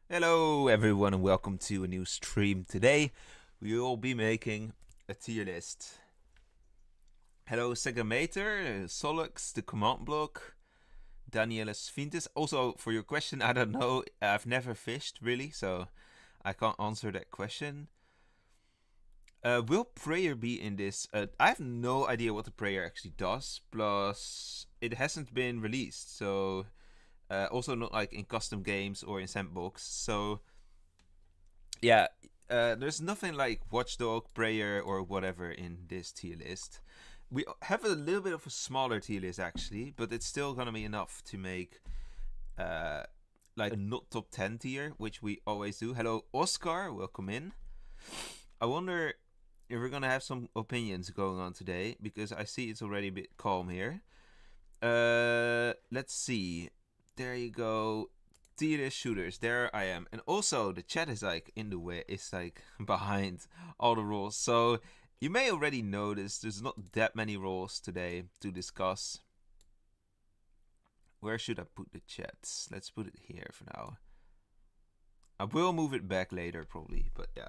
Hello everyone and welcome to a new stream. Today we will be making a tier list. Hello Segamator, Solux, the command block, Danielis Fintis. Also for your question, I don't know, I've never fished really, so I can't answer that question. Will prayer be in this? I have no idea what the prayer actually does, plus it hasn't been released, so also not like in custom games or in sandbox. So yeah, there's nothing like Watchdog, Prayer, or whatever in this tier list. We have a little bit of a smaller tier list actually, but it's still gonna be enough to make like a not top 10 tier, which we always do. Hello Oscar, welcome in. I wonder if we're gonna have some opinions going on today, because I see it's already a bit calm here. Let's see. There you go. Tier list shooters. There I am. And also the chat is like in the way. It's like behind all the rules. So you may already notice there's not that many rules today to discuss. Where should I put the chats? Let's put it here for now. I will move it back later probably, but yeah.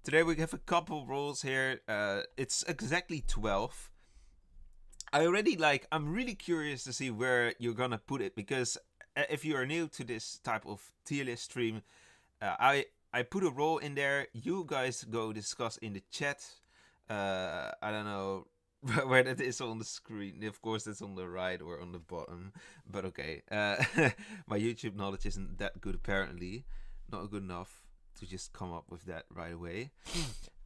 Today we have a couple rules here. It's exactly 12. I'm really curious to see where you're gonna put it, because if you are new to this type of tier list stream, I put a role in there. You guys go discuss in the chat. I don't know where that is on the screen. Of course, it's on the right or on the bottom. But okay, my YouTube knowledge isn't that good apparently. Not good enough to just come up with that right away.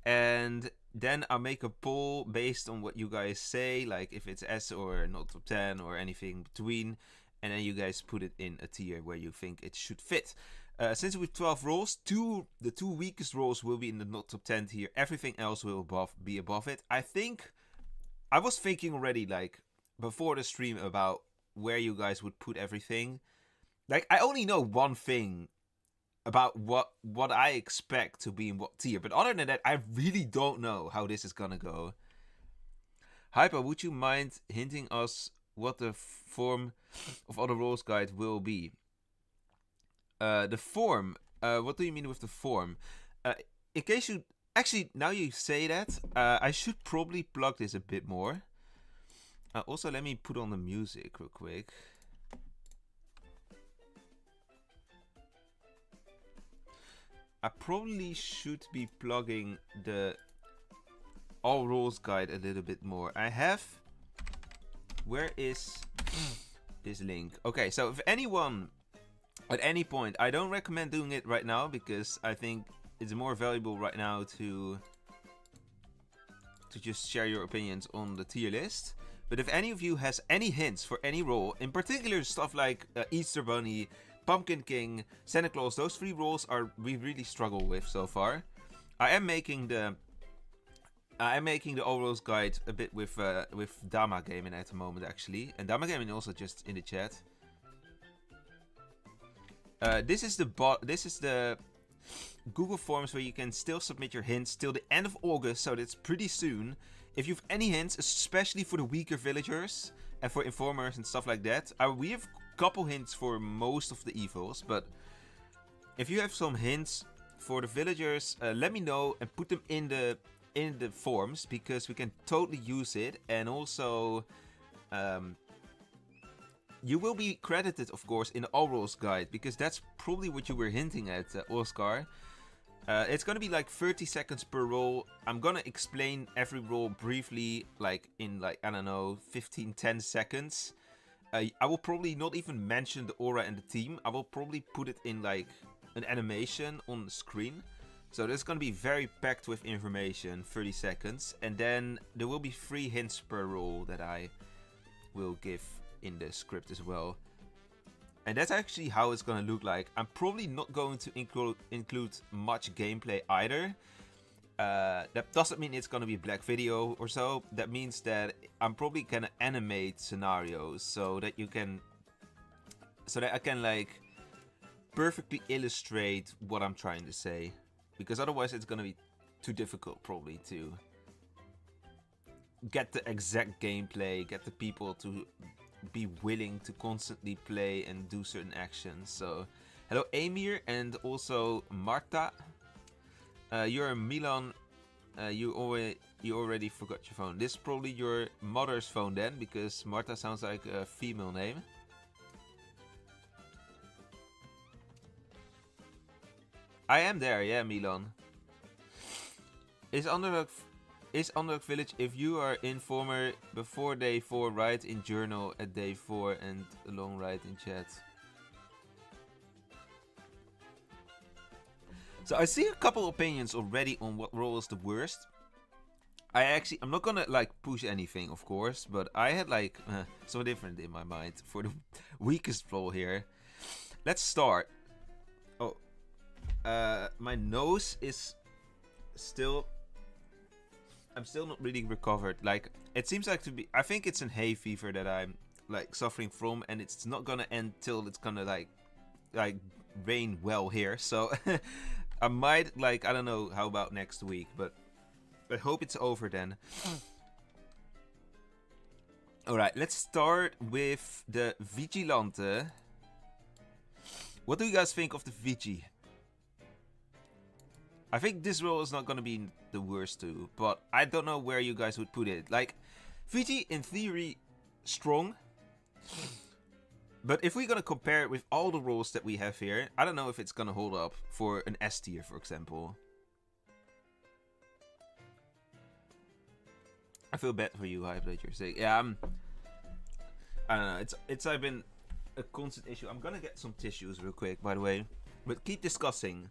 And then I'll make a poll based on what you guys say, like if it's S or not top 10 or anything between, and then you guys put it in a tier where you think it should fit. Since we have 12 roles, the two weakest roles will be in the not top 10 tier. Everything else will be above it. I was thinking already, like, before the stream about where you guys would put everything. Like, I only know one thing about what I expect to be in what tier, but other than that, I really don't know how this is gonna go. Hyper, would you mind hinting us what the form of other roles guide will be? The form. What do you mean with the form? In case you actually, now you say that, I should probably plug this a bit more. Also, let me put on the music real quick. I probably should be plugging the all rules guide a little bit more. I have... Where is this link? Okay, so if anyone at any point... I don't recommend doing it right now, because I think it's more valuable right now to just share your opinions on the tier list. But if any of you has any hints for any role, in particular stuff like Easter Bunny, Pumpkin King, Santa Claus, those 3 roles we really struggle with so far. I am making the all roles guide a bit with Dama Gaming at the moment actually, and Dama Gaming also just in the chat. This is the Google Forms where you can still submit your hints till the end of August, so that's pretty soon. If you have any hints, especially for the weaker villagers and for informers and stuff like that, we have couple hints for most of the evils, but if you have some hints for the villagers, let me know and put them in the forms, because we can totally use it. And also you will be credited, of course, in the all roles guide, because that's probably what you were hinting at, Oscar. It's gonna be like 30 seconds per role. I'm gonna explain every role briefly, like in like, I don't know, 15-10 seconds. I will probably not even mention the aura and the team. I will probably put it in like an animation on the screen. So this is going to be very packed with information, 30 seconds. And then there will be 3 hints per role that I will give in the script as well. And that's actually how it's going to look like. I'm probably not going to include much gameplay either. That doesn't mean it's gonna be a black video or so. That means that I'm probably gonna animate scenarios so that I can like perfectly illustrate what I'm trying to say, because otherwise it's gonna be too difficult probably to get the exact gameplay, get the people to be willing to constantly play and do certain actions. So hello Amir, and also Marta. You're Milan. You already forgot your phone. This is probably your mother's phone then, because Marta sounds like a female name. I am there, yeah, Milan. Is Underdog Village if you are informer before day 4, write in journal at day 4 and a long write in chat. So I see a couple opinions already on what role is the worst. I'm not gonna like push anything, of course, but I had like something different in my mind for the weakest role here. Let's start. Oh, my nose is still I'm still not really recovered. Like, it seems like to be. I think it's an hay fever that I'm like suffering from, and it's not gonna end till it's gonna like rain well here. So I might like, I don't know how about next week, but I hope it's over then. All right, let's start with the Vigilante. What do you guys think of the Vigi? I think this role is not going to be the worst too, but I don't know where you guys would put it. Like, Vigi in theory, strong. But if we're going to compare it with all the roles that we have here, I don't know if it's going to hold up for an S tier, for example. I feel bad for you, Hype, that you're saying. Yeah, I don't know. It's been a constant issue. I'm gonna get some tissues real quick, by the way. But keep discussing.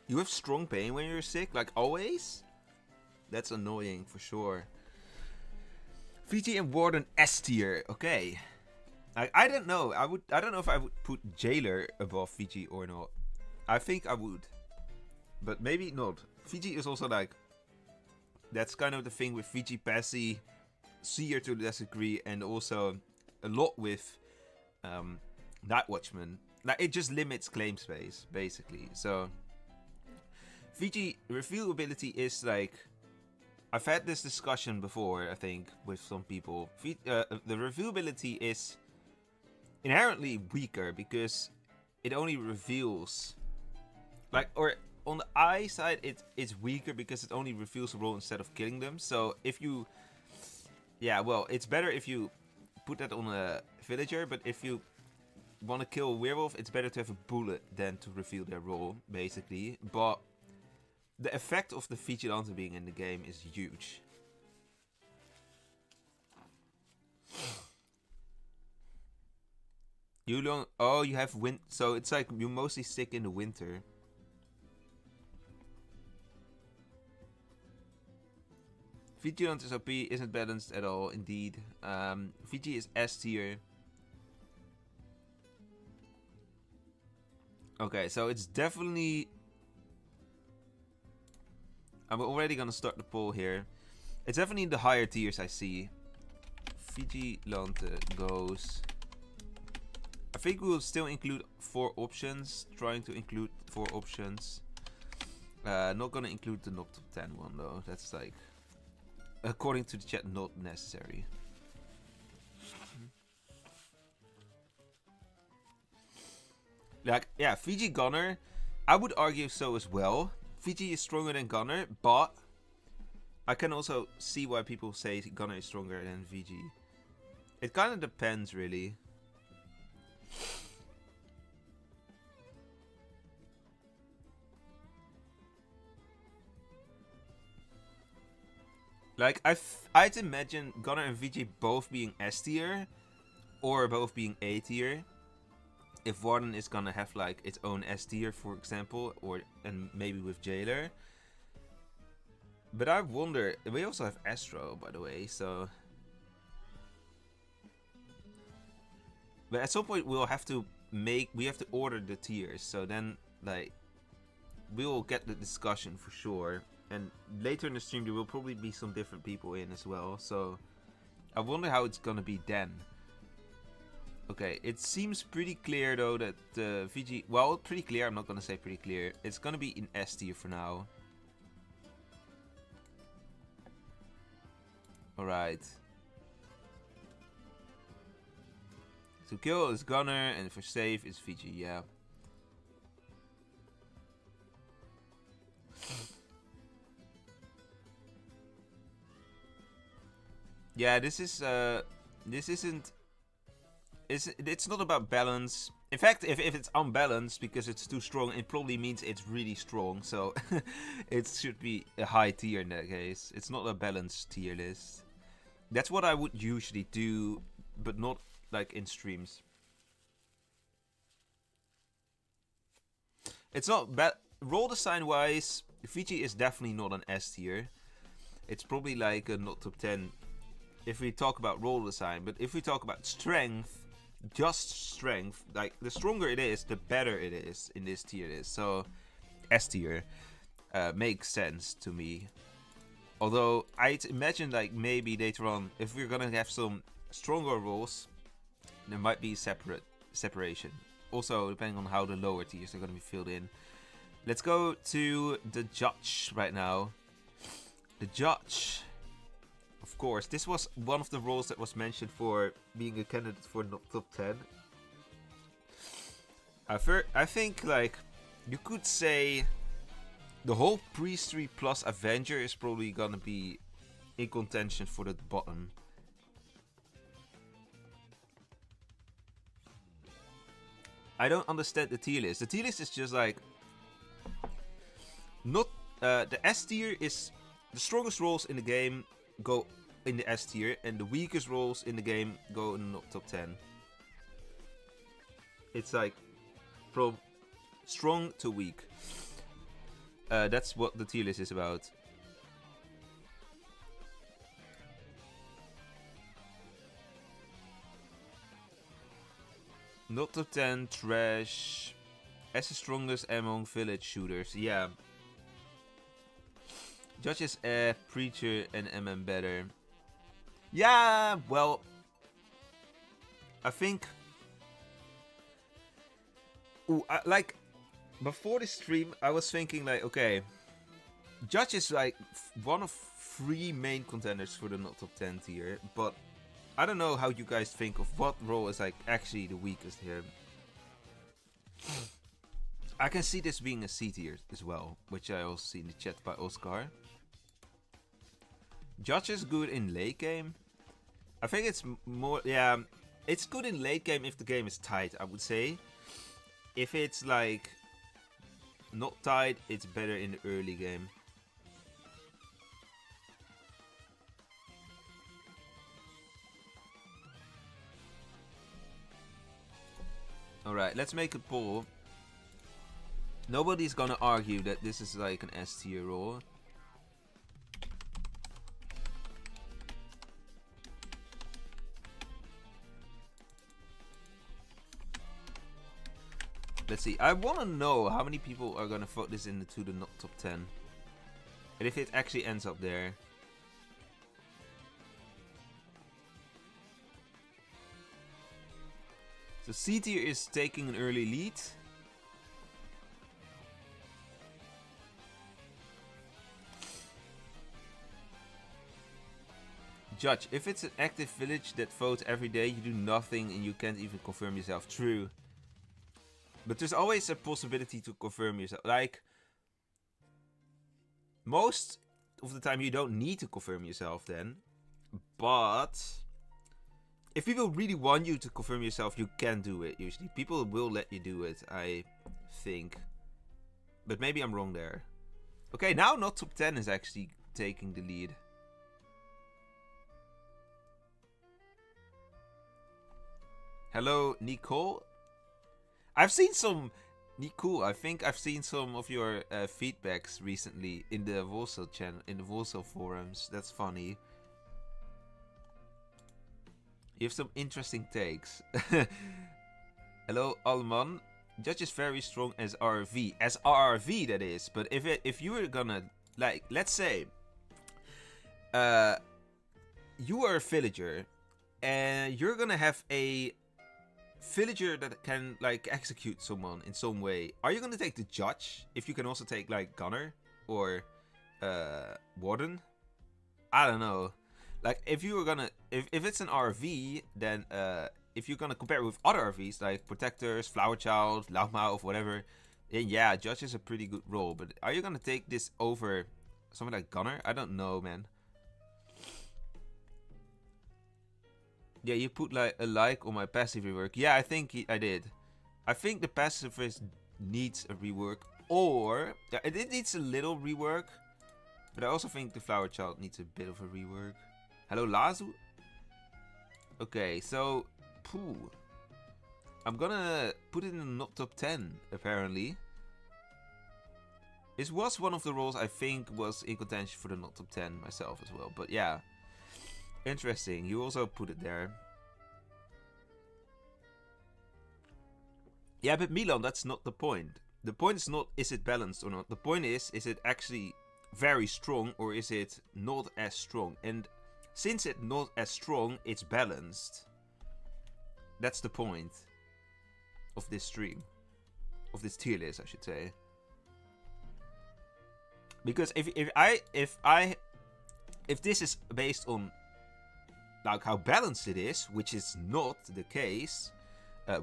You have strong pain when you're sick, like always? That's annoying for sure. VG and Warden S tier. Okay. I don't know. I don't know if I would put Jailer above VG or not. I think I would. But maybe not. VG is also like, that's kind of the thing with VG Passy, Seer to a lesser degree, and also a lot with Night Watchman. Like, it just limits claim space, basically. So VG reveal ability is like, I've had this discussion before, I think, with some people. The reveal ability is inherently weaker because it only reveals, like, or on the eye side, it's weaker because it only reveals a role instead of killing them. So if you, yeah, well, it's better if you put that on a villager, but if you want to kill a werewolf, it's better to have a bullet than to reveal their role, basically. But the effect of the Vigilante being in the game is huge. You don't. Oh, you have wind. So it's like you're mostly sick in the winter. Vigilante OP isn't balanced at all, indeed. VG is S tier. Okay, so it's definitely. I'm already gonna start the poll here. It's definitely the higher tiers I see. Vigilante goes. I think we will still include 4 options. Trying to include 4 options. Not gonna include the not top 10 one though. That's like, according to the chat, not necessary. Like, yeah, VG Gunner, I would argue so as well. VG is stronger than Gunner, but I can also see why people say Gunner is stronger than VG. It kind of depends, really. Like, I'd imagine Gunner and VG both being S tier, or both being A tier. If Warden is gonna have like its own S tier, for example, and maybe with Jailer. But I wonder, we also have Astro, by the way, so. But at some point we have to order the tiers, so then like we will get the discussion for sure. And later in the stream there will probably be some different people in as well, so I wonder how it's gonna be then. Okay, it seems pretty clear though that VG, well, pretty clear, I'm not gonna say pretty clear. It's gonna be in S tier for now. Alright. To kill is Gunner, and for save is VG, yeah. Yeah, this isn't. It's not about balance. In fact, if it's unbalanced because it's too strong, it probably means it's really strong. So it should be a high tier in that case. It's not a balanced tier list. That's what I would usually do, but not like in streams. It's not bad. Role design wise, Fiji is definitely not an S tier. It's probably like a not top 10 if we talk about role design. But if we talk about strength, just strength, like the stronger it is, the better it is in this tier list. So S tier makes sense to me. Although I'd imagine like maybe later on, if we're gonna have some stronger roles, there might be separation. Also, depending on how the lower tiers are gonna be filled in. Let's go to the judge right now. The judge, of course, this was one of the roles that was mentioned for being a candidate for top 10. I think like you could say the whole priestry plus Avenger is probably gonna be in contention for the bottom. I don't understand the tier list. The tier list is just like not the S tier is the strongest roles in the game go in the S tier, and the weakest roles in the game go in the top 10. It's like from strong to weak. That's what the tier list is about. Not top 10, trash. As the strongest among village shooters, yeah. Judges Preacher and MM better. Yeah, well, I think... like, before the stream, I was thinking like, okay, Judge is like one of 3 main contenders for the not top 10 tier, but I don't know how you guys think of what role is like actually the weakest here. I can see this being a C tier as well, which I also see in the chat by Oscar. Judge is good in late game. I think it's more, yeah, it's good in late game if the game is tight, I would say. If it's like not tight, it's better in the early game. Alright, let's make a poll. Nobody's gonna argue that this is like an S tier role. Let's see. I want to know how many people are gonna vote this into the not top 10, and if it actually ends up there. So C tier is taking an early lead. Judge, if it's an active village that votes every day, you do nothing and you can't even confirm yourself. True. But there's always a possibility to confirm yourself. Like, most of the time you don't need to confirm yourself then. But if people really want you to confirm yourself, you can do it usually. People will let you do it, I think. But maybe I'm wrong there. Okay, now not top 10 is actually taking the lead. Hello, Nicole. I've seen some... Nicole, I think I've seen some of your feedbacks recently in the Wolvesville channel, in the Wolvesville forums. That's funny. You have some interesting takes. Hello, Alman. Judge is very strong as RV. As RV, that is. But if you were gonna, like, let's say, you are a villager, and you're gonna have a villager that can, like, execute someone in some way. Are you gonna take the judge if you can also take, like, gunner or warden? I don't know. Like, if you were gonna, if it's an RV, then if you're gonna compare it with other RVs like Protectors, Flower Child, Loudmouth, whatever, then yeah, Judge is a pretty good role. But are you gonna take this over something like Gunner? I don't know, man. Yeah, you put like a like on my passive rework. Yeah, I think I did. I think the pacifist needs a rework, or yeah, it needs a little rework. But I also think the Flower Child needs a bit of a rework. Hello, Lazu. Okay, so I'm gonna put it in the not top 10 apparently. This was one of the roles I think was in contention for the not top 10 myself as well. But yeah, interesting. You also put it there. Yeah, but Milan, that's not the point. The point is not is it balanced or not. The point is it actually very strong or is it not as strong? And since it's not as strong, it's balanced. That's the point of this stream. Of this tier list, I should say. Because if this is based on like how balanced it is, which is not the case,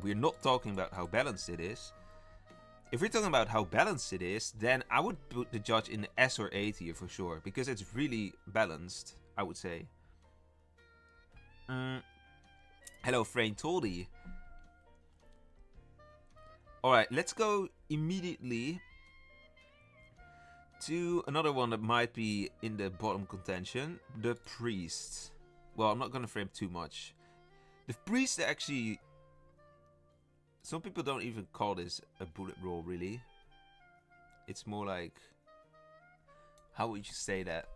we're not talking about how balanced it is. If we're talking about how balanced it is, then I would put the judge in the S or A tier for sure, because it's really balanced, I would say. Hello, Frain Toldy. Alright, let's go immediately to another one that might be in the bottom contention. The Priest. Well, I'm not going to frame too much. The Priest actually... Some people don't even call this a bullet roll, really. It's more like... How would you say that?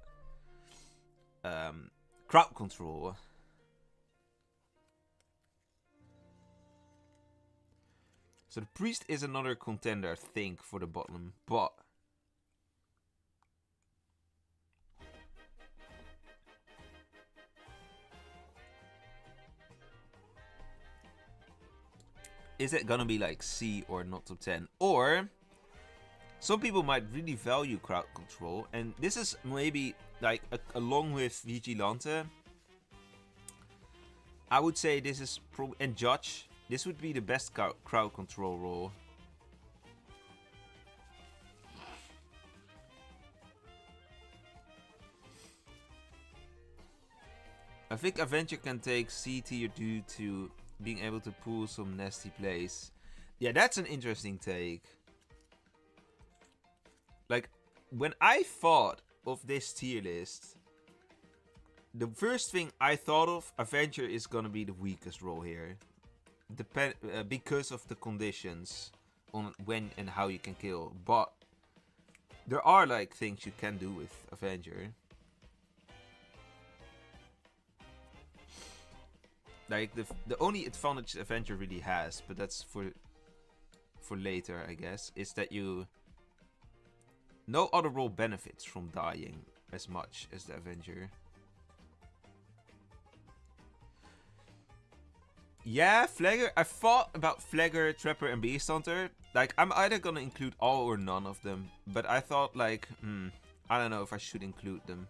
Crowd control. So the Priest is another contender, I think, for the bottom. But... is it gonna be like C or not top 10? Or... some people might really value crowd control. And this is maybe, like, along with Vigilante. I would say this is... and Judge... this would be the best crowd control role. I think Avenger can take C tier due to being able to pull some nasty plays. Yeah, that's an interesting take. Like, when I thought of this tier list, the first thing I thought of, Avenger is gonna be the weakest role here. Because of the conditions on when and how you can kill, but there are like things you can do with Avenger. Like the only advantage Avenger really has, but that's for later, I guess, is that no other role benefits from dying as much as the Avenger. Yeah, Flagger. I thought about Flagger, Trapper, and Beast Hunter. Like, I'm either gonna include all or none of them. But I thought, like, I don't know if I should include them.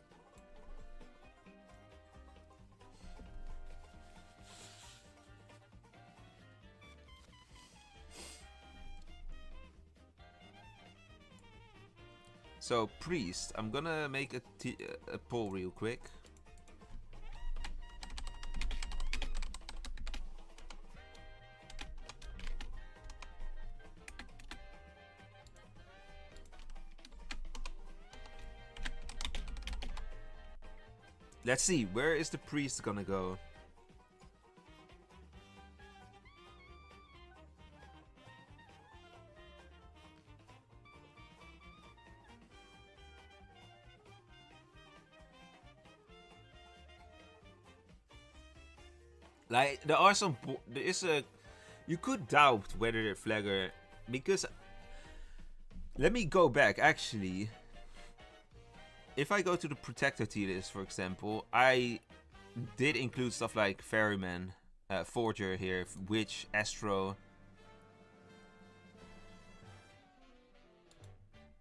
So, Priest. I'm gonna make a poll real quick. Let's see, where is the Priest gonna go? Like, there is a... you could doubt whether the Flagger... because... let me go back, actually... if I go to the Protector tier list, for example, I did include stuff like Ferryman, Forger here, Witch, Astro.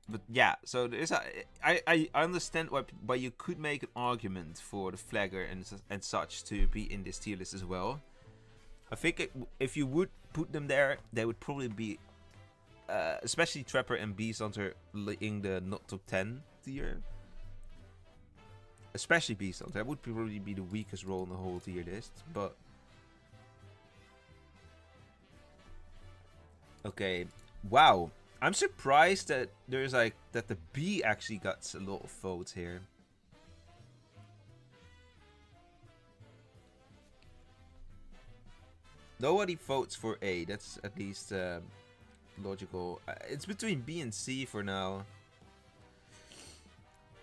But yeah, so there's I understand why you could make an argument for the Flagger and such to be in this tier list as well. I think if you would put them there, they would probably be, especially Trapper and Beast Hunter, in the not top 10 tier. Especially Beast Hunter, that would probably be the weakest role in the whole tier list, but... okay, wow. I'm surprised that there's like, that the B actually got a lot of votes here. Nobody votes for A, that's at least logical. It's between B and C for now.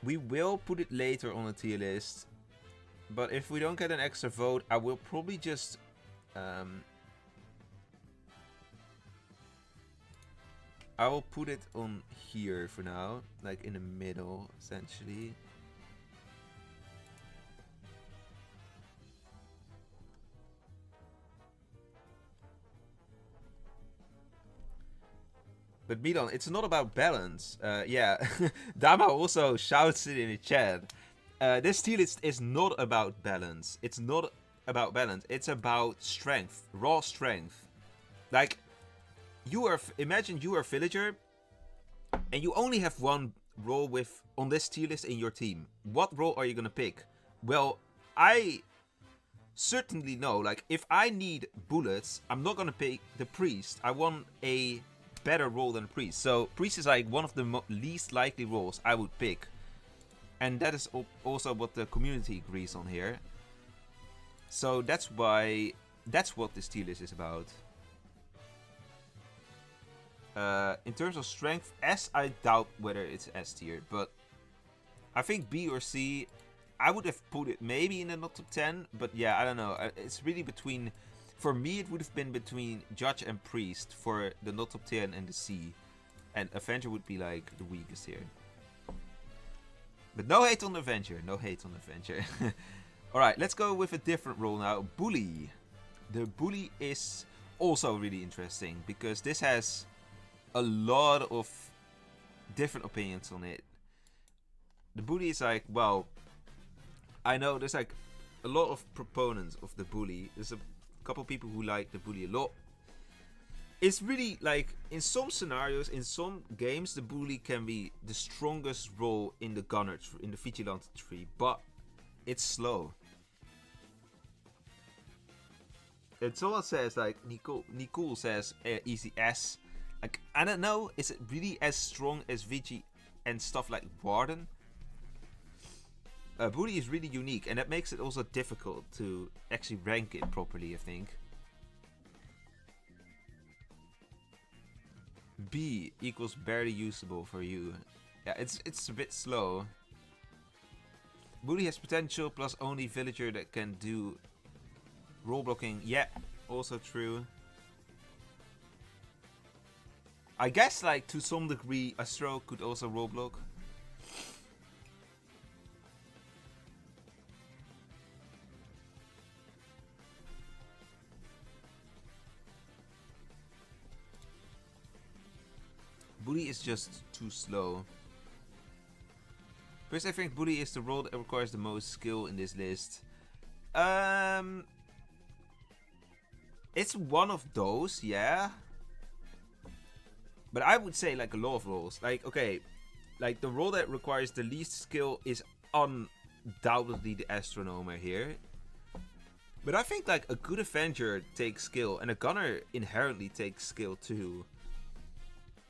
We will put it later on the tier list. But if we don't get an extra vote, I will probably just... I will put it on here for now. Like in the middle, essentially. But Milan, it's not about balance. Yeah, Dama also shouts it in the chat. This tier list is not about balance. It's not about balance. It's about strength, raw strength. Like, imagine you are a villager, and you only have one role on this tier list in your team. What role are you gonna pick? Well, I certainly know. Like, if I need bullets, I'm not gonna pick the priest. I want a better role than priest. So priest is like one of the least likely roles I would pick, and that is also what the community agrees on here. So that's what this tier list is about. In terms of strength, S, I doubt whether it's S tier, but I think B or C, I would have put it maybe in the not top 10, but yeah, I don't know. It's really between... For me, it would have been between Judge and Priest for the not top 10 and the C. And Avenger would be like the weakest here. But no hate on Avenger. No hate on Avenger. Alright, let's go with a different role now. Bully. The Bully is also really interesting because this has a lot of different opinions on it. The Bully is like, well, I know there's like a lot of proponents of the Bully. There's a couple people who like the Bully a lot. It's really like in some scenarios, in some games, the Bully can be the strongest role in the Gunner, in the Vigilante tree, but it's slow. And someone says like Nicole says easy S. Like, I don't know, is it really as strong as Vigi and stuff like Warden? Bully is really unique, and that makes it also difficult to actually rank it properly, I think. B equals barely usable for you. Yeah, it's a bit slow. Bully has potential, plus only villager that can do role blocking. Yeah, also true. I guess, like, to some degree, Astro could also role block. Bully is just too slow. First, I think Bully is the role that requires the most skill in this list. It's one of those, yeah. But I would say like a lot of roles. Like, okay, like the role that requires the least skill is undoubtedly the Astronomer here. But I think like a good Avenger takes skill, and a Gunner inherently takes skill too.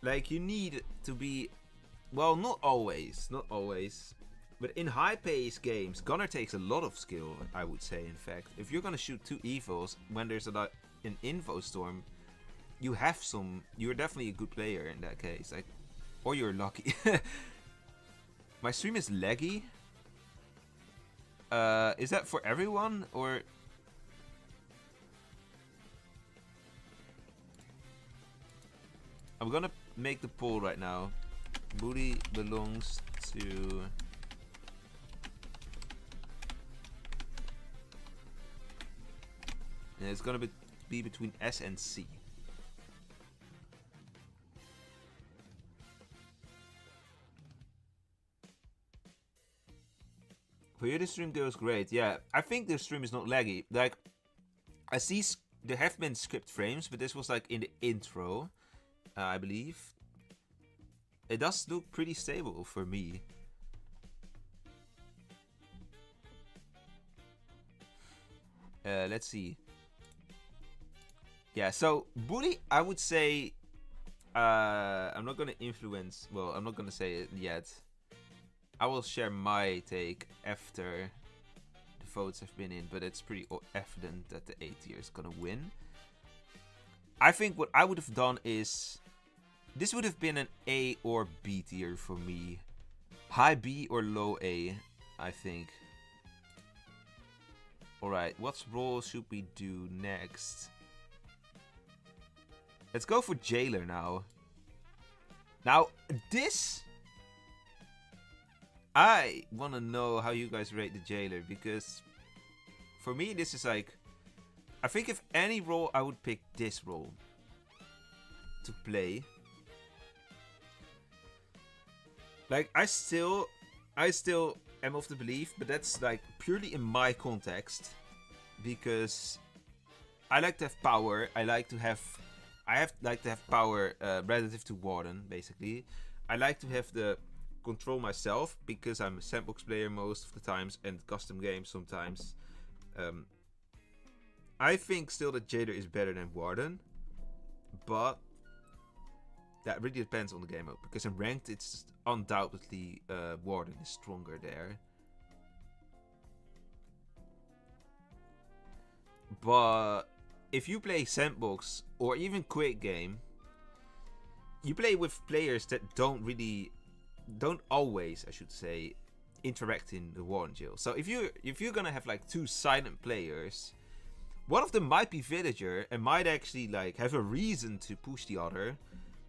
Like, you need to be... Well, not always. Not always. But in high-paced games, Gunner takes a lot of skill, I would say, in fact. If you're gonna shoot 2 evils when there's an info storm, you have some... You're definitely a good player in that case. Like, or you're lucky. My stream is laggy. Is that for everyone, or... I'm gonna make the poll right now. Bully belongs to... And it's gonna be between S and C. For you, the stream goes great. Yeah, I think the stream is not laggy. Like, I see there have been skipped frames, but this was like in the intro, I believe. It does look pretty stable for me. Let's see. Yeah, so Bully, I would say, I'm not gonna influence. Well, I'm not gonna say it yet. I will share my take after the votes have been in, but it's pretty evident that the A tier is gonna win. I think what I would have done is, this would have been an A or B tier for me. High B or low A, I think. Alright, what role should we do next? Let's go for Jailer now. Now, this... I want to know how you guys rate the Jailer, because for me this is like... I think if any role, I would pick this role to play. Like, I still am of the belief, but that's like purely in my context, because I like to have power. I like to have power relative to Warden, basically. I like to have the control myself, because I'm a sandbox player most of the times and custom games sometimes. I think still that Jailer is better than Warden, but that really depends on the game mode, because in ranked it's undoubtedly Warden is stronger there. But if you play sandbox or even quick game, you play with players that don't always, I should say, interact in the Warden jail. So if you're gonna have like two silent players, one of them might be villager and might actually like have a reason to push the other,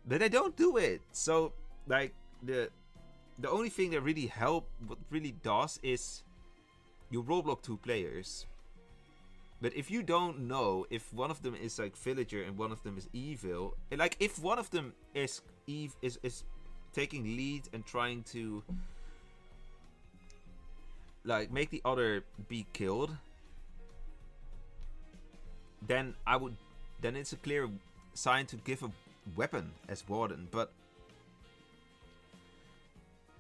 but they don't do it. So like the only thing that really what really does is you role block two players. But if you don't know if one of them is like villager and one of them is evil, like if one of them is taking lead and trying to like make the other be killed, then it's a clear sign to give a weapon as Warden. But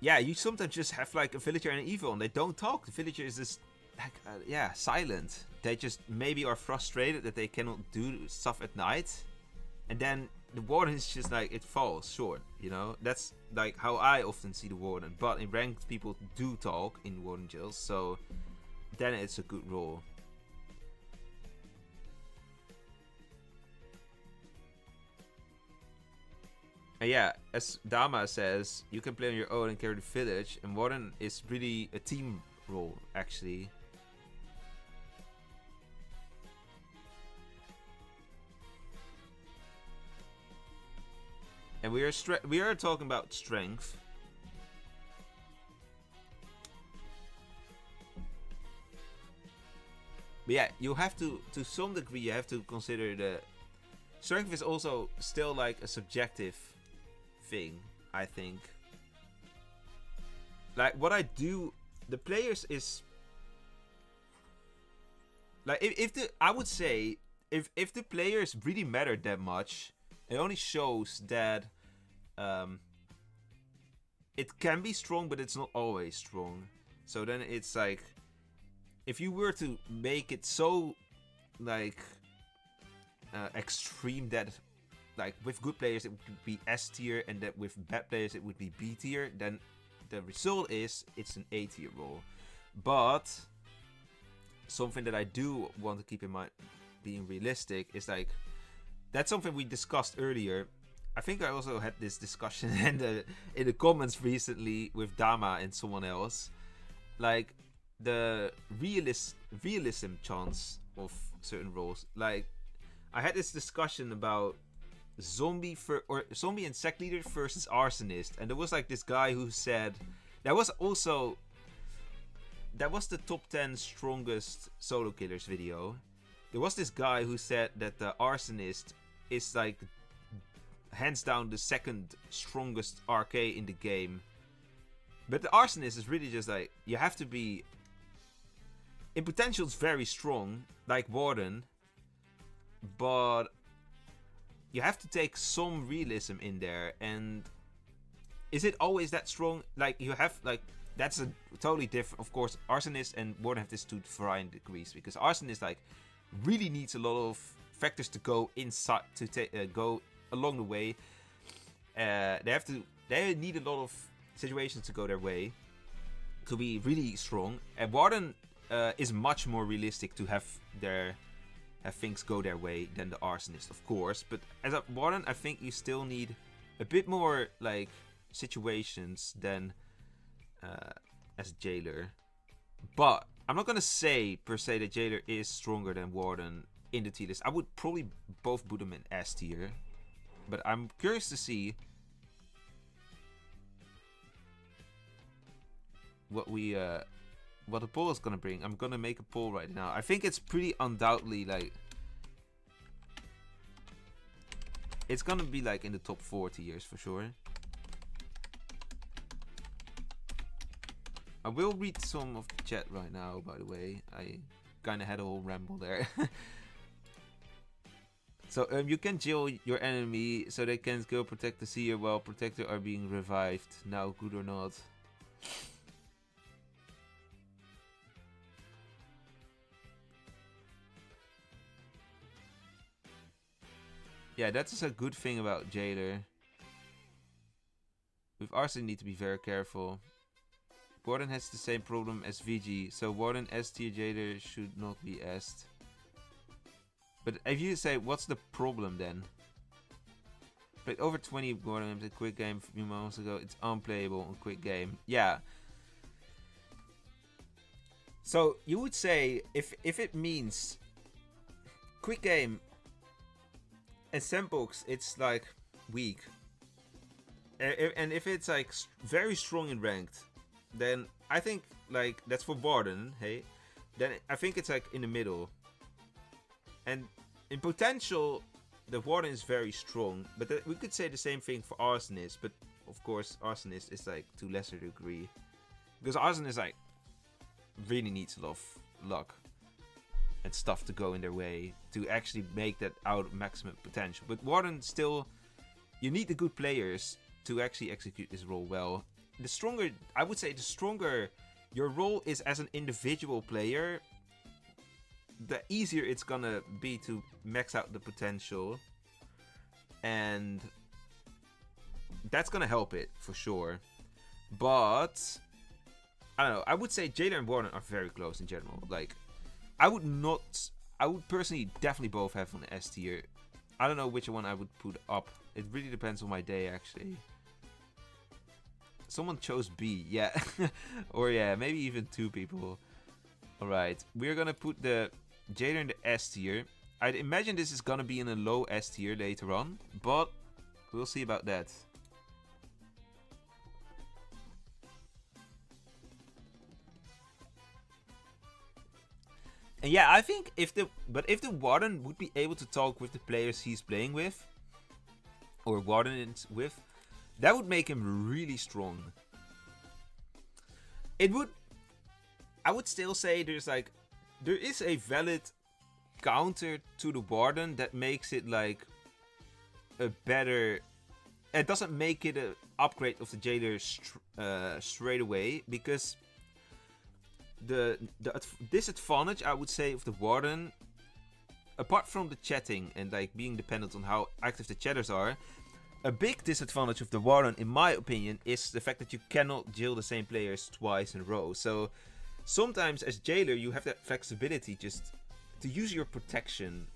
yeah, you sometimes just have like a villager and an evil and they don't talk. The villager is just like silent. They just maybe are frustrated that they cannot do stuff at night, and then the Warden is just like, it falls short, you know. That's like how I often see the Warden. But in ranked, people do talk in Warden jails, so then it's a good role. And yeah, as Dama says, you can play on your own and carry the village, and Warden is really a team role, actually. And we are talking about strength. But yeah, you have to some degree, you have to consider the strength is also still like a subjective thing, I think. Like what I do, the players is like I would say if the players really matter that much, it only shows that it can be strong, but it's not always strong. So then it's like, if you were to make it so like extreme that like with good players it would be S tier and that with bad players it would be B tier, then the result is it's an A tier role. But something that I do want to keep in mind, being realistic, is like, that's something we discussed earlier. I think I also had this discussion in the comments recently with Dama and someone else. Like the realism chance of certain roles. Like I had this discussion about zombie and sect leader versus arsonist, and there was like this guy who said that was the top 10 strongest solo killers video. There was this guy who said that the arsonist is like hands down the second strongest RK in the game. But the arsonist is really just like, you have to be in potential, it's very strong like Warden, but you have to take some realism in there. And is it always that strong? Like you have like, that's a totally different, of course. Arsonist and Warden have this to varying degrees, because arsonist like really needs a lot of factors to go inside to go along the way. They need a lot of situations to go their way to be really strong. And Warden is much more realistic to have things go their way than the arsonist, of course. But as a Warden, I think you still need a bit more like situations than as Jailer. But I'm not gonna say per se that Jailer is stronger than Warden in the tier list. I would probably both put them in S tier, but I'm curious to see what the poll is gonna bring. I'm gonna make a poll right now. I think it's pretty undoubtedly like it's gonna be like in the top 4 tiers for sure. I will read some of the chat right now, by the way. I kind of had a whole ramble there. So you can jail your enemy so they can go protect the seer while protector are being revived. Now, good or not. Yeah, that's a good thing about Jailer. With Arson, you need to be very careful. Warden has the same problem as VG, so Warden S tier Jailer should not be S. But if you say, what's the problem then? Played over 20 Warden games in quick game a few months ago. It's unplayable in quick game. Yeah. So you would say, if it means quick game and sandbox, it's like weak. And if it's like very strong in ranked, then I think like that's for Warden, hey? Then I think it's like in the middle. And in potential, the Warden is very strong, but we could say the same thing for Arsonist, but of course Arsonist is like to lesser degree. Because Arsonist like really needs a lot of luck and stuff to go in their way to actually make that out maximum potential. But Warden still, you need the good players to actually execute this role well. The stronger, I would say the stronger your role is as an individual player, the easier it's gonna be to max out the potential. And that's gonna help it for sure. But I don't know, I would say Jailer and Warden are very close in general. Like, I would personally definitely both have on the S tier. I don't know which one I would put up. It really depends on my day actually. Someone chose B, yeah. Or yeah, maybe even 2 people. Alright, we're gonna put the Jailer in the S tier. I'd imagine this is gonna be in a low S tier later on, but we'll see about that. And yeah, I think if the Warden would be able to talk with the players he's playing with, or Warden is with, that would make him really strong. It would... I would still say there is a valid counter to the Warden that makes it like a better... It doesn't make it an upgrade of the Jailer straight away, because the disadvantage, I would say, of the Warden, apart from the chatting and like being dependent on how active the chatters are, a big disadvantage of the Warden, in my opinion, is the fact that you cannot jail the same players twice in a row. So sometimes as Jailer, you have that flexibility just to use your protection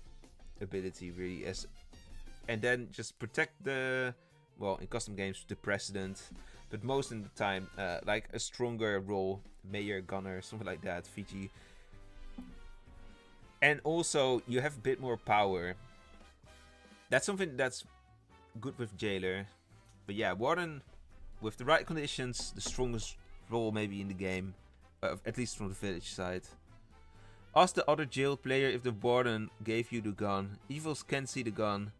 ability really, and then just protect the, well, in custom games, the President, but most of the time, like a stronger role, Mayor, Gunner, something like that, Fiji. And also, you have a bit more power. That's something that's good with Jailer. But yeah, Warden, with the right conditions, the strongest role maybe in the game, at least from the village side. Ask the other jailed player if the Warden gave you the gun. Evils can't see the gun,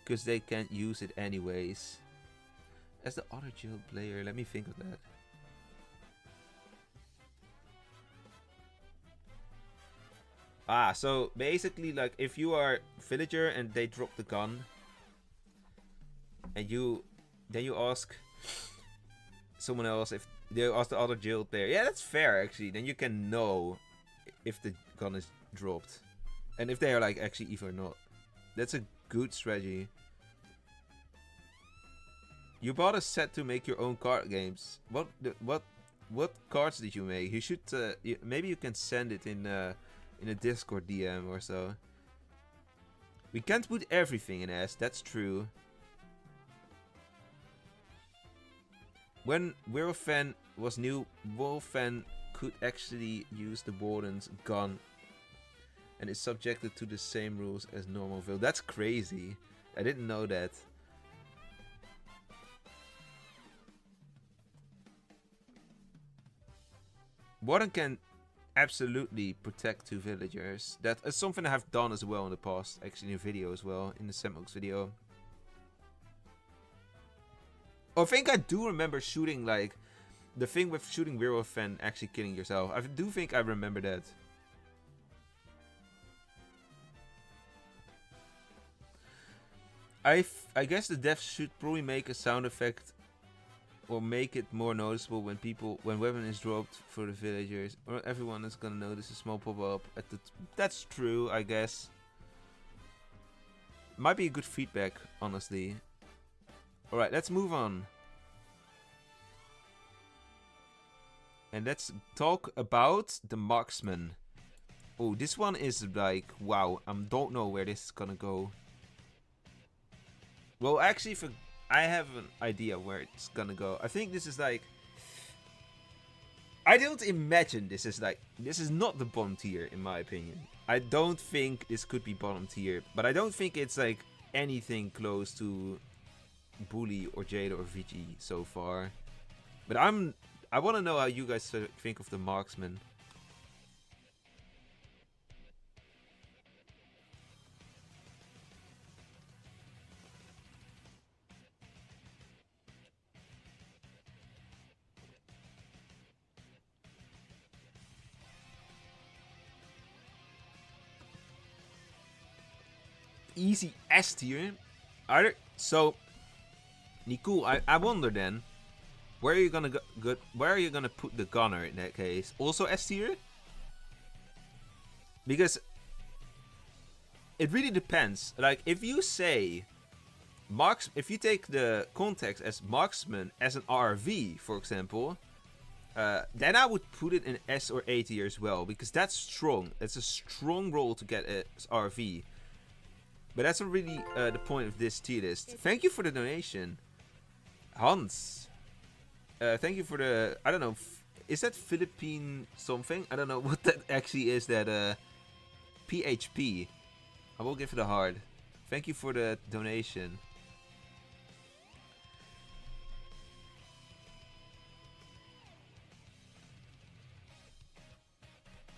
because they can't use it anyways. As the other jailed player, let me think of that. Ah, so basically, like, if you are villager and they drop the gun, and then you ask someone else if they ask the other jailed player. Yeah, that's fair actually. Then you can know if the gun is dropped, and if they are like actually evil or not. That's a good strategy. You bought a set to make your own card games. What cards did you make? You should maybe you can send it in a Discord DM or so. We can't put everything in S. That's true. When Werewolfen was new, Wolfen could actually use the Warden's gun and is subjected to the same rules as normal Ville. That's crazy. I didn't know that. Warden can absolutely protect 2 villagers. That is something I have done as well in the past, actually in a video as well, in the Sandbox video. I think I do remember shooting, like, the thing with shooting Werewolf and actually killing yourself. I do think I remember that. I guess the devs should probably make a sound effect or make it more noticeable when weapon is dropped for the villagers, or everyone is gonna notice a small pop-up at the that's true, I guess. Might be a good feedback, honestly. Alright, let's move on. And let's talk about the marksman. Oh, this one is like, wow, I don't know where this is gonna go. Well, actually, I have an idea where it's gonna go. I think this is like... I don't imagine this is like... This is not the bottom tier, in my opinion. I don't think this could be bottom tier. But I don't think it's like anything close to Bully or Jade or VG so far. But I want to know how you guys think of the marksman. Easy S tier. So, Nicole, I wonder then, where are you gonna where are you gonna put the gunner in that case? Also S tier? Because it really depends. Like, if you say if you take the context as marksman as an RV, for example, then I would put it in S or A tier as well, because that's strong. It's a strong role to get as RV. But that's not really the point of this tier list. Thank you for the donation, Hans. Thank you for the... I don't know. Is that Philippine something? I don't know what that actually is. That PHP. I will give it a heart. Thank you for the donation.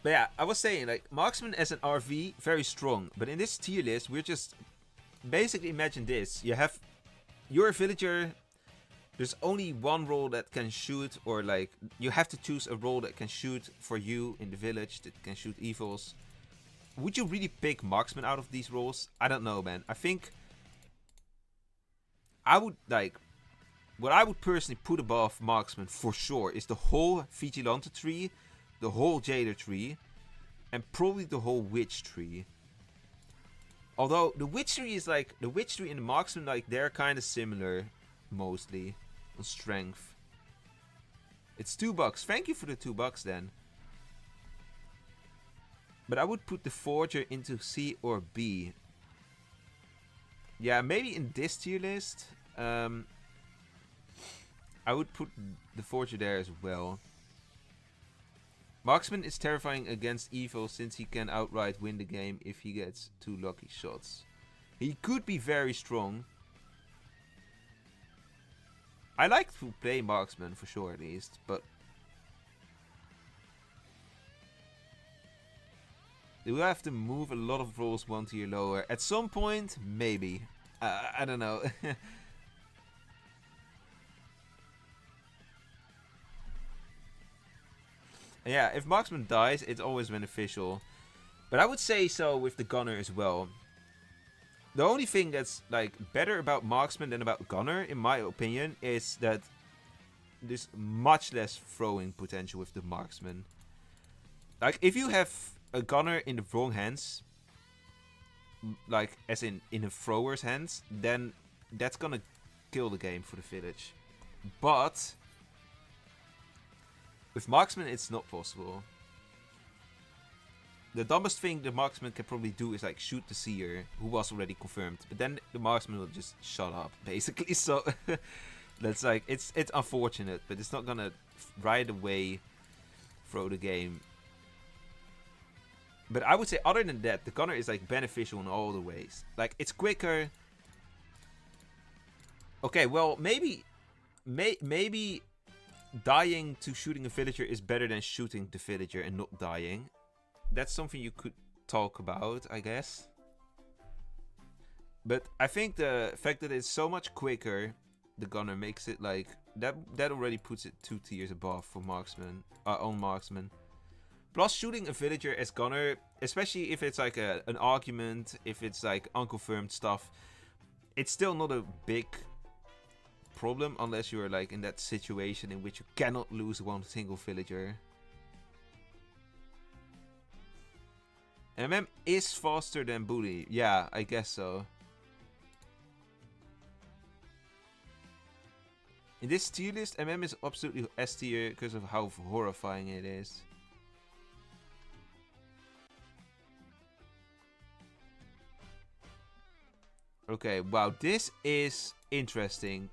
But yeah, I was saying, like, marksman as an RV, very strong. But in this tier list, we're just... Basically, imagine this. You're a villager. There's only one role that can shoot, or like, you have to choose a role that can shoot for you in the village, that can shoot evils. Would you really pick marksman out of these roles? I don't know, man. I think... I would, like... What I would personally put above marksman, for sure, is the whole Vigilante tree, the whole Jader tree, and probably the whole Witch tree. Although the Witch tree is like, the Witch tree and the marksman, like, they're kind of similar, mostly, on strength. It's $2. Thank you for the $2 then. But I would put the Forger into C or B. Yeah, maybe in this tier list, I would put the Forger there as well. Marksman is terrifying against evil since he can outright win the game if he gets 2 lucky shots. He could be very strong. I like to play marksman for sure, at least, but do we have to move a lot of roles 1 tier lower? At some point, maybe. I don't know. Yeah, if marksman dies, it's always beneficial. But I would say so with the gunner as well. The only thing that's like better about marksman than about gunner, in my opinion, is that there's much less throwing potential with the marksman. Like, if you have a gunner in the wrong hands, like as in a thrower's hands, then that's gonna kill the game for the village. But with marksman, it's not possible. The dumbest thing the marksman can probably do is like shoot the seer, who was already confirmed. But then the marksman will just shut up, basically. So That's like, it's unfortunate, but it's not gonna right away throw the game. But I would say other than that, the gunner is like beneficial in all the ways. Like, it's quicker. Okay, well, maybe dying to shooting a villager is better than shooting the villager and not dying. That's something you could talk about, I guess. But I think the fact that it's so much quicker, the gunner, makes it like that already puts it 2 tiers above for marksman, on marksman. Plus, shooting a villager as gunner, especially if it's like an argument, if it's like unconfirmed stuff, it's still not a big problem unless you're like in that situation in which you cannot lose one single villager. MM is faster than Bully. Yeah, I guess so. In this tier list, MM is absolutely S tier because of how horrifying it is. Okay, wow, this is interesting.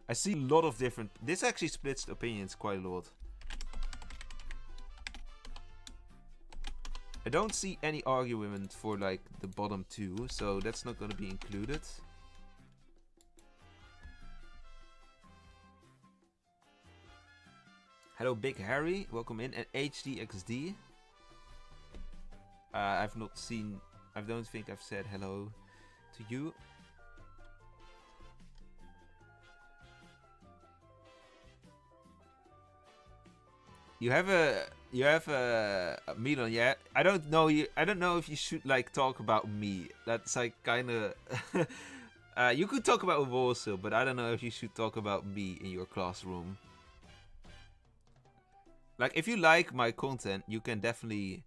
I see a lot of different... This actually splits opinions quite a lot. I don't see any argument for like the bottom 2, so that's not going to be included. Hello, Big Harry. Welcome in. And HDXD. I've not seen... I don't think I've said hello to you. You have a Milan, yeah. I don't know if you should like talk about me. That's like kind of. You could talk about Wolvesville, but I don't know if you should talk about me in your classroom. Like, if you like my content, you can definitely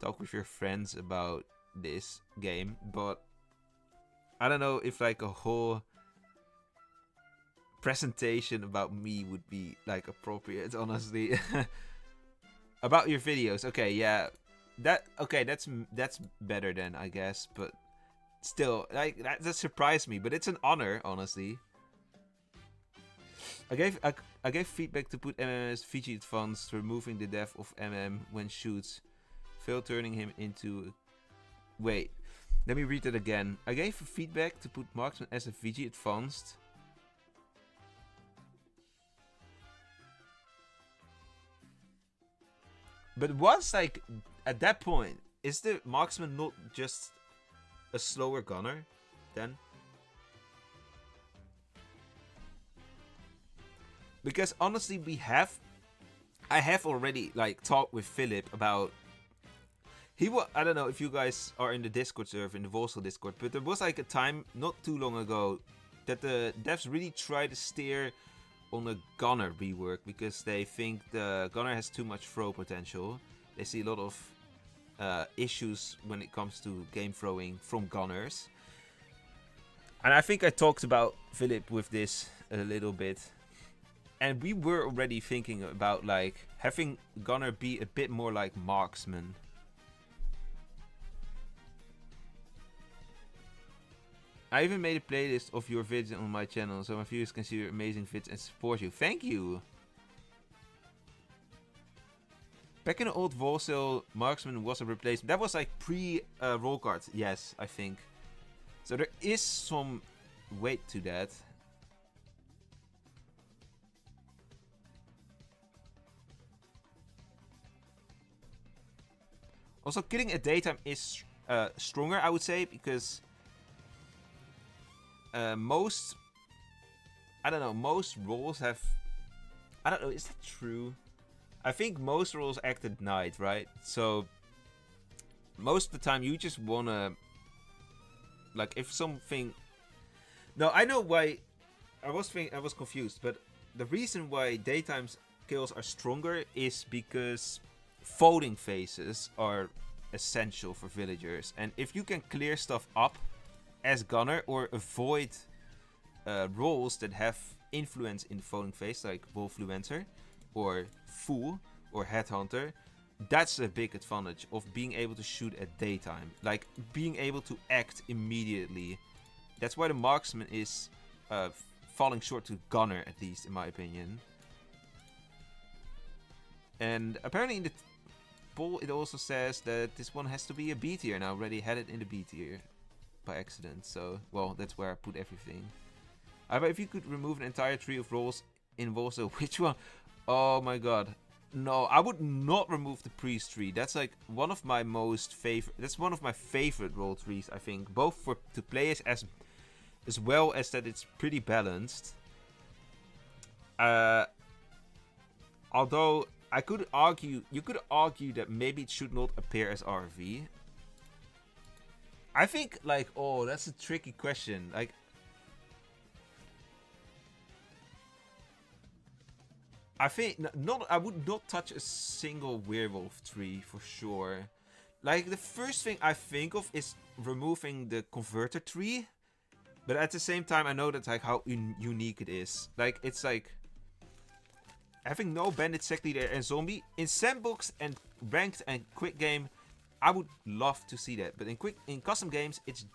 talk with your friends about this game, but I don't know if like a whole presentation about me would be like appropriate, honestly. About your videos, okay, yeah, that's better then, I guess, but still, like, that surprised me, but it's an honor, honestly. I gave feedback to put MM's Fiji advanced, removing the death of MM when shoots, fail turning him into. Wait, let me read it again. I gave feedback to put marksman as a Fiji advanced. But once, like, at that point, is the marksman not just a slower gunner then? Because honestly, I have already like talked with Philip about. I don't know if you guys are in the Discord server, in the Wolvesville Discord, but there was like a time not too long ago that the devs really tried to steer on a gunner rework because they think the gunner has too much throw potential. They see a lot of issues when it comes to game throwing from gunners. And I think I talked about Philip with this a little bit. And we were already thinking about like having gunner be a bit more like marksman. I even made a playlist of your vids on my channel, so my viewers can see your amazing vids and support you. Thank you! Back in the old Wolvesville, marksman was a replacement. That was like pre-roll cards, yes, I think. So there is some weight to that. Also, killing at daytime is stronger, I would say, because most roles have, I don't know, is that true? I think most roles act at night, right? So most of the time you just wanna, like, if something. No, I know why. I was confused, but the reason why daytime kills are stronger is because folding phases are essential for villagers, and if you can clear stuff up as gunner or avoid roles that have influence in the folding phase, like Wolfluencer or Fool or Headhunter, that's a big advantage of being able to shoot at daytime, like being able to act immediately. That's why the marksman is falling short to Gunner, at least, in my opinion. And apparently in the poll, it also says that this one has to be a B tier, and I already had it in the B tier by accident. So, well, that's where I put everything. But if you could remove an entire tree of roles in Wolvesville, which one? Oh my god. No, I would not remove the priest tree. That's like one of my most favorite. That's one of my favorite role trees, I think. Both for to play as well as that it's pretty balanced. Although I could argue, you could argue that maybe it should not appear as RV. I think like, oh, that's a tricky question. Like, I think I would not touch a single werewolf tree for sure. Like, the first thing I think of is removing the converter tree. But at the same time, I know that's like how unique it is. Like, it's like having no bandit, sect leader, and zombie in sandbox and ranked and quick game. I would love to see that, but in custom games, it's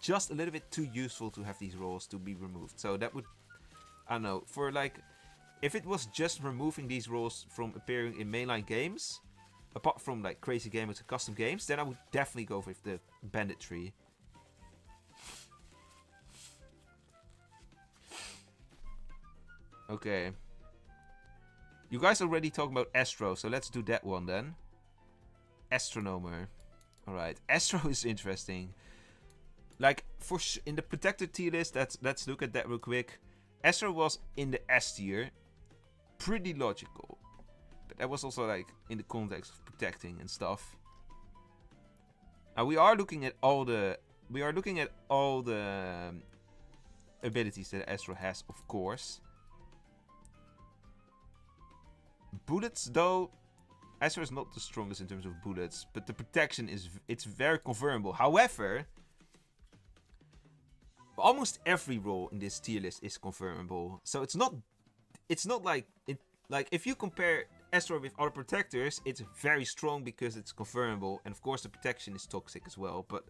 just a little bit too useful to have these roles to be removed. So that would, I don't know, for like, if it was just removing these roles from appearing in mainline games, apart from like crazy gamers and custom games, then I would definitely go with the bandit tree. Okay. You guys already talking about Astro, so let's do that one then. Astronomer. Alright, Astro is interesting. Like, in the protected tier list, let's look at that real quick. Astro was in the S tier. Pretty logical. But that was also like in the context of protecting and stuff. Now we are looking at all the abilities that Astro has, of course. Bullets, though, Astro is not the strongest in terms of bullets, but the protection it's very confirmable. However, almost every role in this tier list is confirmable. So it's not like if you compare Astro with other protectors, it's very strong because it's confirmable, and of course the protection is toxic as well. But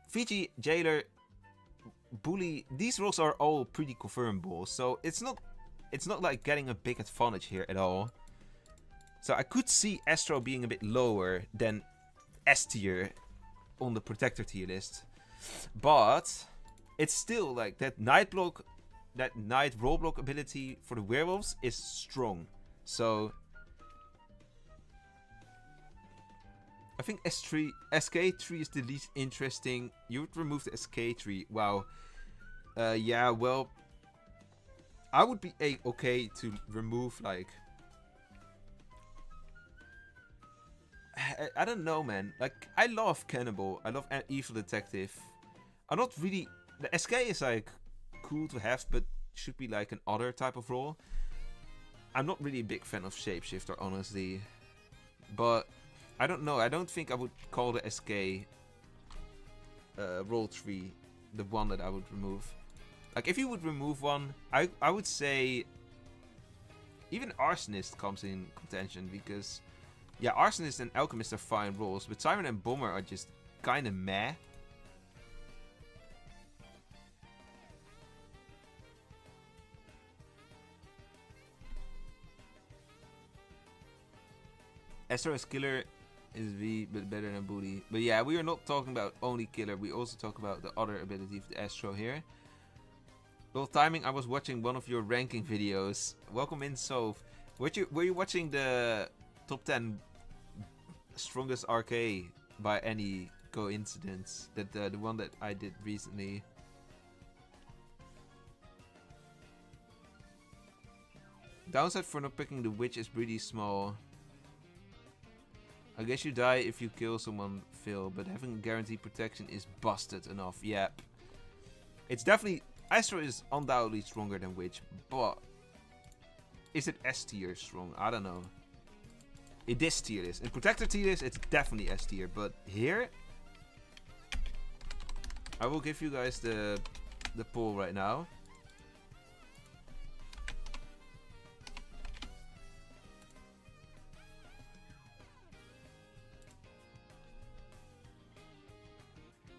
Fiji, Jailer, Bully, these roles are all pretty confirmable, so it's not like getting a big advantage here at all. So I could see Astro being a bit lower than S tier on the protector tier list. But it's still like that night roll block ability for the werewolves is strong. So I think SK tree is the least interesting. You would remove the SK tree. Wow. Yeah, well, I would be okay to remove, like, I don't know, man. Like, I love Cannibal. I love Evil Detective. I'm not really... The SK is, like, cool to have, but should be, like, an other type of role. I'm not really a big fan of Shapeshifter, honestly. But, I don't know. I don't think I would call the SK role tree the one that I would remove. Like, if you would remove one, I would say even Arsonist comes in contention, because, yeah, Arsonist and Alchemist are fine roles, but Siren and Bomber are just kind of meh. SRS Killer is V, but better than Booty. But yeah, we are not talking about only Killer, we also talk about the other ability of the Astro here. Well, timing, I was watching one of your ranking videos. Welcome in, Soph. Were you watching the top 10 strongest RK by any coincidence? That the one that I did recently. Downside for not picking the witch is pretty small. I guess you die if you kill someone, Phil, but having guaranteed protection is busted enough. Yep. It's definitely... Astro is undoubtedly stronger than Witch, but is it S tier strong? I don't know. In this tier list. In Protector tier list, it's definitely S tier, but here I will give you guys the poll right now.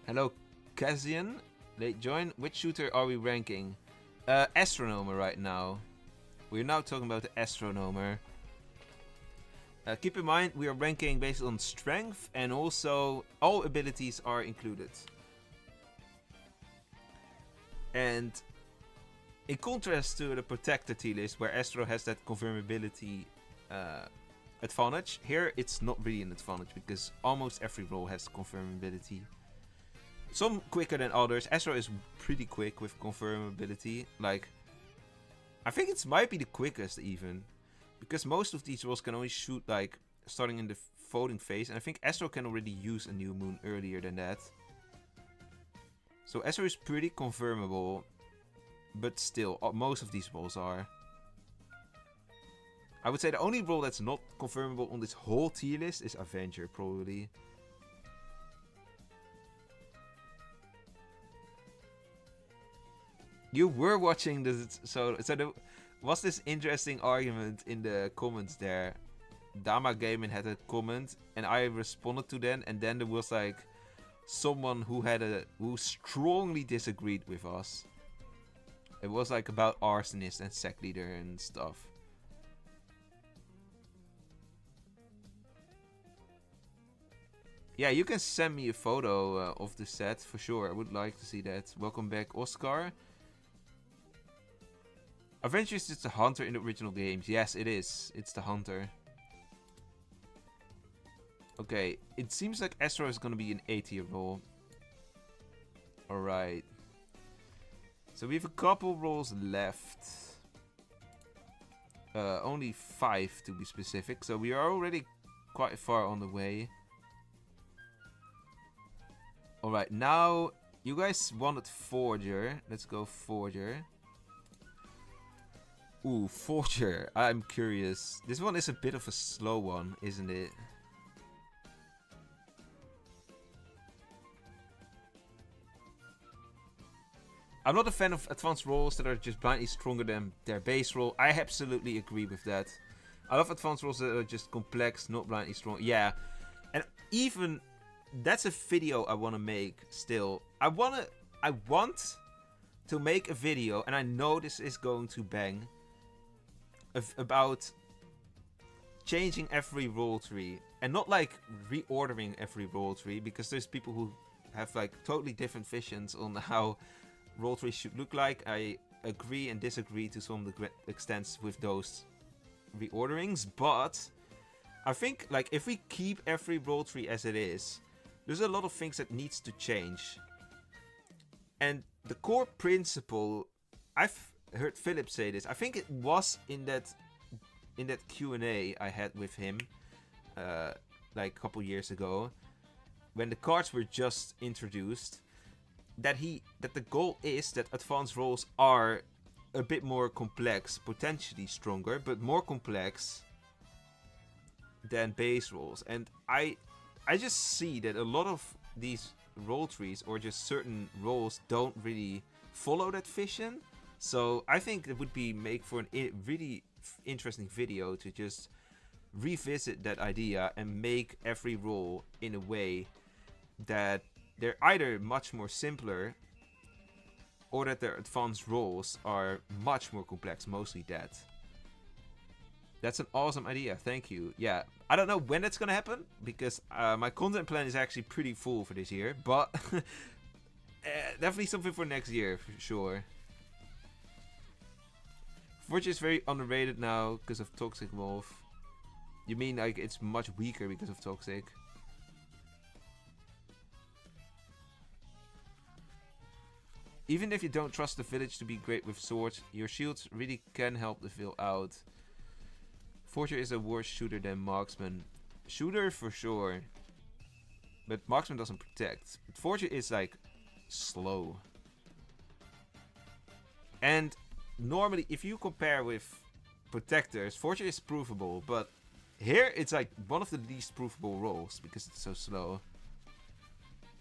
Hello, Kazian. Late join. Which shooter are we ranking? Astronomer right now. We're now talking about the Astronomer. Keep in mind, we are ranking based on strength, and also all abilities are included. And in contrast to the Protector tier list, where Astro has that confirmability advantage, here it's not really an advantage, because almost every role has confirmability. Some quicker than others. Astro is pretty quick with confirmability. Like, I think it might be the quickest even. Because most of these roles can only shoot like starting in the folding phase. And I think Astro can already use a new moon earlier than that. So Astro is pretty confirmable. But still, most of these roles are. I would say the only role that's not confirmable on this whole tier list is Avenger, probably. You were watching this, so there was this interesting argument in the comments there. Dama Gaming had a comment, and I responded to them, and then there was like someone who strongly disagreed with us. It was like about arsonist and sect leader and stuff. Yeah, you can send me a photo of the set for sure. I would like to see that. Welcome back, Oscar. Avengers is the Hunter in the original games. Yes, it is. It's the Hunter. Okay, it seems like Astro is going to be an A tier role. Alright. So we have a couple roles left. Only 5 to be specific. So we are already quite far on the way. Alright, now you guys wanted Forger. Let's go Forger. Ooh, Forger. I'm curious. This one is a bit of a slow one, isn't it? I'm not a fan of advanced roles that are just blindly stronger than their base role. I absolutely agree with that. I love advanced roles that are just complex, not blindly strong. Yeah. And even that's a video I want to make still. I want to make a video, and I know this is going to bang, about changing every role tree. And not like reordering every role tree, because there's people who have like totally different visions on how role trees should look like. I agree and disagree to some extents with those reorderings, but I think like if we keep every role tree as it is, there's a lot of things that needs to change. And the core principle, I've heard Philip say this, I think it was in that Q&A I had with him like a couple years ago, when the cards were just introduced, that the goal is that advanced roles are a bit more complex, potentially stronger, but more complex than base roles. And I just see that a lot of these role trees, or just certain roles, don't really follow that vision. So I think it would be make for a really interesting video to just revisit that idea and make every role in a way that they're either much more simpler, or that their advanced roles are much more complex, mostly that. That's an awesome idea, thank you. Yeah, I don't know when that's gonna happen, because my content plan is actually pretty full for this year, but definitely something for next year, for sure. Forge is very underrated now because of Toxic Wolf. You mean like it's much weaker because of Toxic? Even if you don't trust the village to be great with swords, your shields really can help the Ville out. Forger is a worse shooter than Marksman. Shooter for sure, but Marksman doesn't protect. But Forger is like slow. And normally if you compare with Protectors, Forger is provable, but here it's like one of the least provable roles because it's so slow.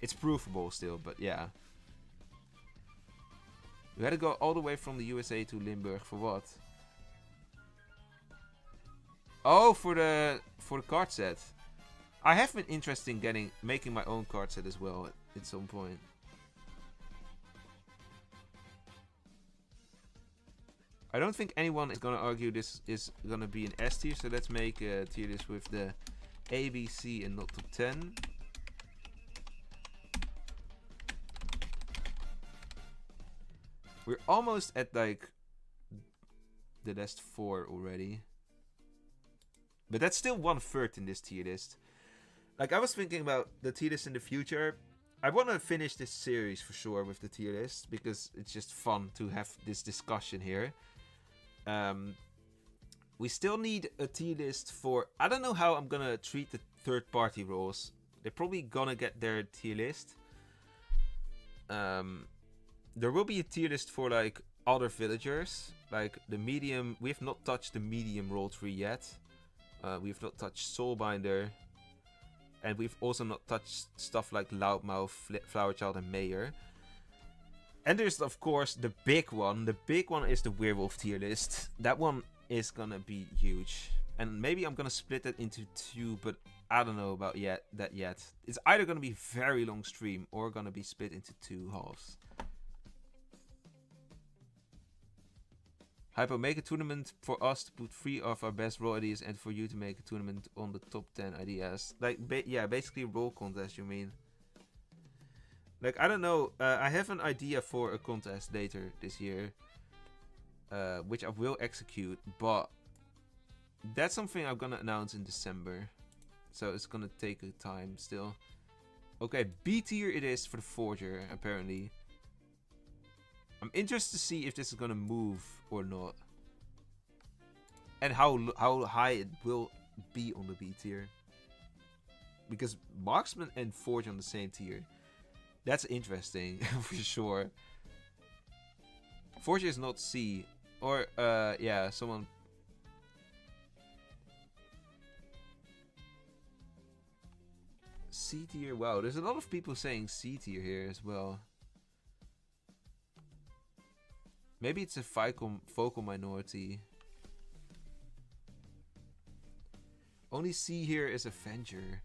It's provable still, but yeah. We had to go all the way from the USA to Limburg for what? Oh, for the card set. I have been interested in making my own card set as well at some point. I don't think anyone is gonna argue this is gonna be an S tier, so let's make a tier list with the A, B, C, and not top 10. We're almost at like the last 4 already. But that's still 1/3 in this tier list. Like, I was thinking about the tier list in the future. I want to finish this series for sure with the tier list, because it's just fun to have this discussion here. We still need a tier list for... I don't know how I'm gonna treat the third-party roles. They're probably gonna get their tier list. There will be a tier list for, like, other villagers. Like, the medium... We have not touched the medium role tree yet. We've not touched Soulbinder. And we've also not touched stuff like Loudmouth, Flowerchild, and Mayor. And there's, of course, the big one. The big one is the Werewolf tier list. That one is gonna be huge. And maybe I'm gonna split it into 2, but I don't know about that yet. It's either gonna be a very long stream or gonna be split into 2 halves. Hypo, make a tournament for us to put 3 of our best role ideas and for you to make a tournament on the top 10 ideas. Like, yeah, basically a role contest, you mean. Like, I don't know. I have an idea for a contest later this year. Which I will execute, but that's something I'm gonna announce in December. So it's gonna take a time still. Okay, B tier it is for the Forger, apparently. I'm interested to see if this is gonna move or not. And how high it will be on the B tier. Because Marksman and Forge on the same tier. That's interesting, for sure. Forge is not C. Or, yeah, someone... C tier? Wow, there's a lot of people saying C tier here as well. Maybe it's a vocal minority. Only C here is Avenger.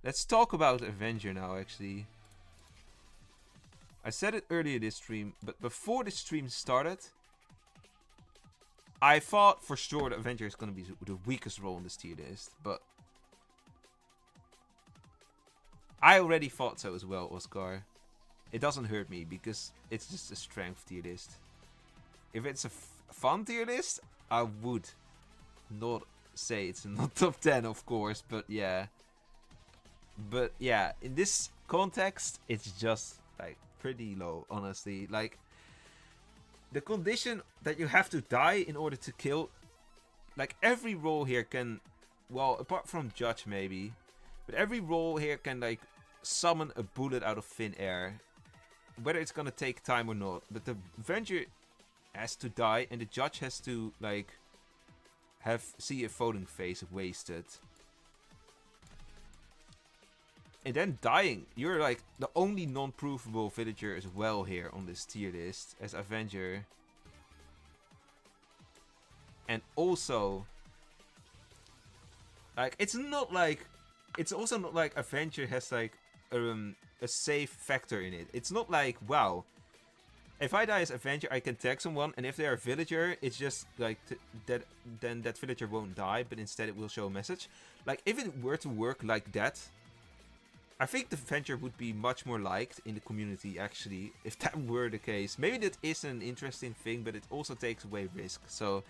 Let's talk about Avenger now, actually. I said it earlier this stream, but before the stream started, I thought for sure that Avenger is going to be the weakest role in this tier list, but I already thought so as well, Oscar. It doesn't hurt me because it's just a strength tier list. If it's a fun tier list, I would not say it's not top 10, of course, but yeah. But yeah, in this context, it's just like pretty low, honestly. Like, the condition that you have to die in order to kill, like, every role here can, well, apart from Judge maybe, but every role here can, like, summon a bullet out of thin air, whether it's gonna take time or not. But the Avenger has to die, and the Judge has to, like, see a voting phase wasted. And then dying, you're like the only non-provable villager as well here on this tier list as Avenger. And also, like, it's also not like Avenger has like a safe factor in it. It's not like, wow, if I die as Avenger, I can tag someone, and if they're a villager, it's just like then that villager won't die, but instead it will show a message. Like, if it were to work like that, I think the Avenger would be much more liked in the community, actually, if that were the case. Maybe that is an interesting thing, but it also takes away risk. So,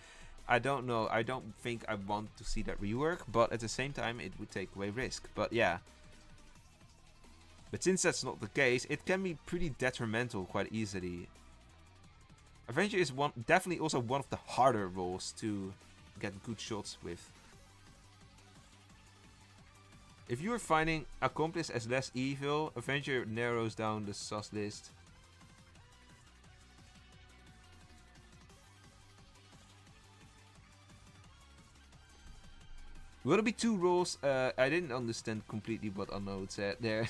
I don't know. I don't think I want to see that rework, but at the same time, it would take away risk. But yeah. But since that's not the case, it can be pretty detrimental quite easily. Avenger is definitely also one of the harder roles to get good shots with. If you are finding Accomplice as less evil, Avenger narrows down the sus list. Will there be 2 roles? I didn't understand completely what Unknown said there.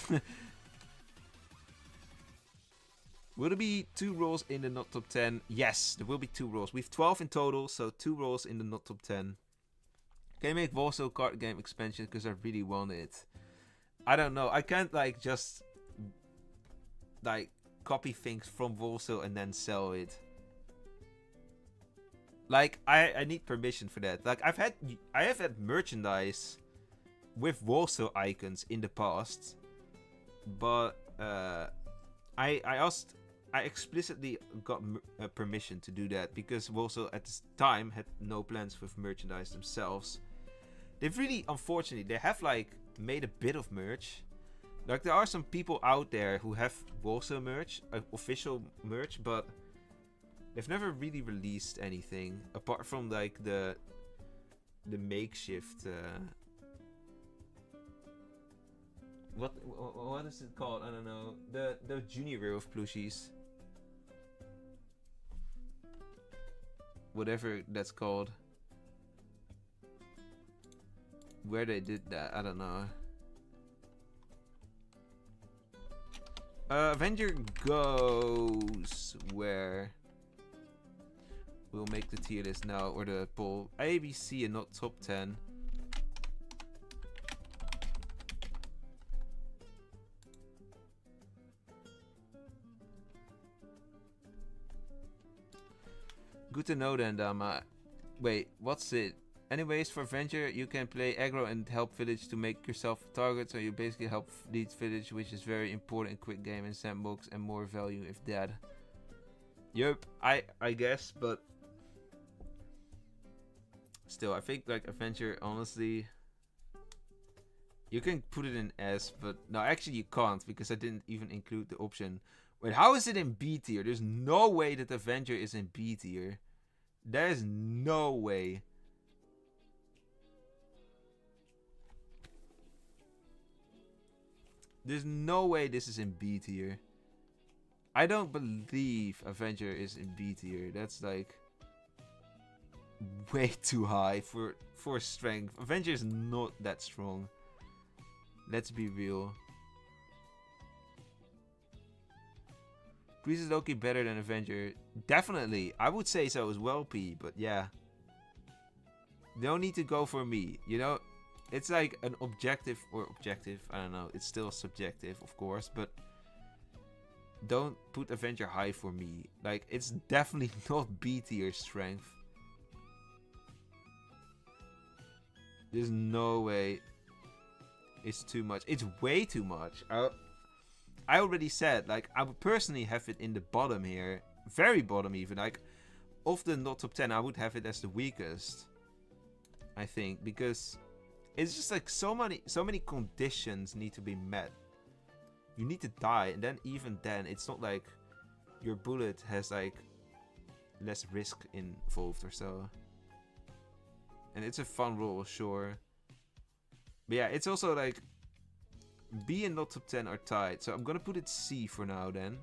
Will there be 2 roles in the not top 10? Yes, there will be 2 roles. We have 12 in total, so 2 roles in the not top 10. Can you make Wolvesville card game expansion because I really want it? I don't know. I can't like just like copy things from Wolvesville and then sell it. Like, I need permission for that. Like, I have had merchandise with Wolvesville icons in the past, but I explicitly got permission to do that because Wolvesville at this time had no plans with merchandise themselves. They've really, unfortunately, they have like made a bit of merch. Like, there are some people out there who have Wolvesville merch, official merch, but they've never really released anything apart from like the makeshift. What is it called? I don't know. The junior row of plushies. Whatever that's called. Where they did that, I don't know. Avenger goes where? We'll make the tier list now, or the poll. A, B, C, and not top 10. Good to know then, Dama. Wait, what's it? Anyways, for Avenger, you can play aggro and help village to make yourself a target, so you basically help lead village, which is very important in quick game and sandbox, and more value if dead. Yup, I guess, but still, I think like Avenger, honestly, you can put it in S, but no, actually you can't because I didn't even include the option. Wait, how is it in B tier? There's no way that Avenger is in B tier. There's no way. There's no way this is in B tier. I don't believe Avenger is in B tier. That's like way too high for strength. Avenger is not that strong. Let's be real. Grease is Loki better than Avenger? Definitely. I would say so as well, P. But yeah. No need to go for me. You know, it's like an objective or objective. I don't know. It's still subjective, of course. But don't put Avenger high for me. Like, it's definitely not B tier strength. There's no way. It's too much. It's way too much. I already said, like, I would personally have it in the bottom here. Very bottom even. Like, of the not top 10, I would have it as the weakest. I think. Because it's just like so many conditions need to be met. You need to die. And then even then, it's not like your bullet has like less risk involved or so. And it's a fun role, sure. But yeah, it's also like B and not top 10 are tied. So I'm gonna put it C for now then.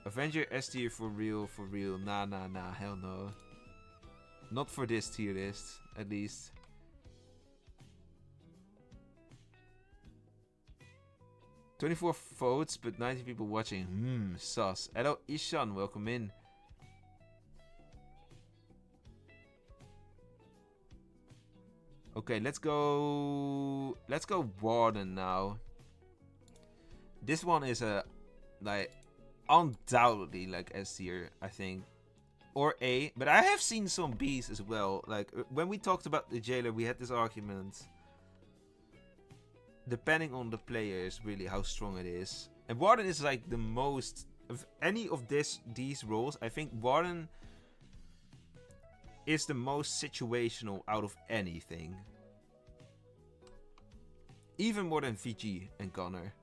Avenger S tier for real, for real. Nah, hell no. Not for this tier list, at least. "24 votes, but 90 people watching. Sus. Hello, Ishan, welcome in. Okay, let's go Warden now. This one is a like undoubtedly like S tier, I think, or A. But I have seen some Bs as well. Like when we talked about the jailer, we had this argument. Depending on the players, really how strong it is. And Warden is like the most of any of these roles. I think Warden is the most situational out of anything. Even more than VG and Gunner.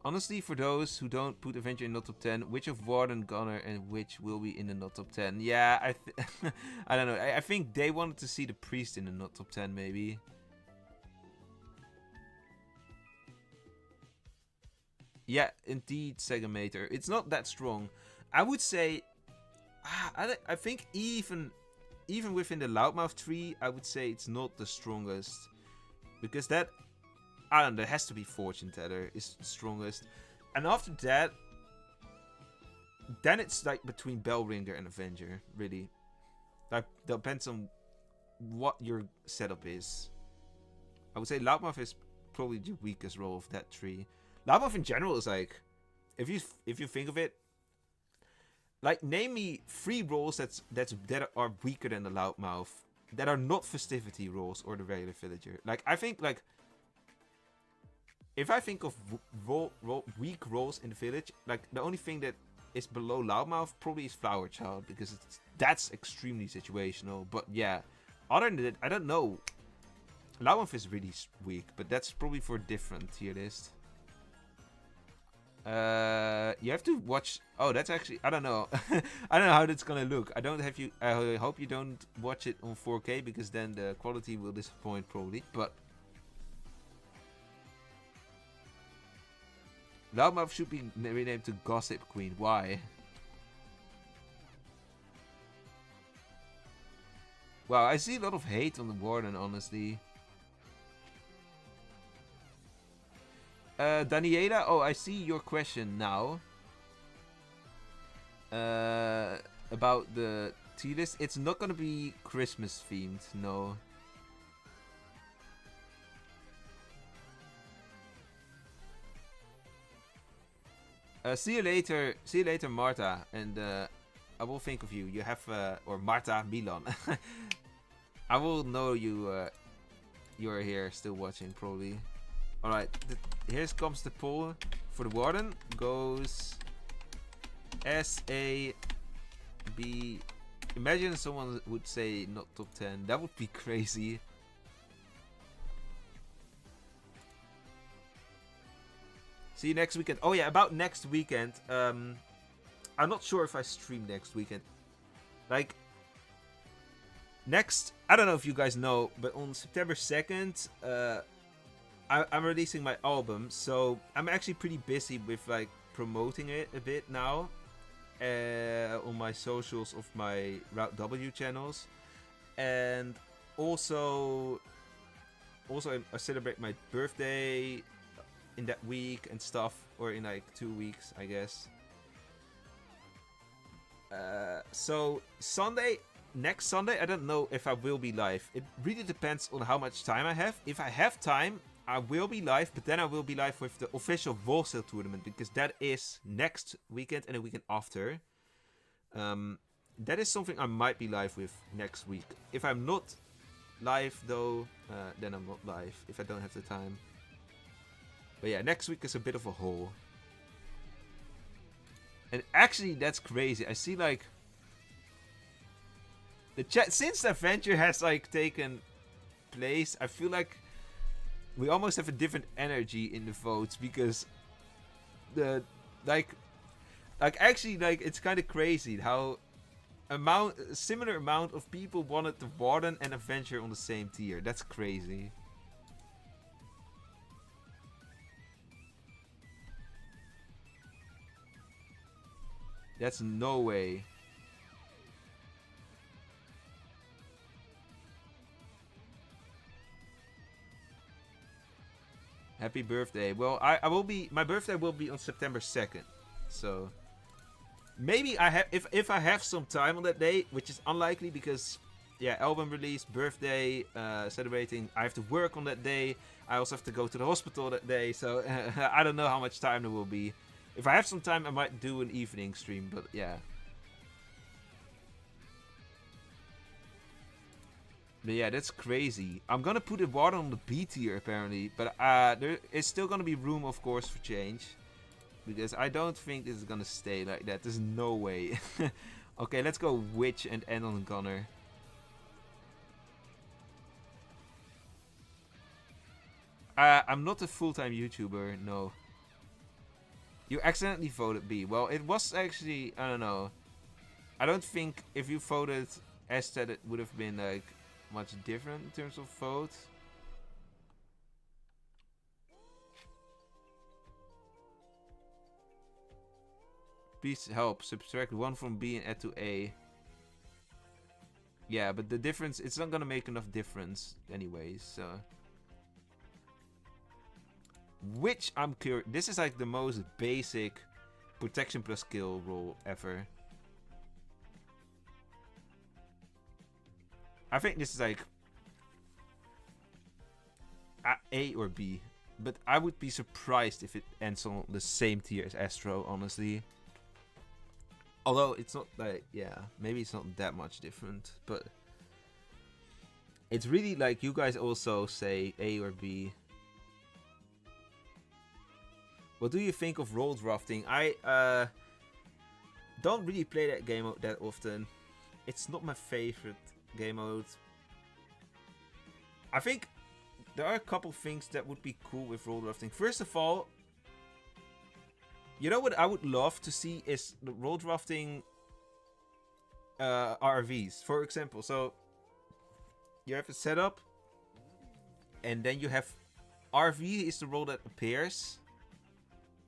Honestly, for those who don't put Avenger in not top 10, which of Warden, Gunner, and which will be in the not top 10? Yeah, I don't know. I think they wanted to see the Priest in the not top 10, maybe. Yeah, indeed, Segamator. It's not that strong. I would say, I think even within the Loudmouth tree, I would say it's not the strongest. Because that, I don't know, there has to be Fortune Teller is the strongest. And after that, then it's like between Bellringer and Avenger, really. That depends on what your setup is. I would say Loudmouth is probably the weakest role of that three. Loudmouth in general is like, if you think of it, like name me 3 roles that are weaker than the Loudmouth, that are not festivity roles or the regular villager. Like I think like, if I think of weak roles in the village, like the only thing that is below Loudmouth probably is Flower Child, because that's extremely situational. But yeah, other than that, I don't know. Loudmouth is really weak, but that's probably for a different tier list. You have to watch. Oh, that's actually, I don't know. I don't know how that's gonna look. I hope you don't watch it on 4K, because then the quality will disappoint probably. But Loudmouth should be renamed to Gossip Queen. Why? Wow, I see a lot of hate on the Warden, honestly. Daniela, oh, I see your question now. About the tier list. It's not gonna be Christmas themed, no. See you later, Marta, and I will think of you. You have, or Marta Milan. I will know you. You are here, still watching, probably. All right, here comes the poll for the Warden. Goes S-A-B. Imagine someone would say not top 10. That would be crazy. See you next weekend. Oh yeah, about next weekend. I'm not sure if I stream next weekend. Like, I don't know if you guys know, but on September 2nd, I'm releasing my album. So I'm actually pretty busy with like promoting it a bit now. On my socials of my Route W channels. And also I celebrate my birthday in that week and stuff, or in like 2 weeks, I guess. So next Sunday, I don't know if I will be live. It really depends on how much time I have. If I have time, I will be live, but then I will be live with the official Wolvesville tournament, because that is next weekend and the weekend after. That is something I might be live with next week. If I'm not live though, then I'm not live, if I don't have the time. But yeah, next week is a bit of a hole. And actually, that's crazy. I see like the chat, since the adventure has like taken place, I feel like we almost have a different energy in the votes, because the actually it's kind of crazy how similar amount of people wanted the Warden and Adventure on the same tier. That's crazy. That's no way. Happy birthday. Well, I will be, my birthday will be on September 2nd. So maybe if I have some time on that day, which is unlikely because yeah, album release, birthday, celebrating. I have to work on that day. I also have to go to the hospital that day. So I don't know how much time there will be. If I have some time, I might do an evening stream, but yeah. But yeah, that's crazy. I'm gonna put the water on the B tier apparently, but there is still gonna be room, of course, for change, because I don't think this is gonna stay like that. There's no way. Okay, let's go Witch and end on Gunner. I'm not a full-time YouTuber, no. You accidentally voted B. Well, it was actually, I don't know. I don't think if you voted S that it would have been like much different in terms of vote. Please help. Subtract 1 from B and add to A. Yeah, but the difference, it's not gonna make enough difference anyways, so. Which I'm curious. This is like the most basic protection plus skill roll ever. I think this is like A or B. But I would be surprised if it ends on the same tier as Astro, honestly. Although it's not like, yeah, maybe it's not that much different, but it's really like you guys also say A or B. What do you think of roll drafting? I don't really play that game mode that often. It's not my favorite game mode. I think there are a couple things that would be cool with roll drafting. First of all, you know what I would love to see is the roll drafting RVs, for example. So you have a setup, and then you have RV is the role that appears,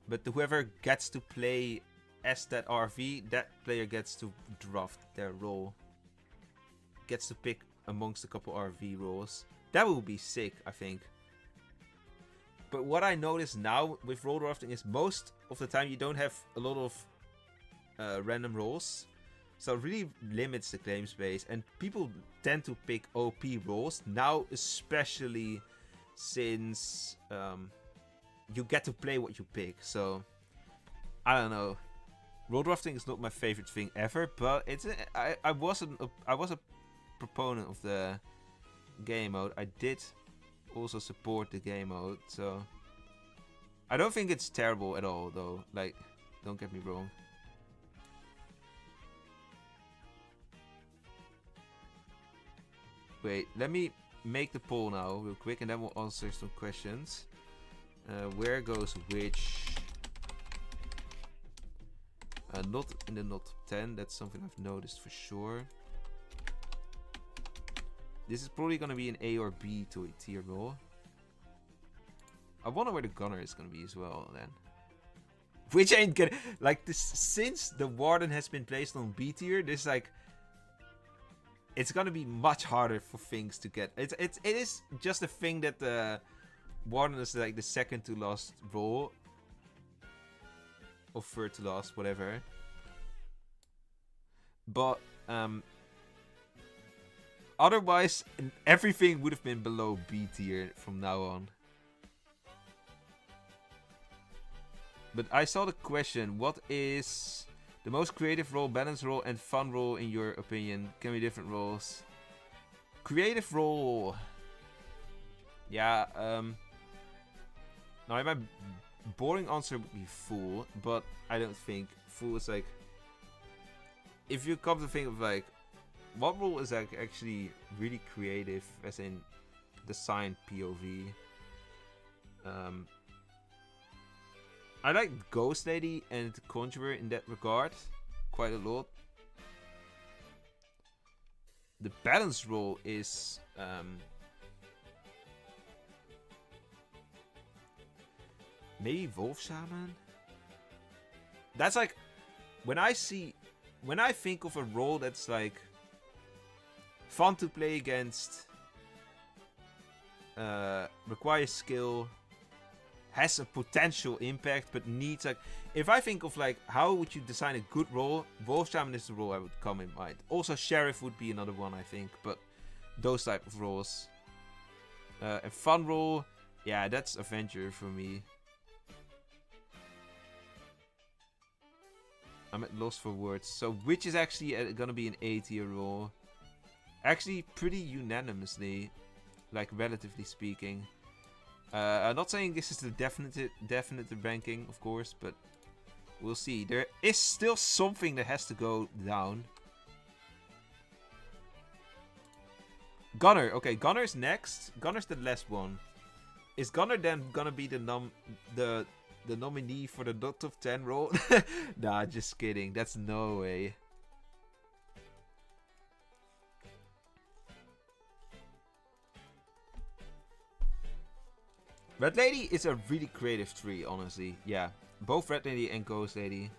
but whoever gets to play as that RV, that player gets to draft their role. Gets to pick amongst a couple RV roles. That would be sick, I think. But what I notice now with role drafting is most of the time you don't have a lot of random roles. So it really limits the claim space. And people tend to pick OP roles. Now especially since you get to play what you pick. So I don't know. Role drafting is not my favorite thing ever. But it's I was a proponent of the game mode. I did also support the game mode, so I don't think it's terrible at all, though. Like, don't get me wrong. Wait, let me make the poll now real quick, and then we'll answer some questions. Where goes which? Not in the top 10. That's something I've noticed for sure. This is probably gonna be an A or B to a tier role. I wonder where the gunner is gonna be as well then. Which ain't gonna like this since the warden has been placed on B tier. This like it's gonna be much harder for things to get. It is just a thing that the warden is like the second to last role or third to last, whatever. But otherwise, everything would have been below B tier from now on. But I saw the question, what is the most creative role, balanced role, and fun role in your opinion? Can be different roles. Creative role. Yeah, now my boring answer would be Fool, but I don't think. Fool is like, if you come to think of like, what role is like actually really creative, as in design POV? I like Ghost Lady and Conjurer in that regard quite a lot. The balance role is maybe Wolf Shaman. That's like when I think of a role that's like fun to play against, requires skill, has a potential impact, but needs like, if I think of like how would you design a good role, Wolf Shaman is the role I would come in mind. Also Sheriff would be another one, I think, but those type of roles. A fun role, yeah, that's Avenger for me. I'm at loss for words. So which is actually gonna be an A tier role? Actually pretty unanimously, like relatively speaking. I'm not saying this is the definite ranking, of course, but we'll see. There is still something that has to go down. Gunner, okay, Gunner's next. Gunner's the last one. Is Gunner then gonna be the nominee for the top 10 role? Nah, just kidding. That's no way. Red Lady is a really creative tree, honestly. Yeah, both Red Lady and Ghost Lady.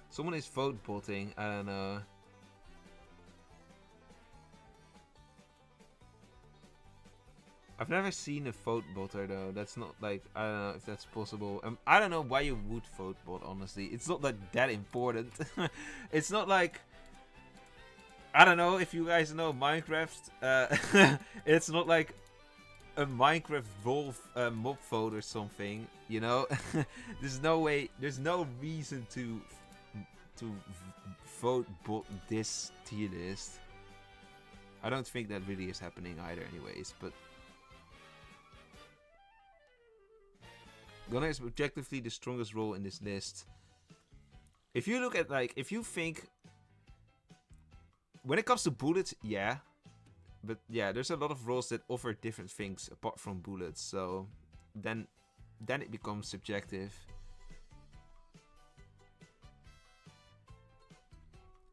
Someone is vote botting. I don't know. I've never seen a vote botter though. That's not like, I don't know if that's possible. I don't know why you would vote bot, honestly. It's not like that important. It's not like, I don't know if you guys know Minecraft. It's not like a Minecraft Wolf mob vote or something, you know. There's no way, there's no reason to vote this tier list. I don't think that really is happening either anyways, but Gunner is objectively the strongest role in this list. If you look at, like, if you think when it comes to bullets, yeah. But yeah, there's a lot of roles that offer different things apart from bullets, so then it becomes subjective.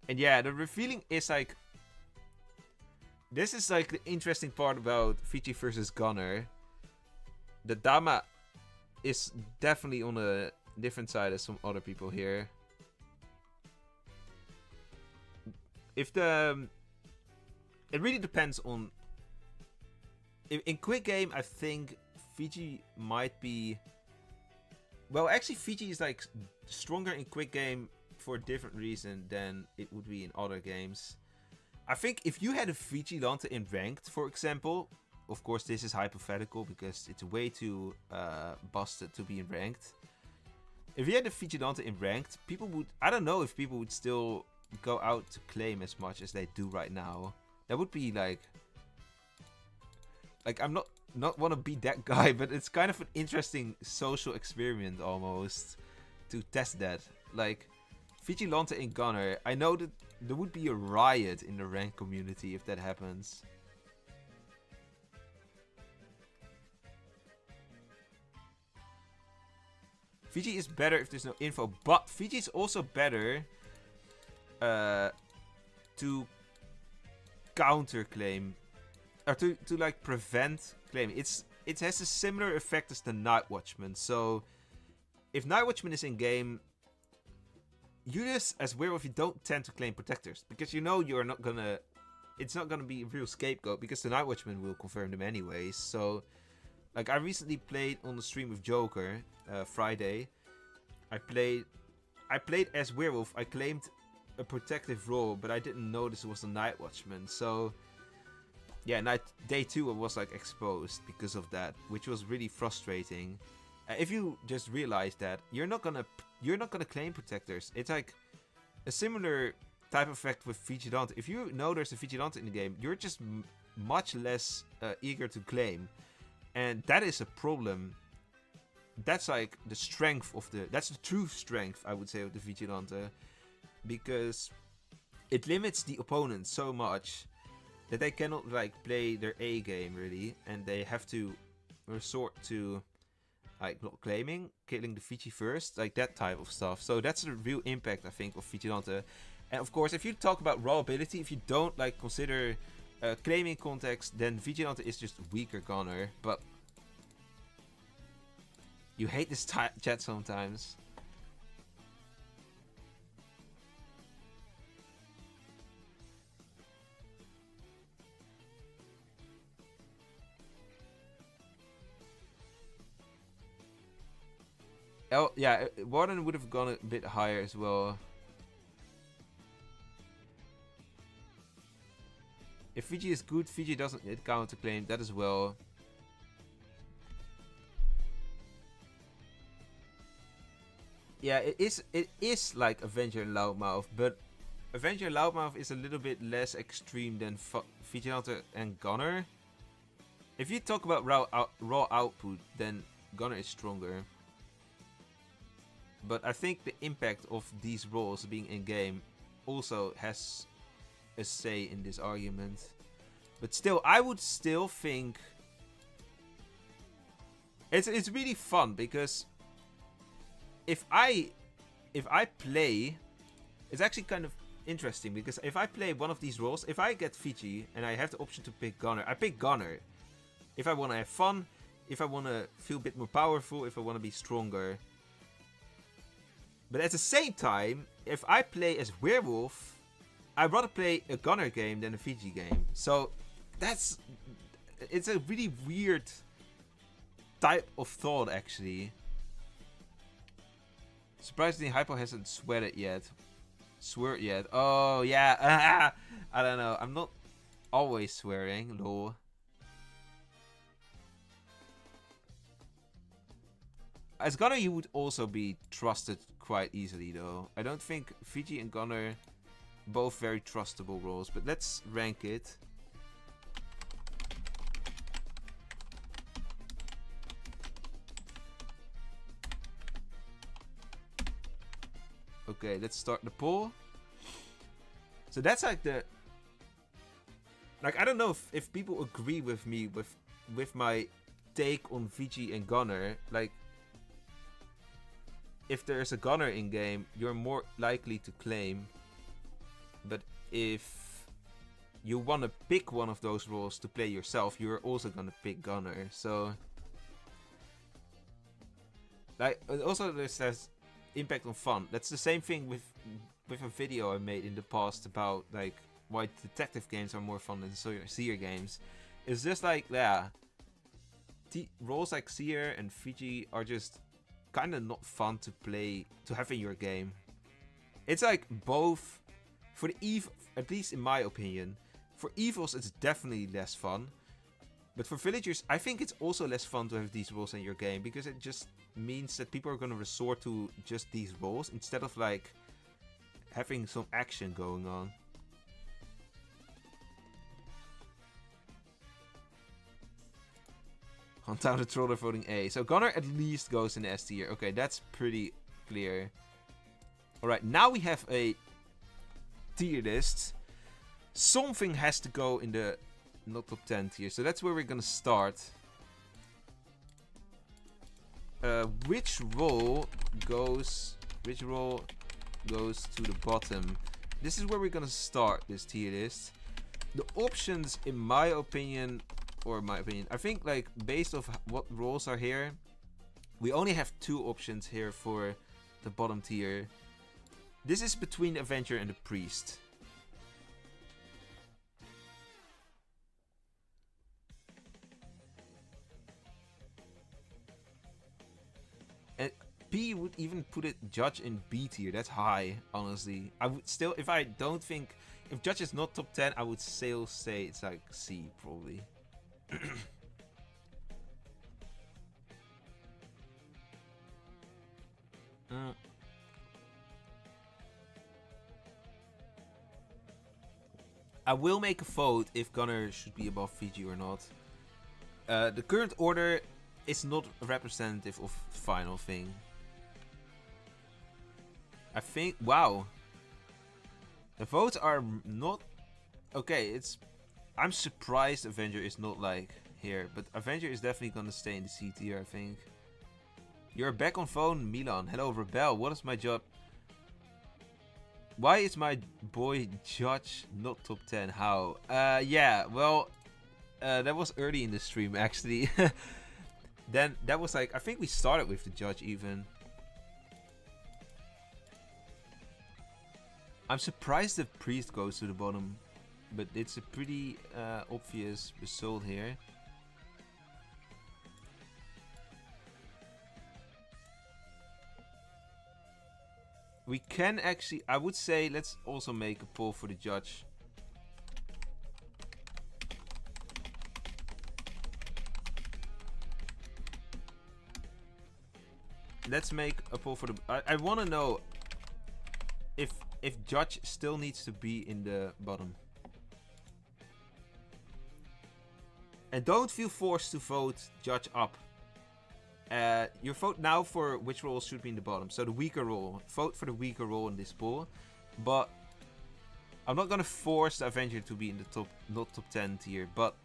And yeah, the revealing is like, this is like the interesting part about Fiji versus Gunner. The Dama is definitely on a different side as some other people here. If the it really depends on. In quick game, I think Fiji might be. Well, actually, Fiji is like stronger in quick game for a different reason than it would be in other games. I think if you had a Vigilante in ranked, for example, of course this is hypothetical because it's way too busted to be in ranked. If you had a Vigilante in ranked, people would. I don't know if people would still go out to claim as much as they do right now. That would be like I'm not want to be that guy, but it's kind of an interesting social experiment almost to test that. Like Vigilante and Gunner, I know that there would be a riot in the rank community if that happens. Fiji is better if there's no info, but Fiji is also better to counter claim or to like prevent claim. It has a similar effect as the Night Watchman. So if Night Watchman is in game, you just as werewolf, you don't tend to claim protectors because you know you're not gonna. It's not gonna be a real scapegoat because the Night Watchman will confirm them anyways. So like I recently played on the stream with Joker Friday. I played as werewolf. I claimed a protective role, but I didn't notice it was the Night Watchman. So yeah, day 2 I was like exposed because of that, which was really frustrating. If you just realize that you're not gonna claim protectors, it's like a similar type of effect with Vigilante. If you know there's a Vigilante in the game, you're just much less eager to claim, and that is a problem. That's like the strength of that's the true strength, I would say, of the Vigilante, because it limits the opponent so much that they cannot like play their A game really, and they have to resort to like not claiming, killing the Fiji first, like that type of stuff. So that's the real impact, I think, of Vigilante. And of course, if you talk about raw ability, if you don't like consider claiming context, then Vigilante is just weaker Gunner. But you hate this chat sometimes. Oh, yeah, Warden would have gone a bit higher as well. If Fiji is good, Fiji doesn't need counter claim that as well. Yeah, it is like Avenger Loudmouth, but Avenger Loudmouth is a little bit less extreme than Vigilante and Gunner. If you talk about raw output, then Gunner is stronger. But I think the impact of these roles being in game also has a say in this argument. But still, I would still think it's really fun because if I play, it's actually kind of interesting because if I play one of these roles, if I get Fiji and I have the option to pick Gunner, I pick Gunner. If I want to have fun, if I want to feel a bit more powerful, if I want to be stronger. But at the same time, if I play as werewolf, I'd rather play a Gunner game than a Fiji game. So it's a really weird type of thought, actually. Surprisingly, Hypo hasn't sweated yet. Oh, yeah. I don't know. I'm not always swearing, lol. As Gunner, you would also be trusted quite easily, though. I don't think Fiji and Gunner both very trustable roles, but let's rank it. Okay, let's start the poll. So that's like the... Like, I don't know if people agree with me with my take on Fiji and Gunner. Like, if there's a Gunner in game, you're more likely to claim. But if you want to pick one of those roles to play yourself, you're also going to pick Gunner. So, like, also there's impact on fun. That's the same thing with a video I made in the past about like why detective games are more fun than seer games. It's just like, yeah, roles like seer and Fiji are just kind of not fun to play, to have in your game. It's like both, for the evil, at least in my opinion, for evils it's definitely less fun. But for villagers, I think it's also less fun to have these roles in your game, because it just means that people are going to resort to just these roles instead of like having some action going on. Hunt the Troller voting A. So Gunner at least goes in the S tier. Okay, that's pretty clear. Alright, now we have a tier list. Something has to go in the not top 10 tier. So that's where we're gonna start. Which role goes to the bottom? This is where we're gonna start this tier list. The options, in my opinion, I think like based off what roles are here, we only have 2 options here for the bottom tier. This is between the Avenger and the Priest. And P would even put it Judge in B tier. That's high, honestly. I would still, if Judge is not top 10, I would still say it's like C, probably. I will make a vote if Gunner should be above Fiji or not. The current order is not representative of the final thing. I think... Wow. The votes are not... Okay, I'm surprised Avenger is not like here. But Avenger is definitely gonna stay in the C tier, I think. You're back on phone, Milan. Hello, Rebel. What is my job? Why is my boy Judge not top 10? How? Yeah, well, that was early in the stream, actually. Then that was like, I think we started with the Judge even. I'm surprised the Priest goes to the bottom, but it's a pretty obvious result here. We can actually, I would say, let's also make a poll for the Judge. Let's make a poll for the... I want to know if Judge still needs to be in the bottom. And don't feel forced to vote Judge up. Your vote now for which roles should be in the bottom. So the weaker role. Vote for the weaker role in this poll. But I'm not gonna force the Avenger to be in the top, not top 10 tier. But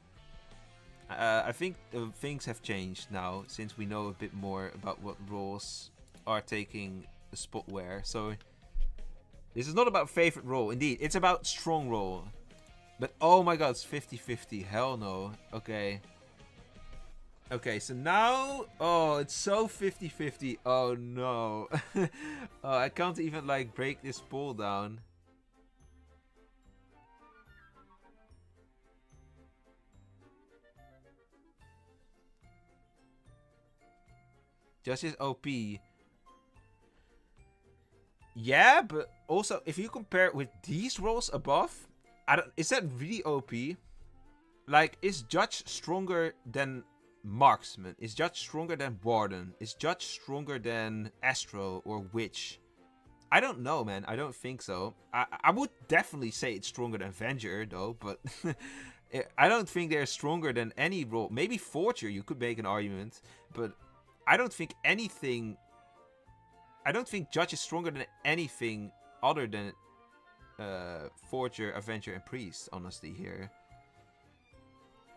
I think things have changed now, since we know a bit more about what roles are taking a spot where. So this is not about favorite role. Indeed, it's about strong role. But oh my god, it's 50-50. Hell no. Okay. Okay, so now... Oh, it's so 50-50. Oh no. Oh, I can't even like break this poll down. Justice OP. Yeah, but also if you compare with these roles above, is that really OP? Like, is Judge stronger than Marksman. Is Judge stronger than Warden? Is Judge stronger than Astro or Witch? I don't know, man. I don't think so. I would definitely say it's stronger than Avenger, though, but I don't think they're stronger than any role. Maybe Forger, you could make an argument, but I don't think anything... I don't think Judge is stronger than anything other than Forger, Avenger, and Priest, honestly, here.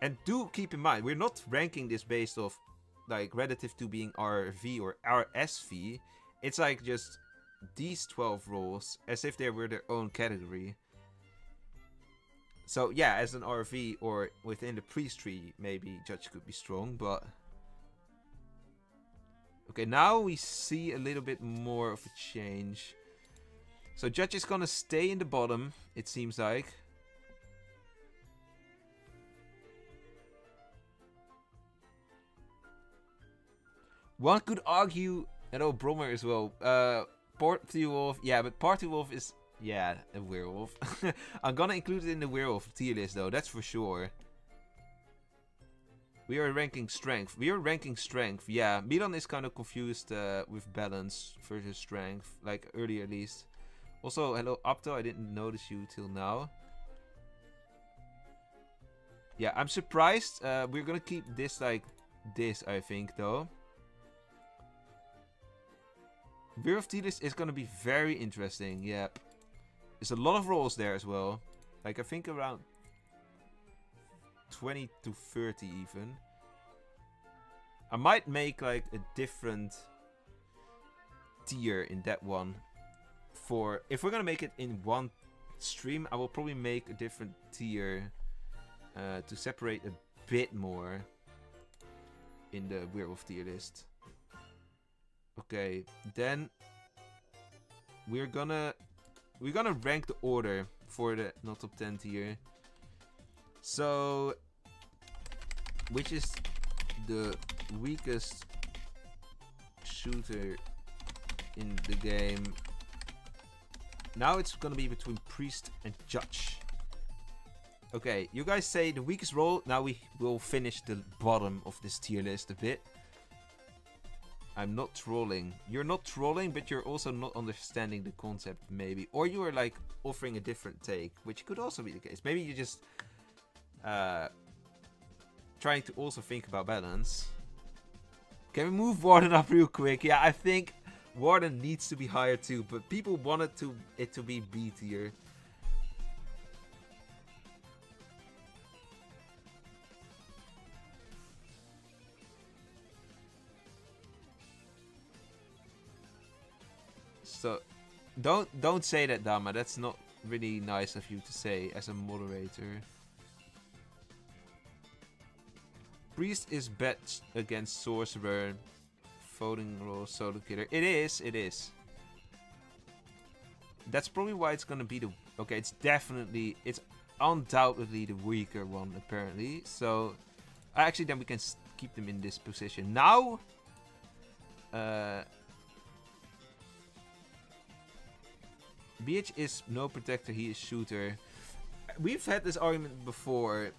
And do keep in mind, we're not ranking this based off, like, relative to being RV or RSV. It's like just these 12 roles as if they were their own category. So yeah, as an RV or within the priest tree, maybe Judge could be strong, but... Okay, now we see a little bit more of a change. So Judge is gonna stay in the bottom, it seems like. One could argue, and oh, Brommer as well. Party Wolf, yeah, but Party Wolf is, yeah, a werewolf. I'm gonna include it in the werewolf tier list, though, that's for sure. We are ranking strength. Yeah. Milan is kind of confused with balance versus strength, like earlier at least. Also, hello, Apto, I didn't notice you till now. Yeah, I'm surprised. We're gonna keep this like this, I think, though. Werewolf tier list is gonna be very interesting, yep. There's a lot of roles there as well. Like, I think around 20 to 30 even. I might make like a different tier in that one. For if we're gonna make it in one stream, I will probably make a different tier to separate a bit more in the werewolf tier list. Okay, then we're gonna rank the order for the not top 10 tier. So, which is the weakest shooter in the game? Now it's gonna be between Priest and Judge. Okay, you guys say the weakest role. Now we will finish the bottom of this tier list a bit. I'm not trolling. You're not trolling, but you're also not understanding the concept, maybe. Or you are like offering a different take, which could also be the case. Maybe you're just trying to also think about balance. Can we move Warden up real quick? Yeah, I think Warden needs to be higher too, but people wanted it to be B tier. So, don't say that, Dama. That's not really nice of you to say as a moderator. Priest is bad against Sorcerer. Voting role, Solo Killer. It is. That's probably why it's gonna be the... Okay, it's undoubtedly the weaker one, apparently. So, actually, then we can keep them in this position. Now... BH is no protector, he is shooter. We've had this argument before.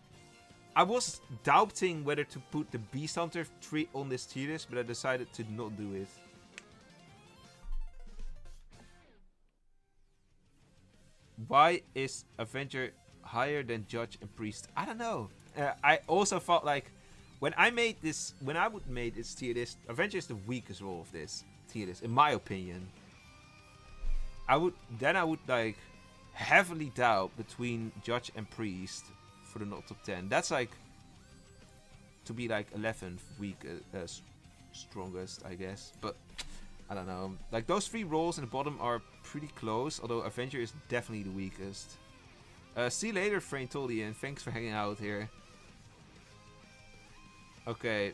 I was doubting whether to put the Beast Hunter tree on this tier list, but I decided to not do it. Why is Avenger higher than Judge and Priest? I don't know. I also thought like when I would make this tier list, Avenger is the weakest role of this tier list, in my opinion. I would like heavily doubt between Judge and Priest for the not top 10. That's like to be like 11th weak strongest, I guess. But I don't know. Like those three roles in the bottom are pretty close, although Avenger is definitely the weakest. See you later, Fraintolian. Thanks for hanging out here. Okay.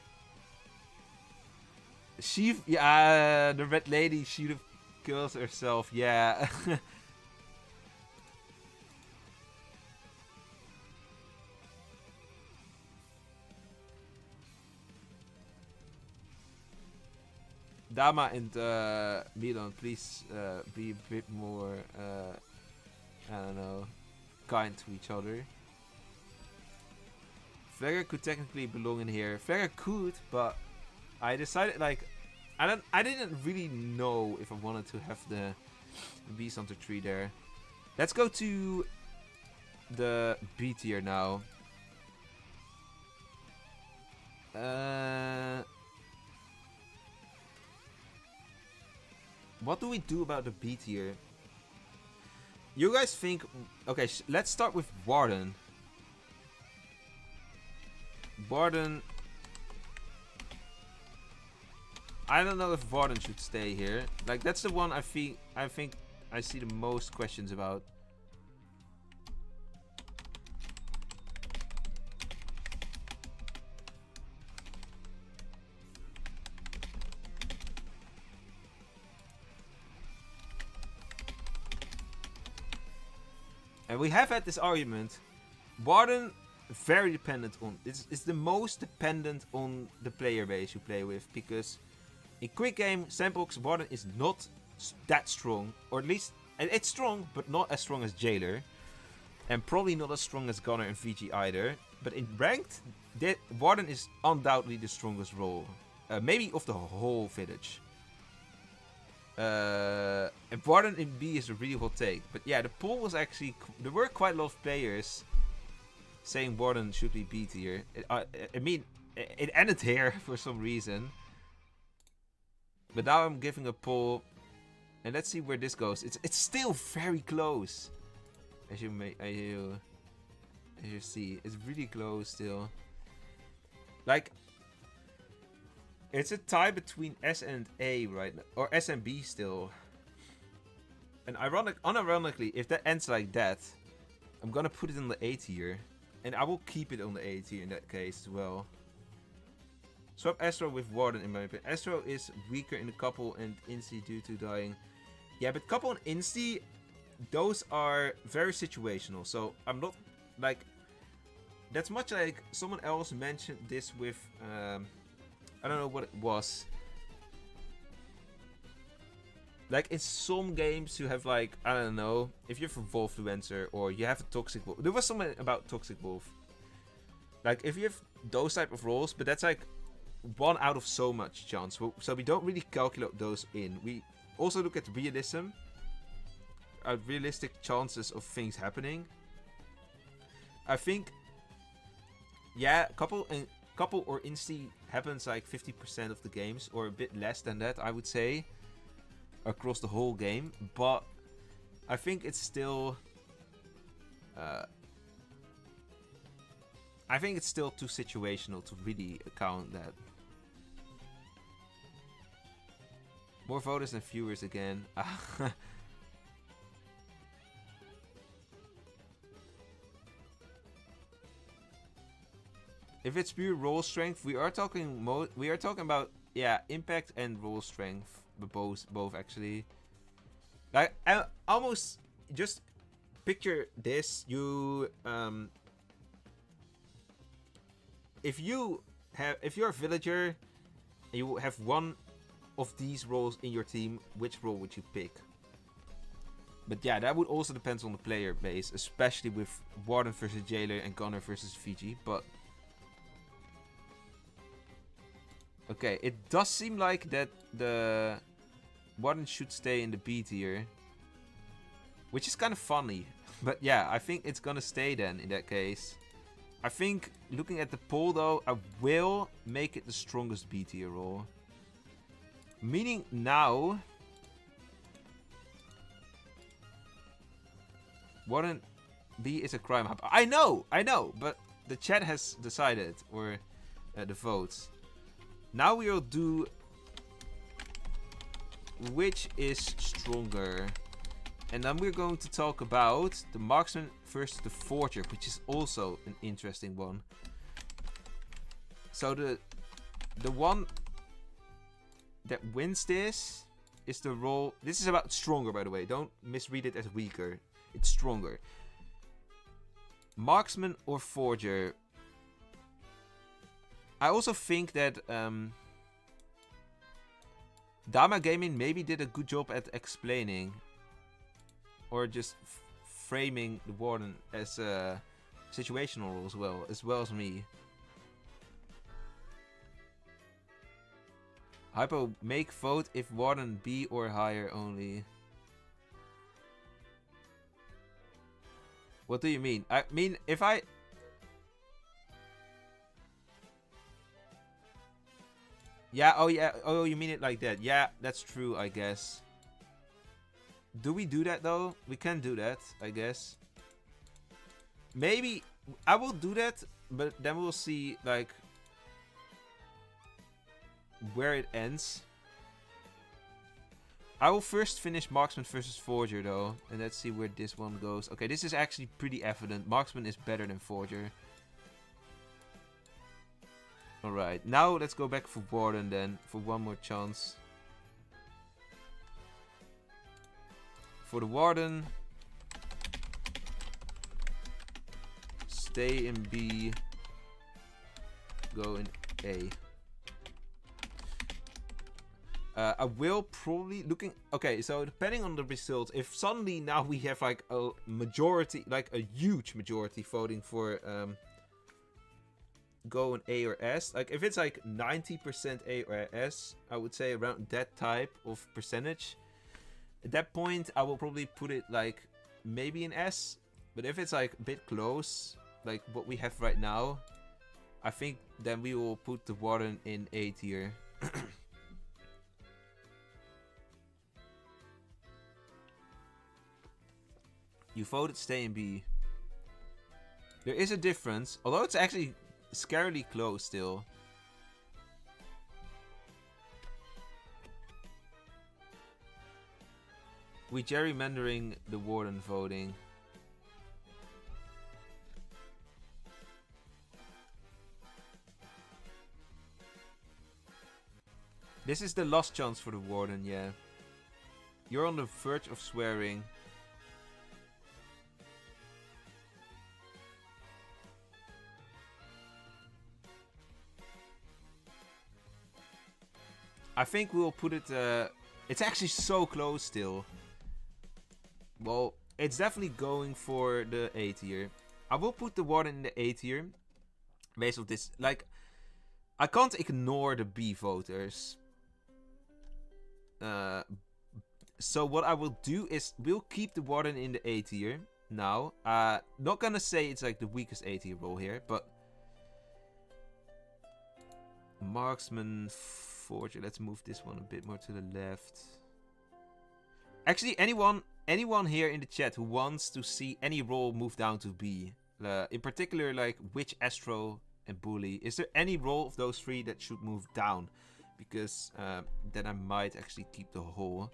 The red lady, she kills herself, yeah. Dama and Milan, please be a bit more, I don't know, kind to each other. Flagger could technically belong in here. Flagger could, but I decided like I didn't really know if I wanted to have the Beast Hunter tree there. Let's go to the B tier now. What do we do about the B tier? You guys think... Okay, let's start with Warden. Warden... I don't know if Warden should stay here. Like, that's the one I think I see the most questions about. And we have had this argument. Warden, very dependent on... It's the most dependent on the player base you play with. Because in quick game, Sandbox, Warden is not that strong. Or at least, it's strong, but not as strong as Jailer. And probably not as strong as Gunner and VG either. But in ranked, Warden is undoubtedly the strongest role. Maybe of the whole village. And Warden in B is a really hot take. But yeah, the poll was actually... There were quite a lot of players saying Warden should be B tier. I mean, it ended here for some reason. But now I'm giving a poll. And let's see where this goes. It's still very close. As you see. It's really close still. Like... It's a tie between S and A right now. Or S and B still. And unironically, if that ends like that, I'm gonna put it in the A tier. And I will keep it on the A tier in that case as well. Swap Astro with Warden in my opinion. Astro is weaker in the couple and Insti due to dying. Yeah, but couple and Insti, those are very situational. So I'm not like... That's much like someone else mentioned this with... I don't know what it was. Like in some games you have like, I don't know, if you're from Wolfluencer or you have a Toxic Wolf. There was something about Toxic Wolf. Like if you have those type of roles, but that's like 1 out of so much chance. So we don't really calculate those in. We also look at realism. Realistic chances of things happening. I think, yeah, couple or Insti happens like 50% of the games, or a bit less than that, I would say, across the whole game. But I think it's still too situational to really account that. More voters than viewers again. If it's pure roll strength, we are talking about, yeah, impact and roll strength, but both actually. Like I almost just picture this. You if you're a villager and you have one of these roles in your team, which role would you pick? But yeah, that would also depend on the player base, especially with Warden versus Jailer and Gunner versus VG. But okay, it does seem like that the Warden should stay in the B tier, which is kind of funny. But yeah, I think it's gonna stay then in that case. I think, looking at the poll though, I will make it the strongest B tier role. Meaning now, Warden B is a crime hub. I know, but the chat has decided, or the votes. Now we will do which is stronger. And then we're going to talk about the marksman versus the forger, which is also an interesting one. So the one that wins this is the role. This is about stronger, by the way. Don't misread it as weaker. It's stronger. Marksman or forger. I also think that Dama Gaming maybe did a good job at explaining, or just framing the Warden as a situational role as well as me. Hypo, make vote if warden B or higher only. What do you mean? I mean, if I... Yeah, oh yeah, oh you mean it like that. Yeah, that's true, I guess. Do we do that though? We can do that, I guess. Maybe I will do that, but then we'll see like where it ends. I will first finish Marksman versus Forger though, and let's see where this one goes. Okay, this is actually pretty evident. Marksman is better than Forger. Alright, now let's go back for Warden then, for one more chance. For the Warden, stay in B, go in A. I will probably looking... Okay, so depending on the results, if suddenly now we have like a majority, like a huge majority voting for go in A or S, like if it's like 90% A or S, I would say around that type of percentage. At that point, I will probably put it like maybe in S. But if it's like a bit close, like what we have right now, I think then we will put the Warden in A tier. You voted stay in B. There is a difference, although it's actually scarily close still. We gerrymandering the Warden voting. This is the last chance for the Warden, yeah. You're on the verge of swearing. I think we'll put it... it's actually so close still. Well, it's definitely going for the A tier. I will put the Warden in the A tier. Based on this. Like, I can't ignore the B voters. So what I will do is... We'll keep the Warden in the A tier. Now. Not gonna say it's like the weakest A tier role here. But... Marksman... Forger. Let's move this one a bit more to the left. Actually, anyone here in the chat who wants to see any role move down to B, in particular like Witch, Astro, and Bully, is there any role of those three that should move down? Because then I might actually keep the whole.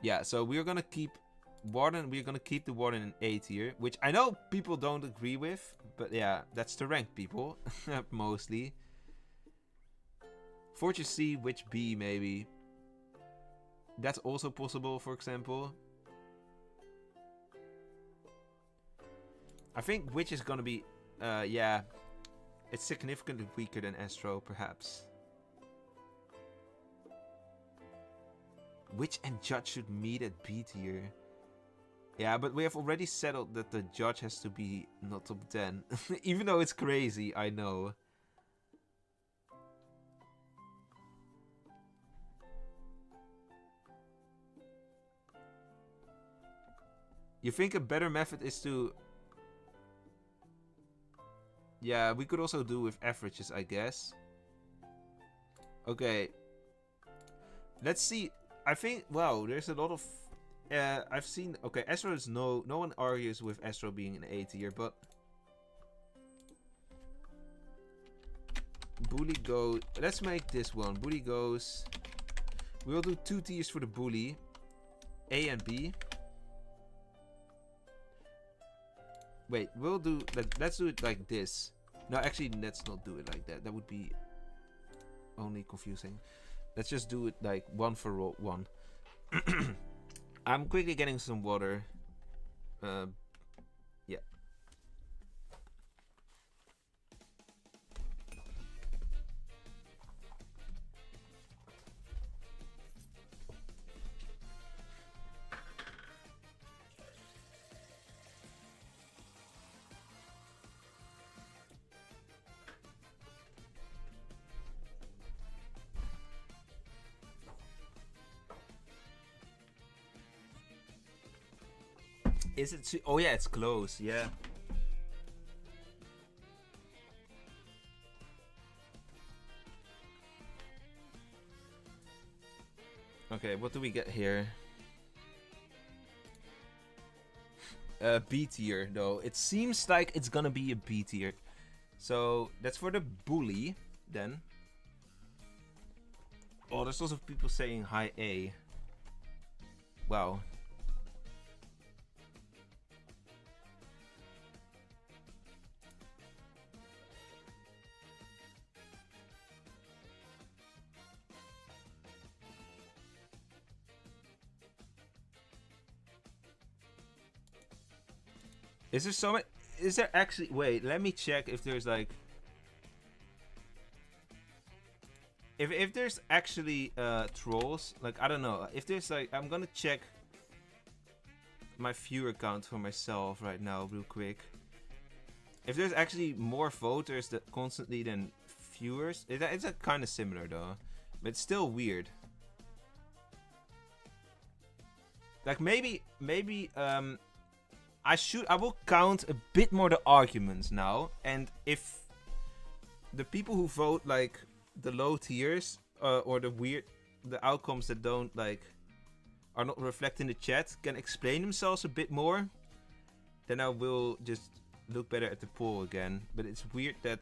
Yeah, so we're gonna keep Warden, we're gonna keep the Warden in A tier, which I know people don't agree with, but yeah, that's the rank people, mostly. Fortune C, Witch B, maybe. That's also possible, for example. I think Witch is gonna be, yeah, it's significantly weaker than Astro, perhaps. Witch and Judge should meet at B tier. Yeah, but we have already settled that the Judge has to be not top 10. Even though it's crazy, I know. You think a better method is to... Yeah, we could also do with averages, I guess. Okay. Let's see. I think, wow, there's a lot of... I've seen... Okay, Astro is no one argues with Astro being an A tier, but... Bully goes... Let's make this one. Bully goes... We'll do 2 tiers for the Bully. A and B. Wait, we'll do... Let's do it like this. No, actually, let's not do it like that. That would be only confusing. Let's just do it like one for one. I'm quickly getting some water. Yeah. Is it? Oh yeah, it's close. Yeah. Okay, what do we get here? B tier though. It seems like it's gonna be a B tier. So that's for the bully then. Oh, there's also people saying high A. Wow. Is there so much? Is there actually? Wait, let me check if there's like. If there's actually trolls, like I don't know. If there's like, I'm gonna check my viewer count for myself right now, real quick. If there's actually more voters that constantly than viewers, it's kind of similar though, but it's still weird. Like maybe I will count a bit more the arguments now, and if the people who vote like the low tiers or the outcomes that don't like are not reflected in the chat can explain themselves a bit more, then I will just look better at the poll again. But it's weird that,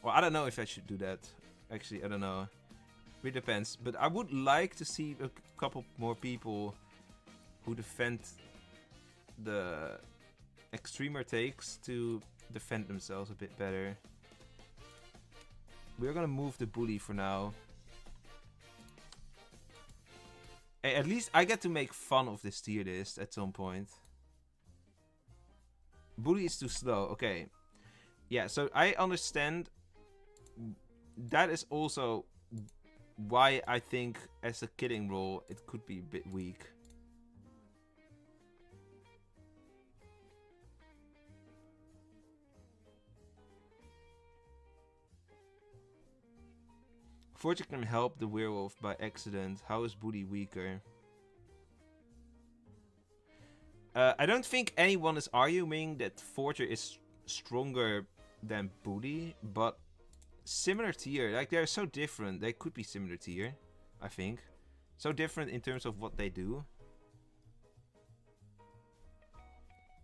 well, I don't know if I should do that. Actually, I don't know. It depends. But I would like to see a couple more people who defend the extremer takes to defend themselves a bit better. We're gonna move the bully for now. Hey, at least I get to make fun of this tier list at some point. Bully is too slow. Okay. Yeah, so I understand. That is also why I think as a killing role it could be a bit weak. Forger can help the werewolf by accident. How is Bully weaker? I don't think anyone is arguing that Forger is stronger than Bully, but similar tier. Like, they're so different. They could be similar tier, I think. So different in terms of what they do.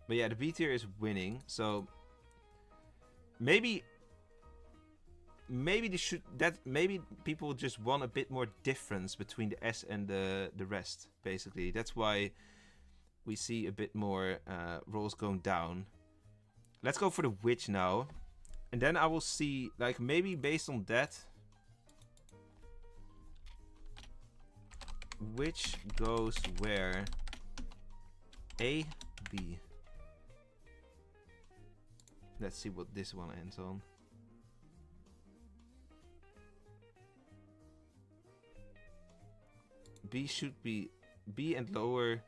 But yeah, the B tier is winning, so maybe they should maybe people just want a bit more difference between the S and the rest, basically. That's why we see a bit more rolls going down. Let's go for the witch now, and then I will see, like, maybe based on that, which goes where. A, B. Let's see what this one ends on. B should be B and lower.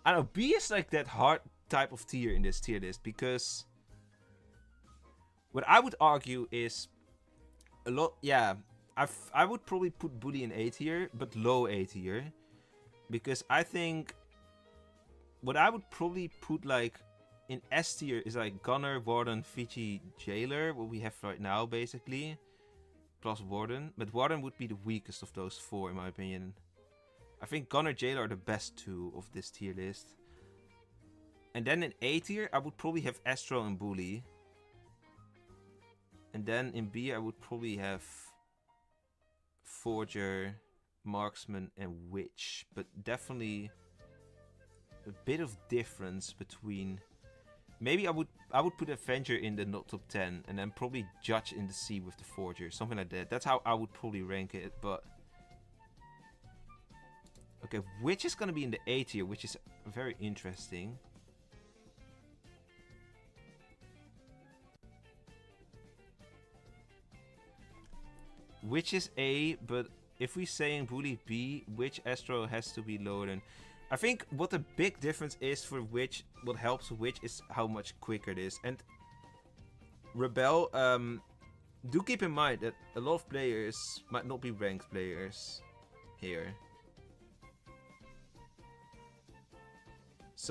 I don't know, B is like that hard type of tier in this tier list, because what I would argue is a lot. Yeah, I would probably put Bully in A tier, but low A tier, because I think what I would probably put like in S tier is like Gunner, Warden, Fiji, Jailer, what we have right now basically, plus Warden. But Warden would be the weakest of those four in my opinion. I think Gunner, Jailer are the best two of this tier list. And then in A tier I would probably have Astro and Bully. And then in B I would probably have Forger, Marksman and Witch. But definitely a bit of difference between. Maybe I would put Avenger in the not top 10 and then probably Judge in the C with the Forger, something like that. That's how I would probably rank it. But okay, Witch is gonna be in the A tier, which is very interesting. Witch is A, but if we saying Bully B, Witch Astro has to be lower than. I think what the big difference is for Witch, what helps Witch is how much quicker it is. And Rebel, do keep in mind that a lot of players might not be ranked players here.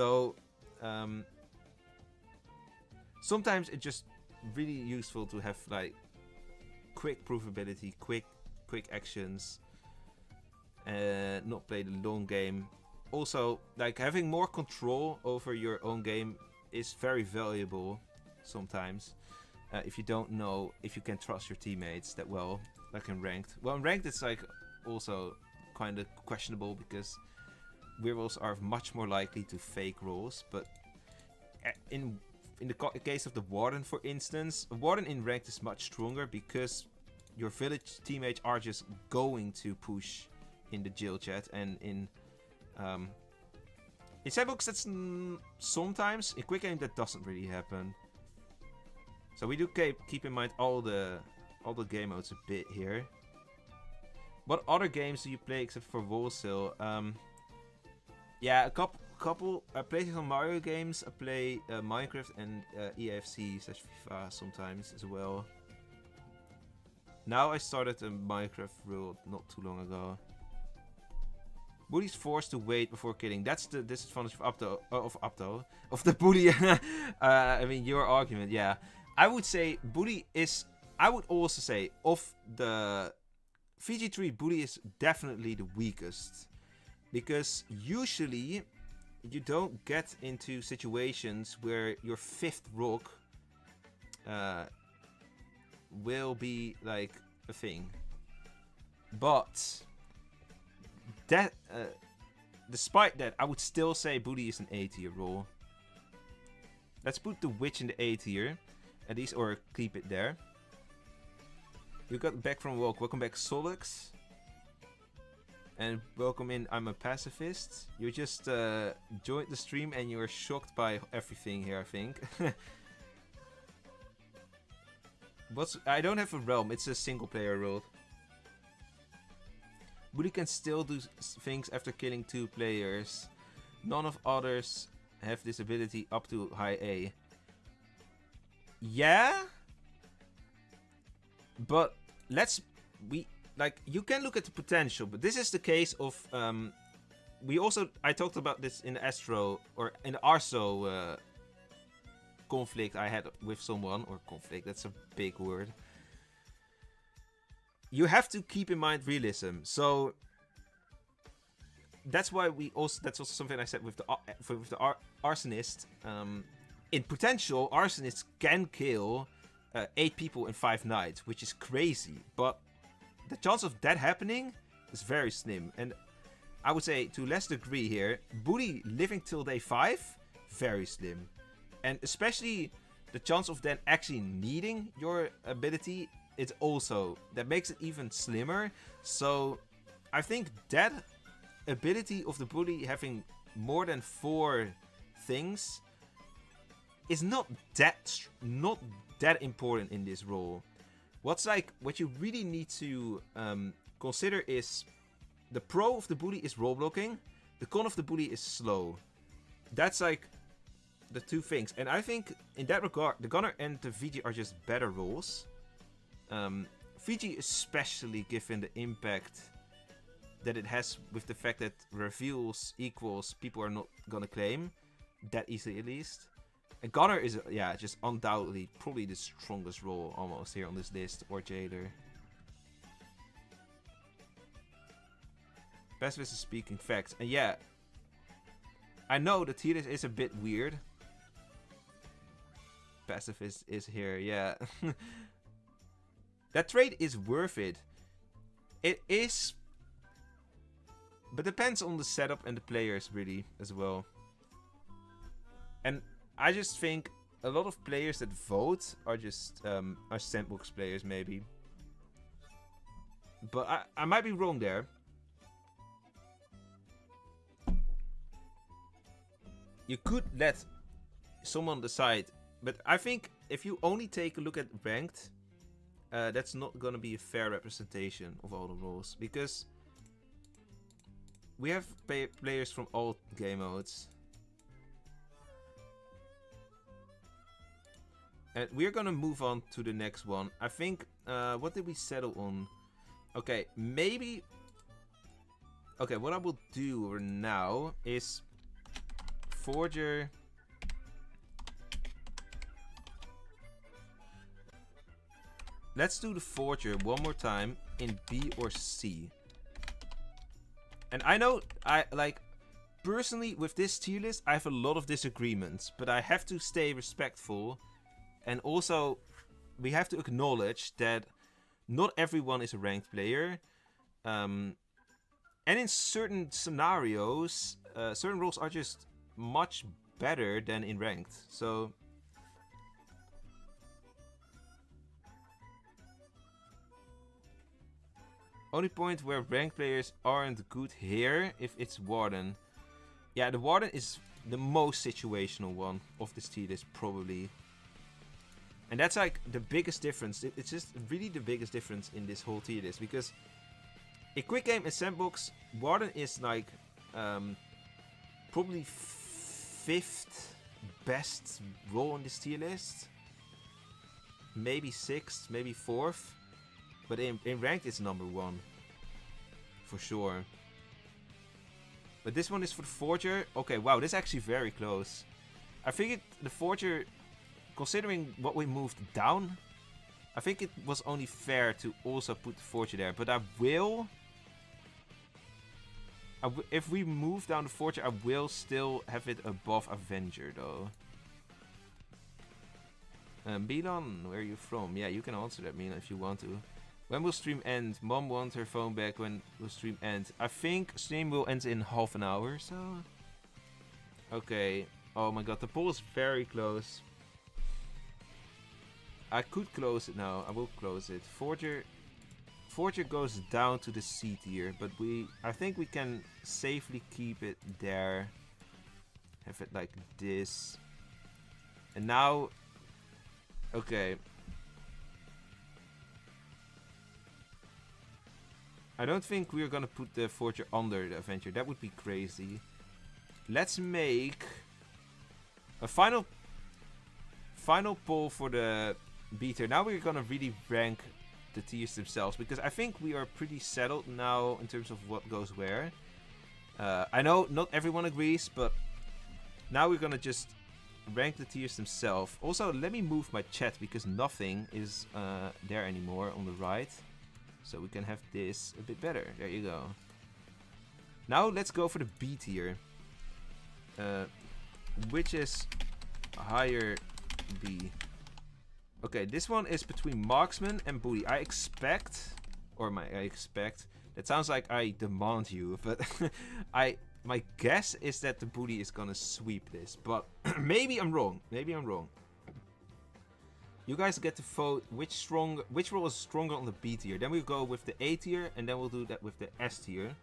So sometimes it's just really useful to have like quick provability, quick actions, and not play the long game. Also, like having more control over your own game is very valuable sometimes. If you don't know if you can trust your teammates that well, like in ranked. Well, in ranked it's like also kind of questionable because werewolves are much more likely to fake rolls. But in the case of the warden, for instance, a warden in ranked is much stronger because your village teammates are just going to push in the jail chat, and in sandbox that's sometimes. In quick game that doesn't really happen. So we do keep in mind all the game modes a bit here. What other games do you play except for Wolvesville? Yeah, a couple. I play some Mario games. I play Minecraft and EAFC/FIFA sometimes as well. Now I started a Minecraft world not too long ago. Bully's forced to wait before killing. That's the disadvantage of the bully. I mean, your argument, yeah. I would say bully is. I would also say of the VG3, bully is definitely the weakest, because usually you don't get into situations where your fifth rock will be like a thing. But that, despite that, I would still say bully is an A tier role. Let's put the witch in the A tier, at least, or keep it there. You got back from walk. Welcome back, Solux. And welcome in, I'm a pacifist. You just joined the stream and you're shocked by everything here, I think. I don't have a realm, it's a single player role. Bully can still do things after killing 2 players. None of others have this ability up to high A. Yeah? But you can look at the potential, but this is the case of I talked about this in the Astro or in the Arso conflict I had with someone, or conflict, that's a big word. You have to keep in mind realism. So that's why that's also something I said with the arsonist. In potential, arsonists can kill 8 people in 5 nights, which is crazy, but the chance of that happening is very slim. And I would say, to less degree here, bully living till day 5, very slim. And especially the chance of then actually needing your ability, it's also, that makes it even slimmer. So I think that ability of the bully having more than 4 things is not that important in this role. What you really need to consider is the pro of the bully is role blocking, the con of the bully is slow. That's like the 2 things. And I think in that regard, the gunner and the VG are just better roles. VG especially, given the impact that it has with the fact that reveals equals people are not gonna claim that easily, at least. And gunner is, yeah, just undoubtedly probably the strongest role almost here on this list, or jailer. Pacifist is speaking facts. And yeah, I know the tier list is a bit weird. Pacifist is here, yeah. That trade is worth it. It is, but depends on the setup and the players really as well. And I just think a lot of players that vote are just are sandbox players maybe. But I might be wrong there. You could let someone decide, but I think if you only take a look at ranked, that's not gonna be a fair representation of all the roles, because we have players from all game modes. And we're gonna move on to the next one. I think, what did we settle on? Okay, maybe... Okay, what I will do now is Forger. Let's do the Forger one more time in B or C. And I know, personally, with this tier list, I have a lot of disagreements. But I have to stay respectful. And also, we have to acknowledge that not everyone is a ranked player. And in certain scenarios, certain roles are just much better than in ranked. So... Only point where ranked players aren't good here if it's Warden. Yeah, the Warden is the most situational one of this tier list, probably. And that's like the biggest difference. It's just really the biggest difference in this whole tier list. Because in Quick Game and Sandbox, Warden is like probably 5th best role in this tier list. Maybe 6th, maybe 4th. But in ranked, it's number 1. For sure. But this one is for the Forger. Okay, wow, this is actually very close. I figured the Forger, considering what we moved down, I think it was only fair to also put the Forger there. But I will... if we move down the Forger, I will still have it above Avenger, though. Milan, where are you from? Yeah, you can answer that, Milan, if you want to. When will stream end? Mom wants her phone back. When will stream end? I think stream will end in half an hour, so... Okay. Oh my god, the poll is very close. I could close it now. I will close it. Forger goes down to the C tier, but I think we can safely keep it there. Have it like this. And now... Okay. I don't think we're gonna put the Forger under the Avenger. That would be crazy. Let's make a final poll for the B tier. Now we're gonna really rank the tiers themselves, because I think we are pretty settled now in terms of what goes where. I know not everyone agrees, but now we're gonna just rank the tiers themselves. Also, let me move my chat because nothing is there anymore on the right. So we can have this a bit better. There you go. Now let's go for the B tier. Which is higher B. Okay, this one is between Marksman and Booty. I expect... That sounds like I demand you, but my guess is that the Booty is gonna sweep this. But maybe I'm wrong. Maybe I'm wrong. You guys get to vote which role is stronger on the B tier. Then we'll go with the A tier, and then we'll do that with the S tier.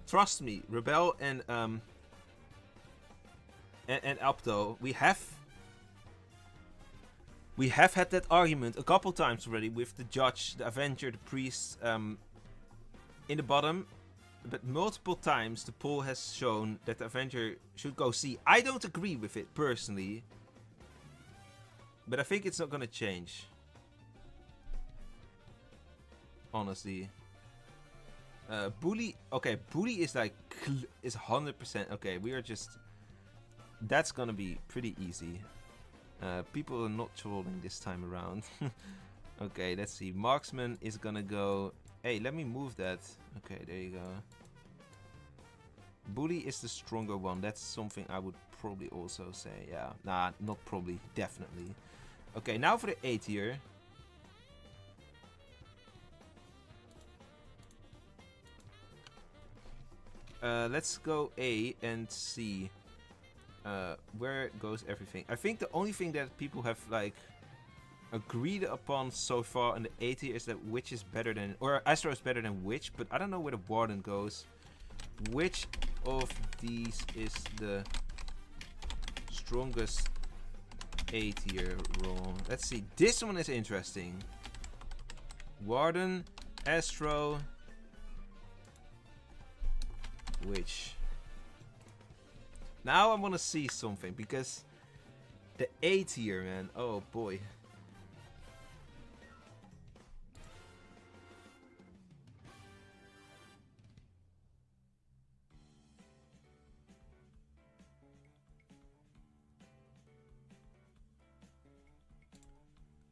Trust me, Rebel and Apto, we have had that argument a couple times already with the Judge, the Avenger, the Priest in the bottom, but multiple times the poll has shown that the Avenger should go C. I don't agree with it personally, but I think it's not gonna change. Honestly. Bully, okay, Bully is like, is 100%, okay, we are just, that's gonna be pretty easy. People are not trolling this time around. Okay, let's see, Marksman is gonna go, hey, let me move that. Okay, there you go. Bully is the stronger one, that's something I would probably also say, yeah. Nah, not probably, definitely. Okay, now for the A tier. Let's go A and C. Where goes everything? I think the only thing that people have like agreed upon so far in the A tier is that Witch is better than, or Astro is better than Witch, but I don't know where the Warden goes. Which of these is the strongest A tier role? Let's see. This one is interesting. Warden, Astro, Witch. Now I want to see something, because the A tier, man. Oh boy.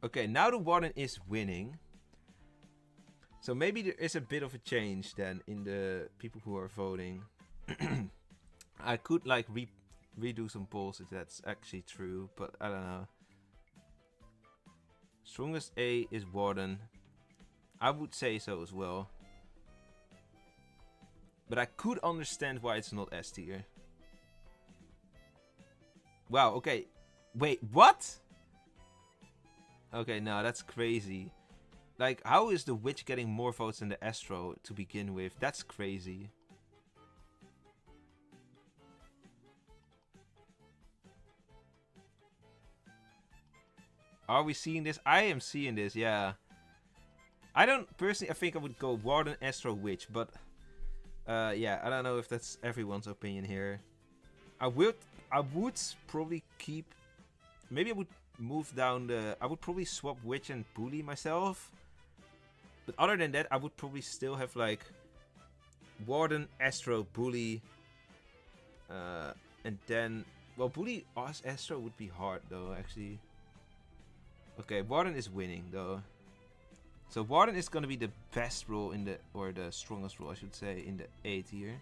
Okay, now the Warden is winning. So maybe there is a bit of a change then in the people who are voting. I could like redo some polls if that's actually true, but I don't know. Strongest A is Warden. I would say so as well. But I could understand why it's not S tier. Wow, okay. Wait, what? Okay, no, that's crazy. Like, how is the Witch getting more votes than the Astro to begin with? That's crazy. Are we seeing this? I am seeing this, yeah. I don't personally, I think I would go Warden, Astro, Witch, but yeah, I don't know if that's everyone's opinion here. I would probably keep, maybe I would move down the, I would probably swap Witch and Bully myself. But other than that, I would probably still have like Warden, Astro, Bully, and then, well, Bully as Astro would be hard though, actually. Okay, Warden is winning though. So Warden is gonna be the best role in the, or the strongest role I should say, in the A tier.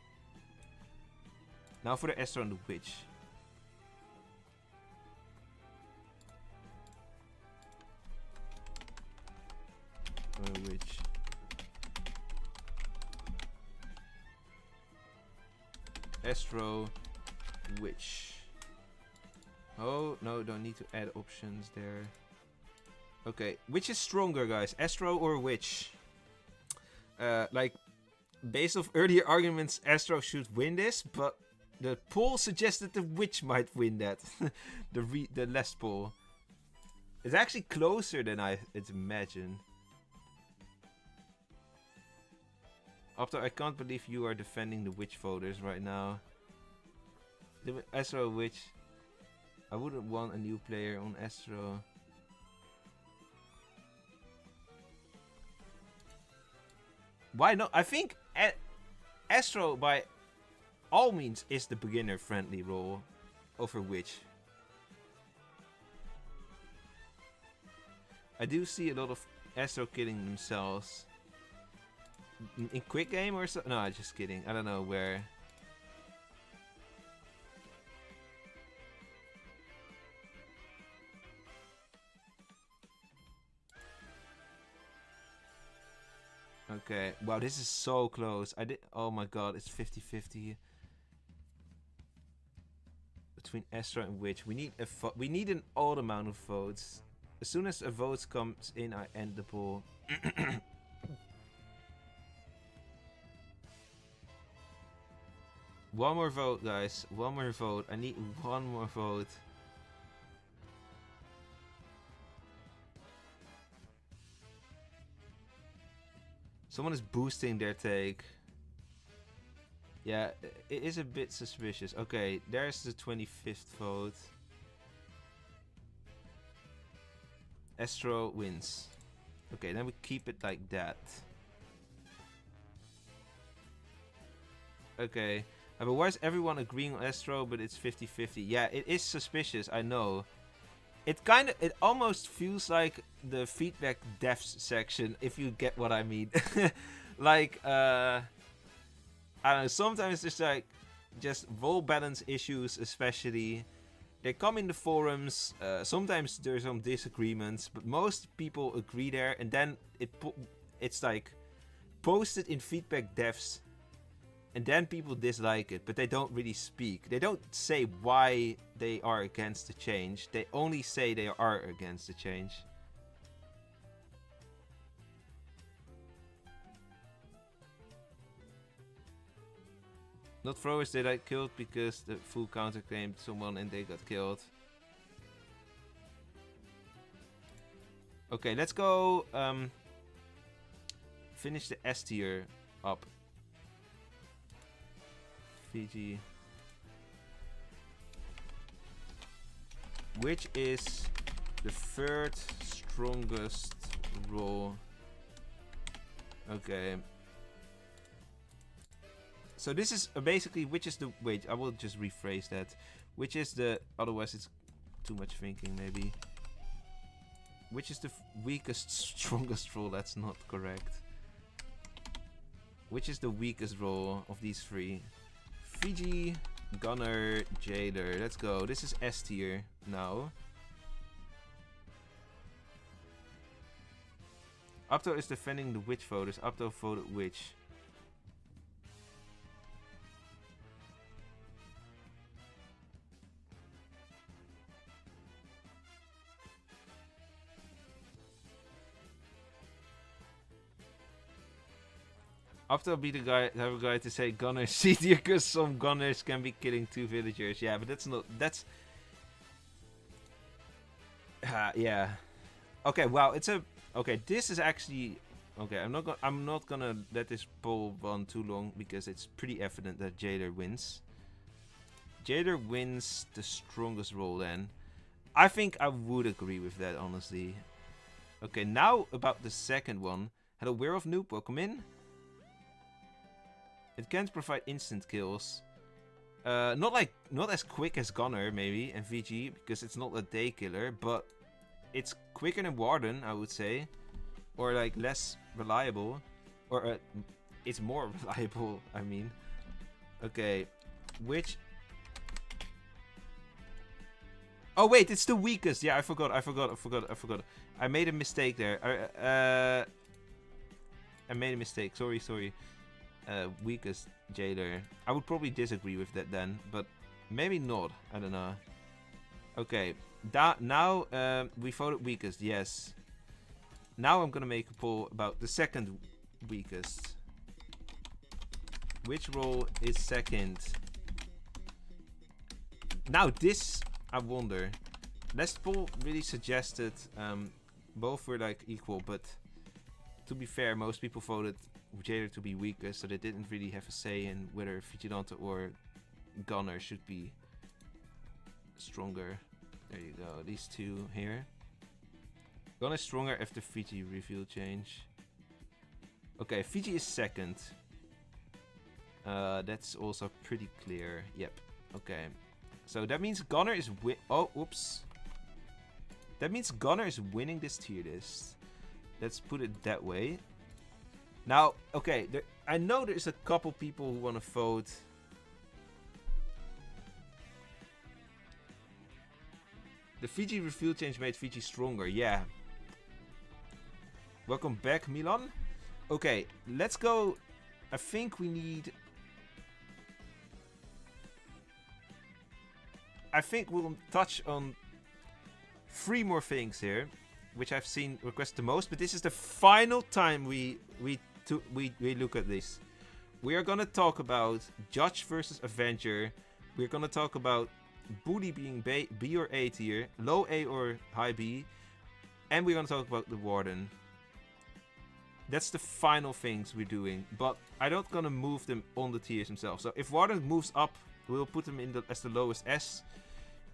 Now for the Astro and the Witch. Witch. Astro, Witch. Oh, no, don't need to add options there. Okay, which is stronger, guys? Astro or Witch? Like, based off earlier arguments, Astro should win this, but the poll suggested the Witch might win that. the less poll. It's actually closer than I'd imagine. After, I can't believe you are defending the Witch voters right now. The Astro Witch. I wouldn't want a new player on Astro. Why not? I think Astro, by all means, is the beginner-friendly role over Witch. I do see a lot of Astro killing themselves. In quick game or so? No, just kidding. I don't know where. Okay. Wow, this is so close. Oh my god, it's 50-50 between Astro and Witch. We need an odd amount of votes. As soon as a vote comes in, I end the poll. One more vote, guys. One more vote. I need one more vote. Someone is boosting their take. Yeah, it is a bit suspicious. Okay, there's the 25th vote. Astro wins. Okay, then we keep it like that. Okay. But why is everyone agreeing on Astro, but it's 50-50? Yeah, it is suspicious, I know. It almost feels like the feedback devs section, if you get what I mean. Like, I don't know, sometimes it's like, just role balance issues especially. They come in the forums, sometimes there's some disagreements, but most people agree there, and then it's like, posted in feedback devs. And then people dislike it, but they don't really speak. They don't say why they are against the change. They only say they are against the change. Not throwers that I killed because the full counter claimed someone and they got killed. Okay, let's go. finish the S tier up. Fiji. Which is the third strongest role? Okay. So this is basically which is the... Wait, I will just rephrase that. Which is the... Otherwise it's too much thinking maybe. Which is the weakest, strongest role? That's not correct. Which is the weakest role of these three? Fiji, Gunner, Jailer. Let's go. This is S tier now. Upto is defending the witch voters. Upto voted witch. After I'll be the guy, have a guy to say gunners C tier because some gunners can be killing 2 villagers. Yeah, but that's not. That's. Yeah. Okay. Wow. It's a. Okay. This is actually. Okay. I'm not gonna let this poll run too long because it's pretty evident that Jailer wins. Jailer wins the strongest role. Then, I think I would agree with that honestly. Okay. Now about the second one. Hello, Werewolf Noob. Welcome in. It can't provide instant kills. Not as quick as Gunner maybe and VG because it's not a day killer, but it's quicker than Warden, I would say, or like less reliable, or it's more reliable. I mean, okay, which? Oh wait, it's the weakest. Yeah, I forgot. I made a mistake there. I made a mistake. Sorry. Weakest Jailer. I would probably disagree with that then, but maybe not. I don't know. Okay, now we voted weakest. Yes. Now I'm gonna make a poll about the second weakest. Which role is second? Now this, I wonder. Last poll really suggested both were like equal, but to be fair, most people voted Jailer to be weakest, so they didn't really have a say in whether Vigilante or Gunner should be stronger. There you go, these two here. Gunner is stronger after Fiji reveal change. Okay, Fiji is second. That's also pretty clear. Yep. Okay. So that means Gunner is oh, oops. That means Gunner is winning this tier list. Let's put it that way. Now, okay, I know there's a couple people who want to vote. The Fiji reveal change made Fiji stronger, yeah. Welcome back, Milan. Okay, let's go. I think we need... I think we'll touch on 3 more things here, which I've seen requested the most, but this is the final time we look at this. We are gonna talk about Judge versus Avenger. We're gonna talk about Bully being B or A tier, low A or high B, and we're gonna talk about the Warden. That's the final things we're doing, but I'm not gonna move them on the tiers themselves. So if Warden moves up, we'll put them in as the lowest S.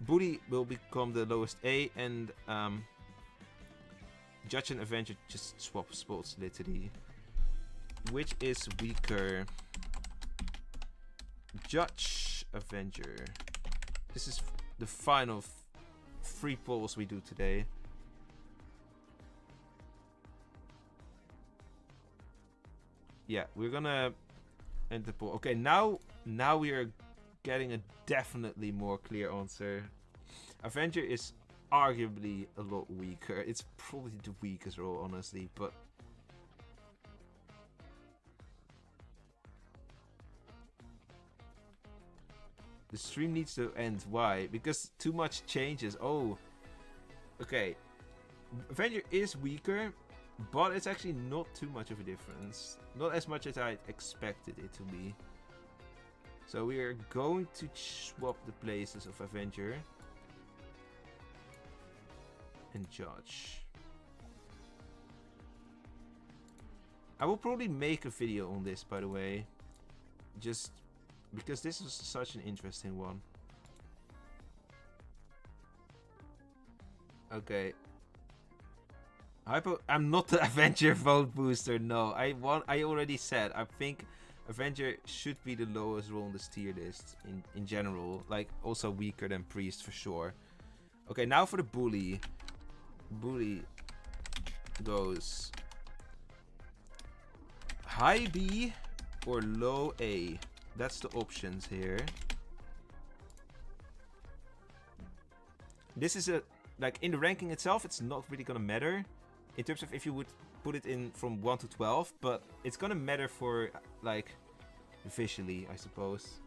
Bully will become the lowest A, and Judge and Avenger just swap spots literally. Which is weaker? Judge, Avenger. This is the final 3 polls we do today. Yeah, we're gonna end the poll. Okay, now we are getting a definitely more clear answer. Avenger is arguably a lot weaker. It's probably the weakest role, honestly, but the stream needs to end. Why? Because too much changes. Oh, okay. Avenger is weaker, but it's actually not too much of a difference. Not as much as I expected it to be. So we are going to swap the places of Avenger and Judge. I will probably make a video on this, by the way. Just because this is such an interesting one. Okay. I'm not the Avenger vote booster, no. I already said, I think Avenger should be the lowest role on this tier list in general. Like, also weaker than Priest for sure. Okay, now for the Bully. Bully goes high B or low A. That's the options here. This is a, like, in the ranking itself, it's not really gonna matter in terms of if you would put it in from 1 to 12, but it's gonna matter for, like, visually, I suppose.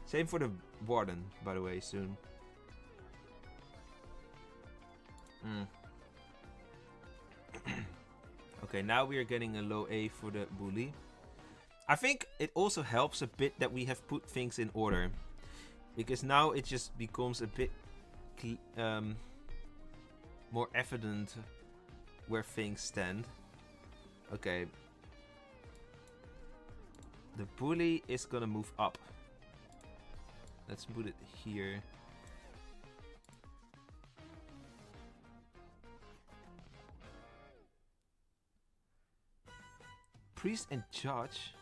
Same for the Warden, by the way, soon. Okay, now we are getting a low A for the Bully. I think it also helps a bit that we have put things in order, because now it just becomes a bit more evident where things stand. Okay. The Bully is gonna move up. Let's put it here. Priest and Judge.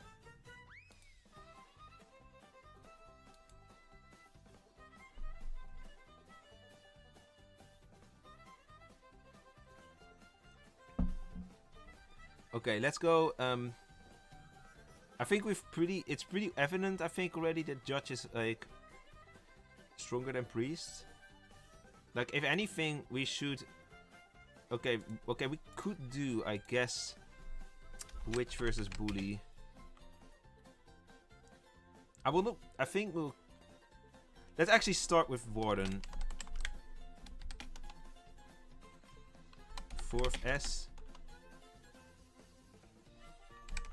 Okay, let's go. I think it's pretty evident, I think, already that Judge is, like, stronger than Priest. Like, if anything, we should... Okay, we could do, I guess, Witch versus Bully. I will not... I think we'll... Let's actually start with Warden. 4th S.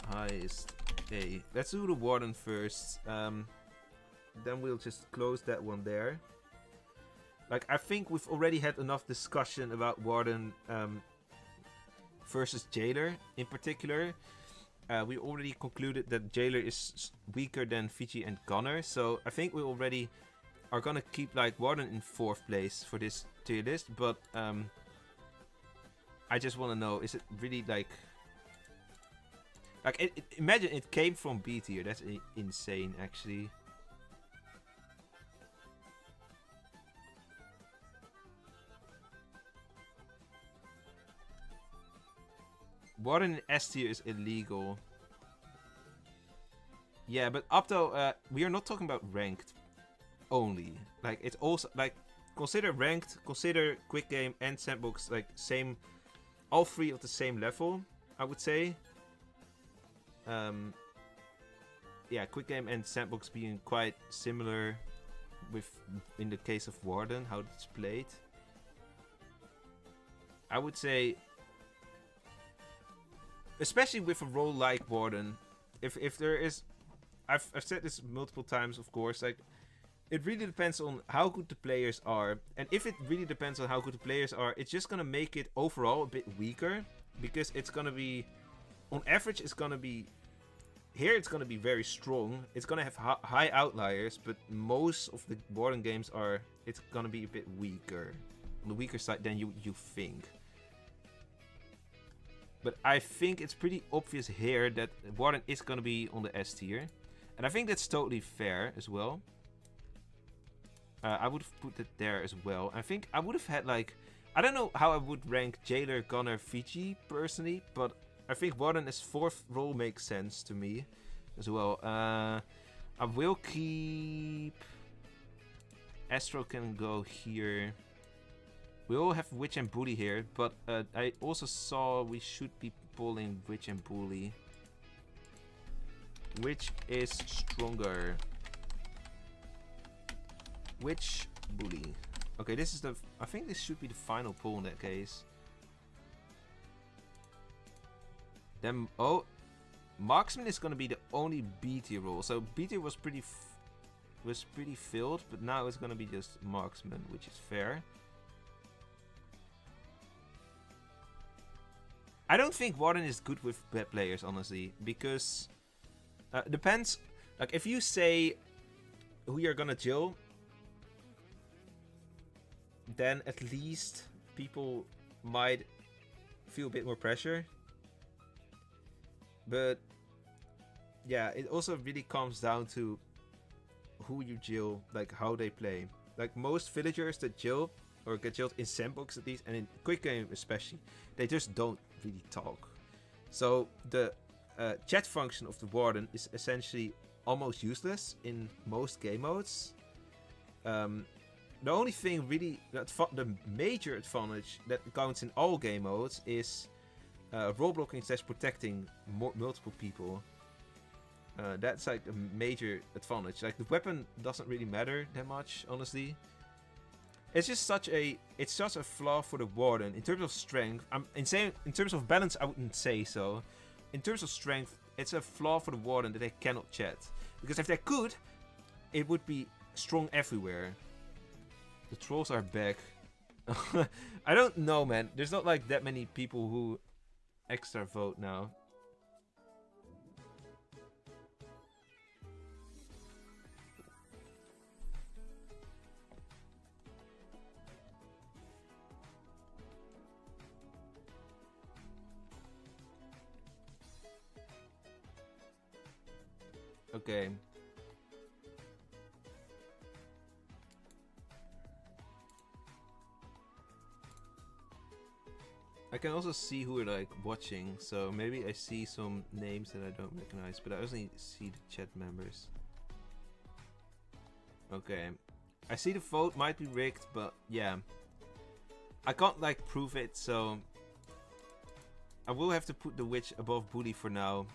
Highest A. Let's do the Warden first. Then we'll just close that one there. Like, I think we've already had enough discussion about Warden versus Jailer in particular. We already concluded that Jailer is weaker than Fiji and Gunner. So I think we already are gonna keep, like, Warden in 4th place for this tier list. But I just want to know, is it really, like... Like, imagine it came from B tier. That's insane, actually. Warden in S tier is illegal. Yeah, but up to, we are not talking about ranked only. Like, it's also, like, consider ranked, consider quick game and sandbox, like, same, all three of the same level, I would say. Yeah, quick game and sandbox being quite similar with, in the case of Warden, how it's played. I would say, especially with a role like Warden, if there is, I've said this multiple times, of course, like, it really depends on how good the players are. And if it really depends on how good the players are, it's just gonna make it overall a bit weaker, because it's gonna be, on average, it's gonna be, here it's gonna be very strong. It's gonna have high outliers, but most of the Warden games are, it's gonna be a bit weaker, on the weaker side than you think. But I think it's pretty obvious here that Warden is gonna be on the S tier, and I think that's totally fair as well. I would have put it there as well. I think I would have had, like, I don't know how I would rank Jailer, Gunner, Fiji personally, but I think Warden as 4th role makes sense to me as well. I will keep... Astro can go here. We all have Witch and Bully here, but I also saw we should be pulling Witch and Bully. Which is stronger? Witch, Bully. Okay, this is the... I think this should be the final pull in that case. Then, oh, Marksman is gonna be the only B tier role. So B tier was pretty filled, but now it's gonna be just Marksman, which is fair. I don't think Warden is good with bad players, honestly, because depends. Like if you say who you're gonna jill, then at least people might feel a bit more pressure. But yeah, it also really comes down to who you jill, like how they play. Like most villagers that jill or get jilled in sandbox at least, and in quick game especially, they just don't really talk. So the chat function of the Warden is essentially almost useless in most game modes. The only thing really, the major advantage that counts in all game modes is role blocking / protecting multiple people. That's like a major advantage. Like the weapon doesn't really matter that much, honestly. It's just such a flaw for the Warden in terms of strength. I'm insane in terms of balance. I wouldn't say so. In terms of strength, it's a flaw for the Warden that they cannot chat. Because if they could, it would be strong everywhere. The trolls are back. I don't know, man. There's not like that many people who extra vote now. Okay. I can also see who are like watching, so maybe I see some names that I don't recognize, but I only see the chat members. Okay. I see the vote might be rigged, but yeah. I can't like prove it, so I will have to put the witch above bully for now.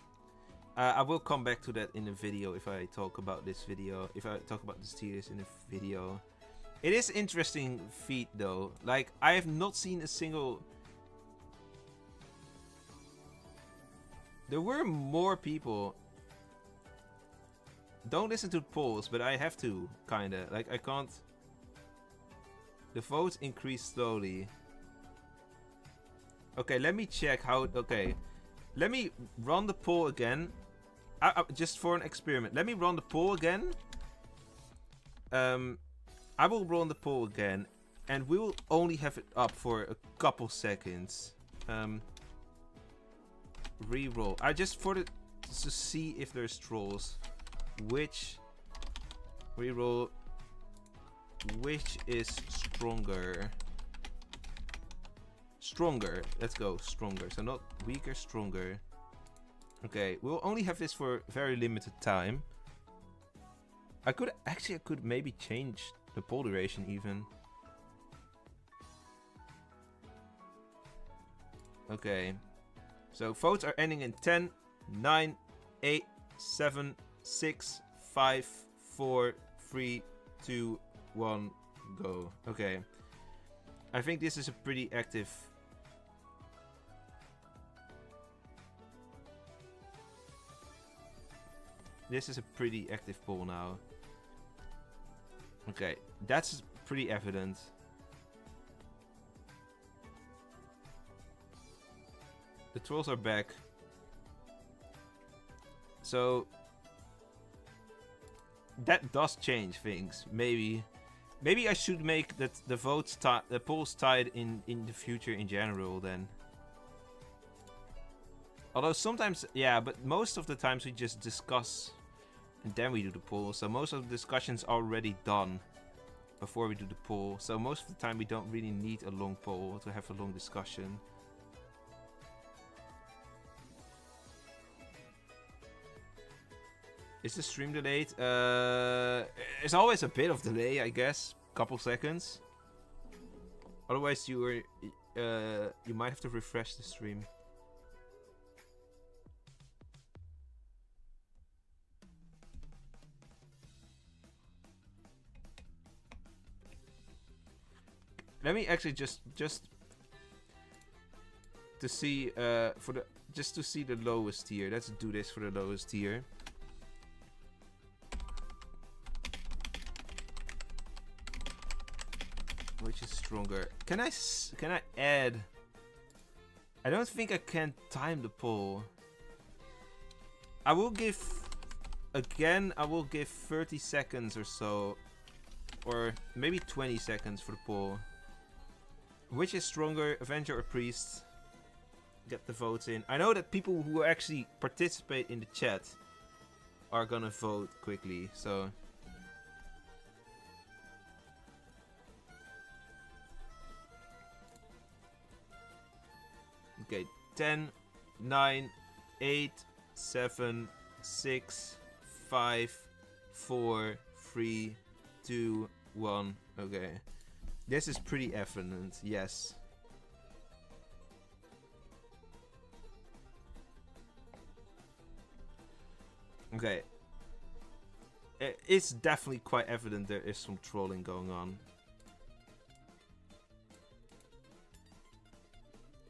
I will come back to that in a video if I talk about this video. If I talk about the tiers in a video. It is interesting feat though. Like I have not seen a single. There were more people. Don't listen to the polls, but I have to kinda. Like I can't. The votes increase slowly. Okay, let me check how. Okay, let me run the poll again. Just for an experiment. Let me run the poll again. I will run the poll again, and we will only have it up for a couple seconds. Reroll. I just to see if there's trolls. Which reroll? Which is stronger? Stronger. Let's go. Stronger. So not weaker, stronger. Okay, we'll only have this for very limited time. I could maybe change the poll duration even. Okay. So votes are ending in 10, 9, 8, 7, 6, 5, 4, 3, 2, 1, go. Okay. I think this is a pretty active. This is a pretty active poll now. Okay, that's pretty evident. The trolls are back. So that does change things. Maybe I should make the polls tied in the future in general then. Although sometimes, yeah, but most of the times we just discuss and then we do the poll. So most of the discussion's already done before we do the poll. So most of the time we don't really need a long poll to have a long discussion. Is the stream delayed? There's always a bit of delay, I guess. Couple seconds. Otherwise you might have to refresh the stream. Let me actually just to see just to see the lowest tier. Let's do this for the lowest tier. Which is stronger? Can I add I don't think I can time the poll. I will give... Again, I will give 30 seconds or so. Or maybe 20 seconds for the poll. Which is stronger, Avenger or Priest? Get the votes in. I know that people who actually participate in the chat are gonna vote quickly, so... Okay, 10, 9, 8, 7, 6, 5, 4, 3, 2, 1. Okay. This is pretty evident, yes. Okay. It's definitely quite evident there is some trolling going on.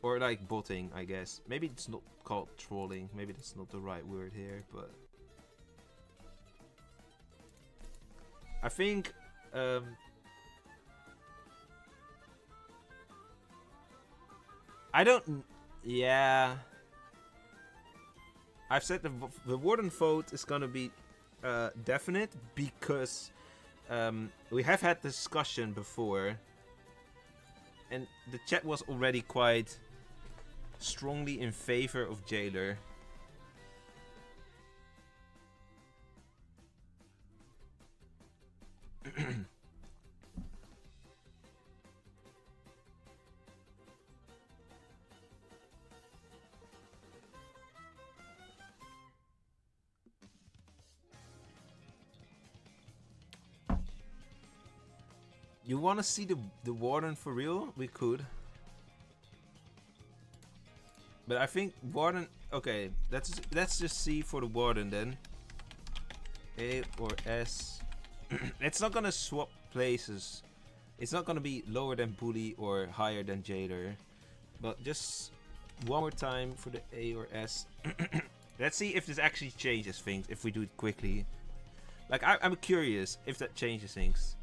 Or like botting, I guess. Maybe it's not called trolling. Maybe that's not the right word here, but... I think... I don't... Yeah... I've said the Warden vote is gonna be definite because we have had discussion before. And the chat was already quite strongly in favor of Jailer. You want to see the Warden for real? We could. But I think Warden... Okay, let's just see for the Warden then. A or S. It's not gonna swap places. It's not gonna be lower than Bully or higher than Jailer. But just one more time for the A or S. Let's see if this actually changes things, if we do it quickly. Like, I'm curious if that changes things.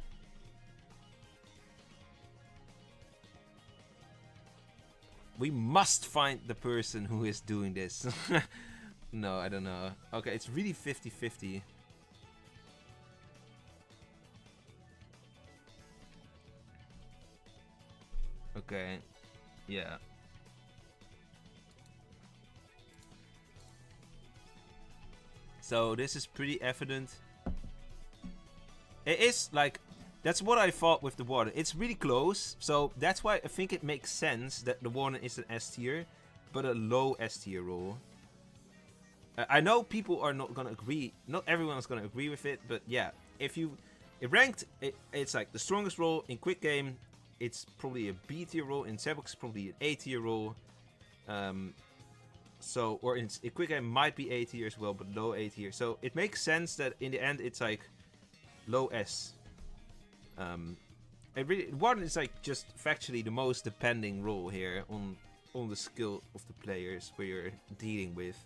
We must find the person who is doing this. No, I don't know. Okay, it's really 50-50. Okay. Yeah. So this is pretty evident. It is like... That's what I thought with the Warden. It's really close, so that's why I think it makes sense that the Warden is an S tier, but a low S tier role. I know people are not gonna agree. Not everyone is gonna agree with it, but yeah, if you ranked, it's like the strongest role in quick game. It's probably a B tier role. In sandbox, probably an A tier role. So or in quick game might be A tier as well, but low A tier. So it makes sense that in the end it's like low S. Warden is like just factually the most depending role here on the skill of the players where you're dealing with.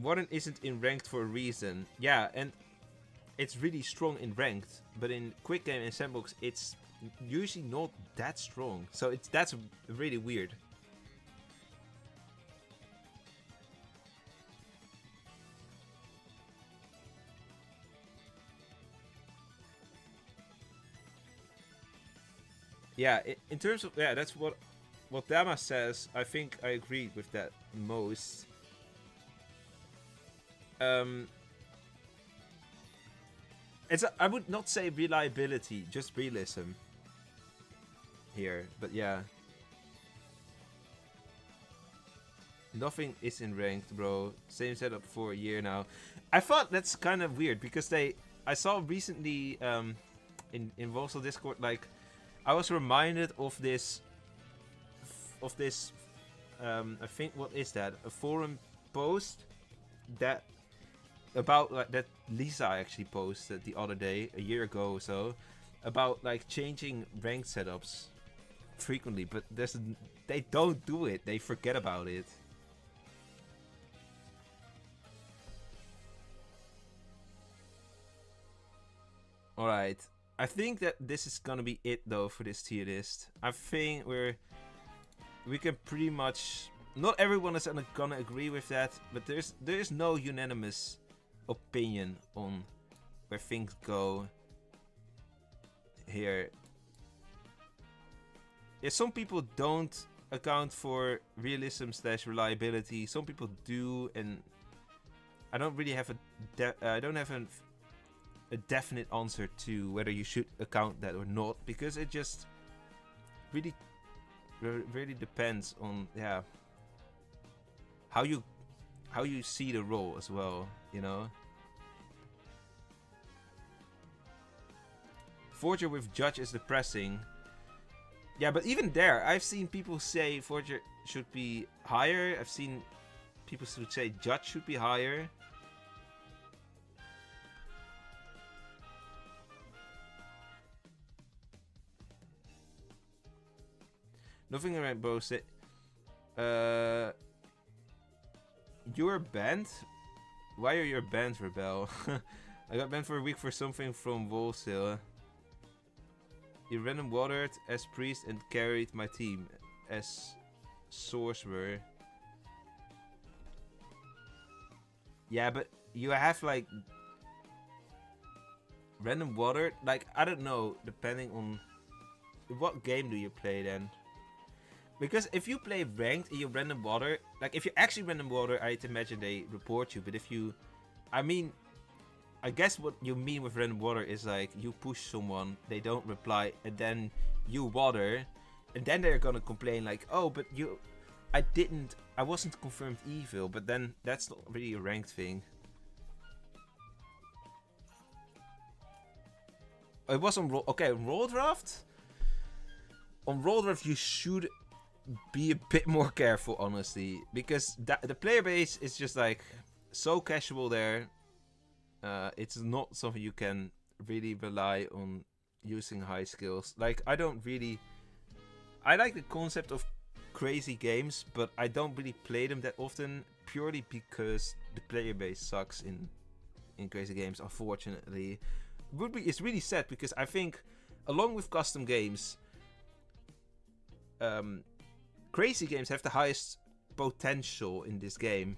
Warden isn't in ranked for a reason. Yeah, and it's really strong in ranked, but in quick game and sandbox it's usually not that strong. So that's really weird. Yeah, in terms of... Yeah, that's what Dama says. I think I agree with that most. I would not say reliability, just realism. Here, but yeah. Nothing is in ranked, bro. Same setup for a year now. I thought that's kind of weird, because I saw recently in Wolvesville Discord, like... I was reminded of this, I think, what is that? A forum post that about like that Lisa actually posted the other day, a year ago or so, about like changing ranked setups frequently, but they don't do it. They forget about it. All right. I think that this is gonna be it though for this tier list. I think we can pretty much, not everyone is gonna agree with that, but there's no unanimous opinion on where things go here. Yeah, some people don't account for realism / reliability. Some people do, and I don't really have I don't have a definite answer to whether you should account that or not, because it just really depends on how you see the role as well, you know. Forger with Judge is depressing. Yeah, but even there, I've seen people say Forger should be higher. I've seen people say Judge should be higher. Nothing in Rainbow said. You're banned? Why are you banned, Rebel? I got banned for a week for something from Wolvesville. You random watered as priest and carried my team as sorcerer. Yeah, but you have like random watered. Like, I don't know, depending on what game do you play then. Because if you play ranked and you random water, like if you actually random water, I'd imagine they report you. But if you, I mean, I guess what you mean with random water is like you push someone, they don't reply, and then you water, and then they're gonna complain like, oh, but I wasn't confirmed evil. But then that's not really a ranked thing. It was on roll draft. On roll draft, you should be a bit more careful, honestly, because the player base is just like so casual there. It's not something you can really rely on using high skills. Like, I like the concept of crazy games, but I don't really play them that often, purely because the player base sucks in crazy games, unfortunately. It's really sad, because I think along with custom games, crazy games have the highest potential in this game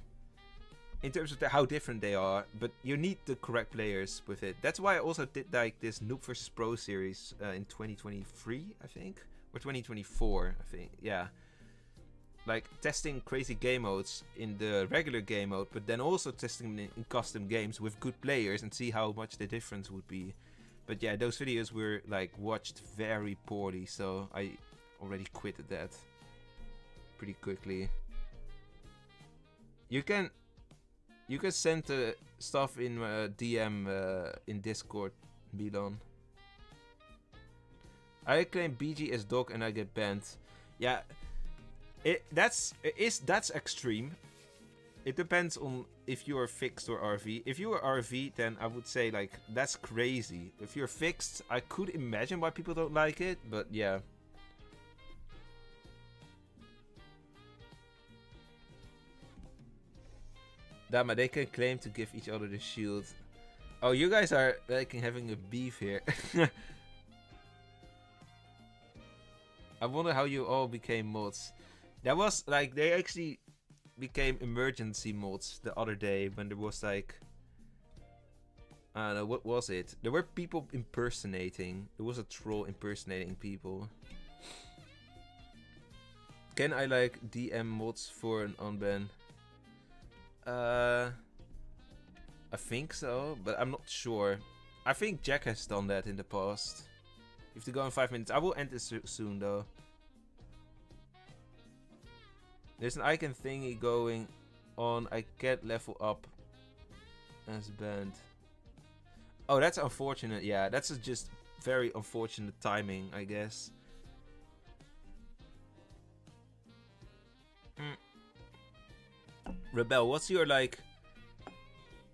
in terms of how different they are, but you need the correct players with it. That's why I also did like this Noob vs Pro series in 2023, I think, or 2024, I think. Yeah, like testing crazy game modes in the regular game mode, but then also testing them in custom games with good players and see how much the difference would be. But yeah, those videos were like watched very poorly, so I already quitted that pretty quickly. You can send the stuff in DM in Discord, Milan. I claim BG as dog and I get banned. Yeah, that's extreme. It depends on if you are fixed or RV. If you are RV, then I would say like that's crazy. If you're fixed, I could imagine why people don't like it, but yeah. Dama, they can claim to give each other the shield. Oh, you guys are like having a beef here. I wonder how you all became mods. That was like, they actually became emergency mods the other day when there was like, I don't know, what was it? There were people impersonating. There was a troll impersonating people. Can I like DM mods for an unban? I think so, but I'm not sure. I think Jack has done that in the past. You have to go in 5 minutes. I will end this soon, though. There's an icon thingy going on. I can't level up as banned. Oh, that's unfortunate. Yeah, that's just very unfortunate timing, I guess. Rebel, what's your like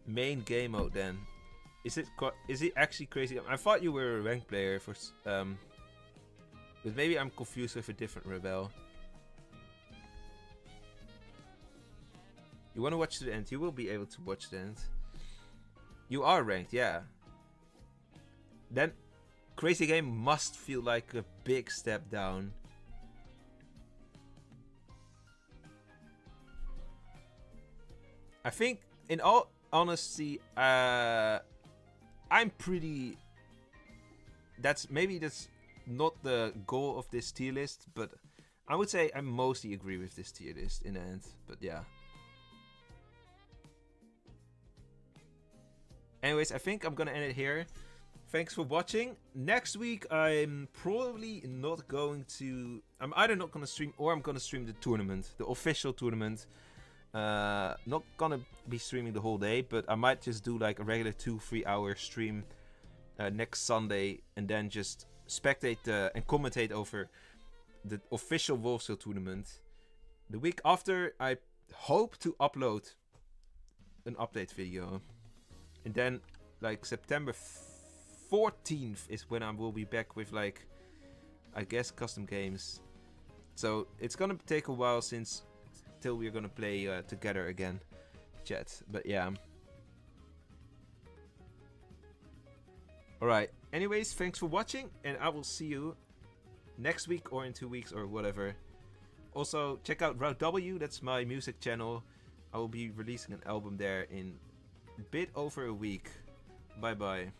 main game mode then? Is it actually crazy? I thought you were a ranked player for but maybe I'm confused with a different Rebel. You want to watch to the end? You will be able to watch the end. You are ranked, yeah. Then Crazy Game must feel like a big step down. I think, in all honesty, I'm pretty... That's not the goal of this tier list, but I would say I mostly agree with this tier list in the end. But yeah. Anyways, I think I'm gonna end it here. Thanks for watching. Next week, I'm probably not going to... I'm either not gonna stream or I'm gonna stream the tournament. The official tournament. Not gonna be streaming the whole day, but I might just do like a regular 2-3 hour stream next Sunday, and then just spectate and commentate over the official Wolvesville tournament. The week after, I hope to upload an update video, and then like September 14th is when I will be back with, like, I guess, custom games. So it's gonna take a while till we're gonna play together again, chat. But yeah. Alright, anyways, thanks for watching, and I will see you next week or in 2 weeks or whatever. Also, check out Route W, that's my music channel. I will be releasing an album there in a bit over a week. Bye bye.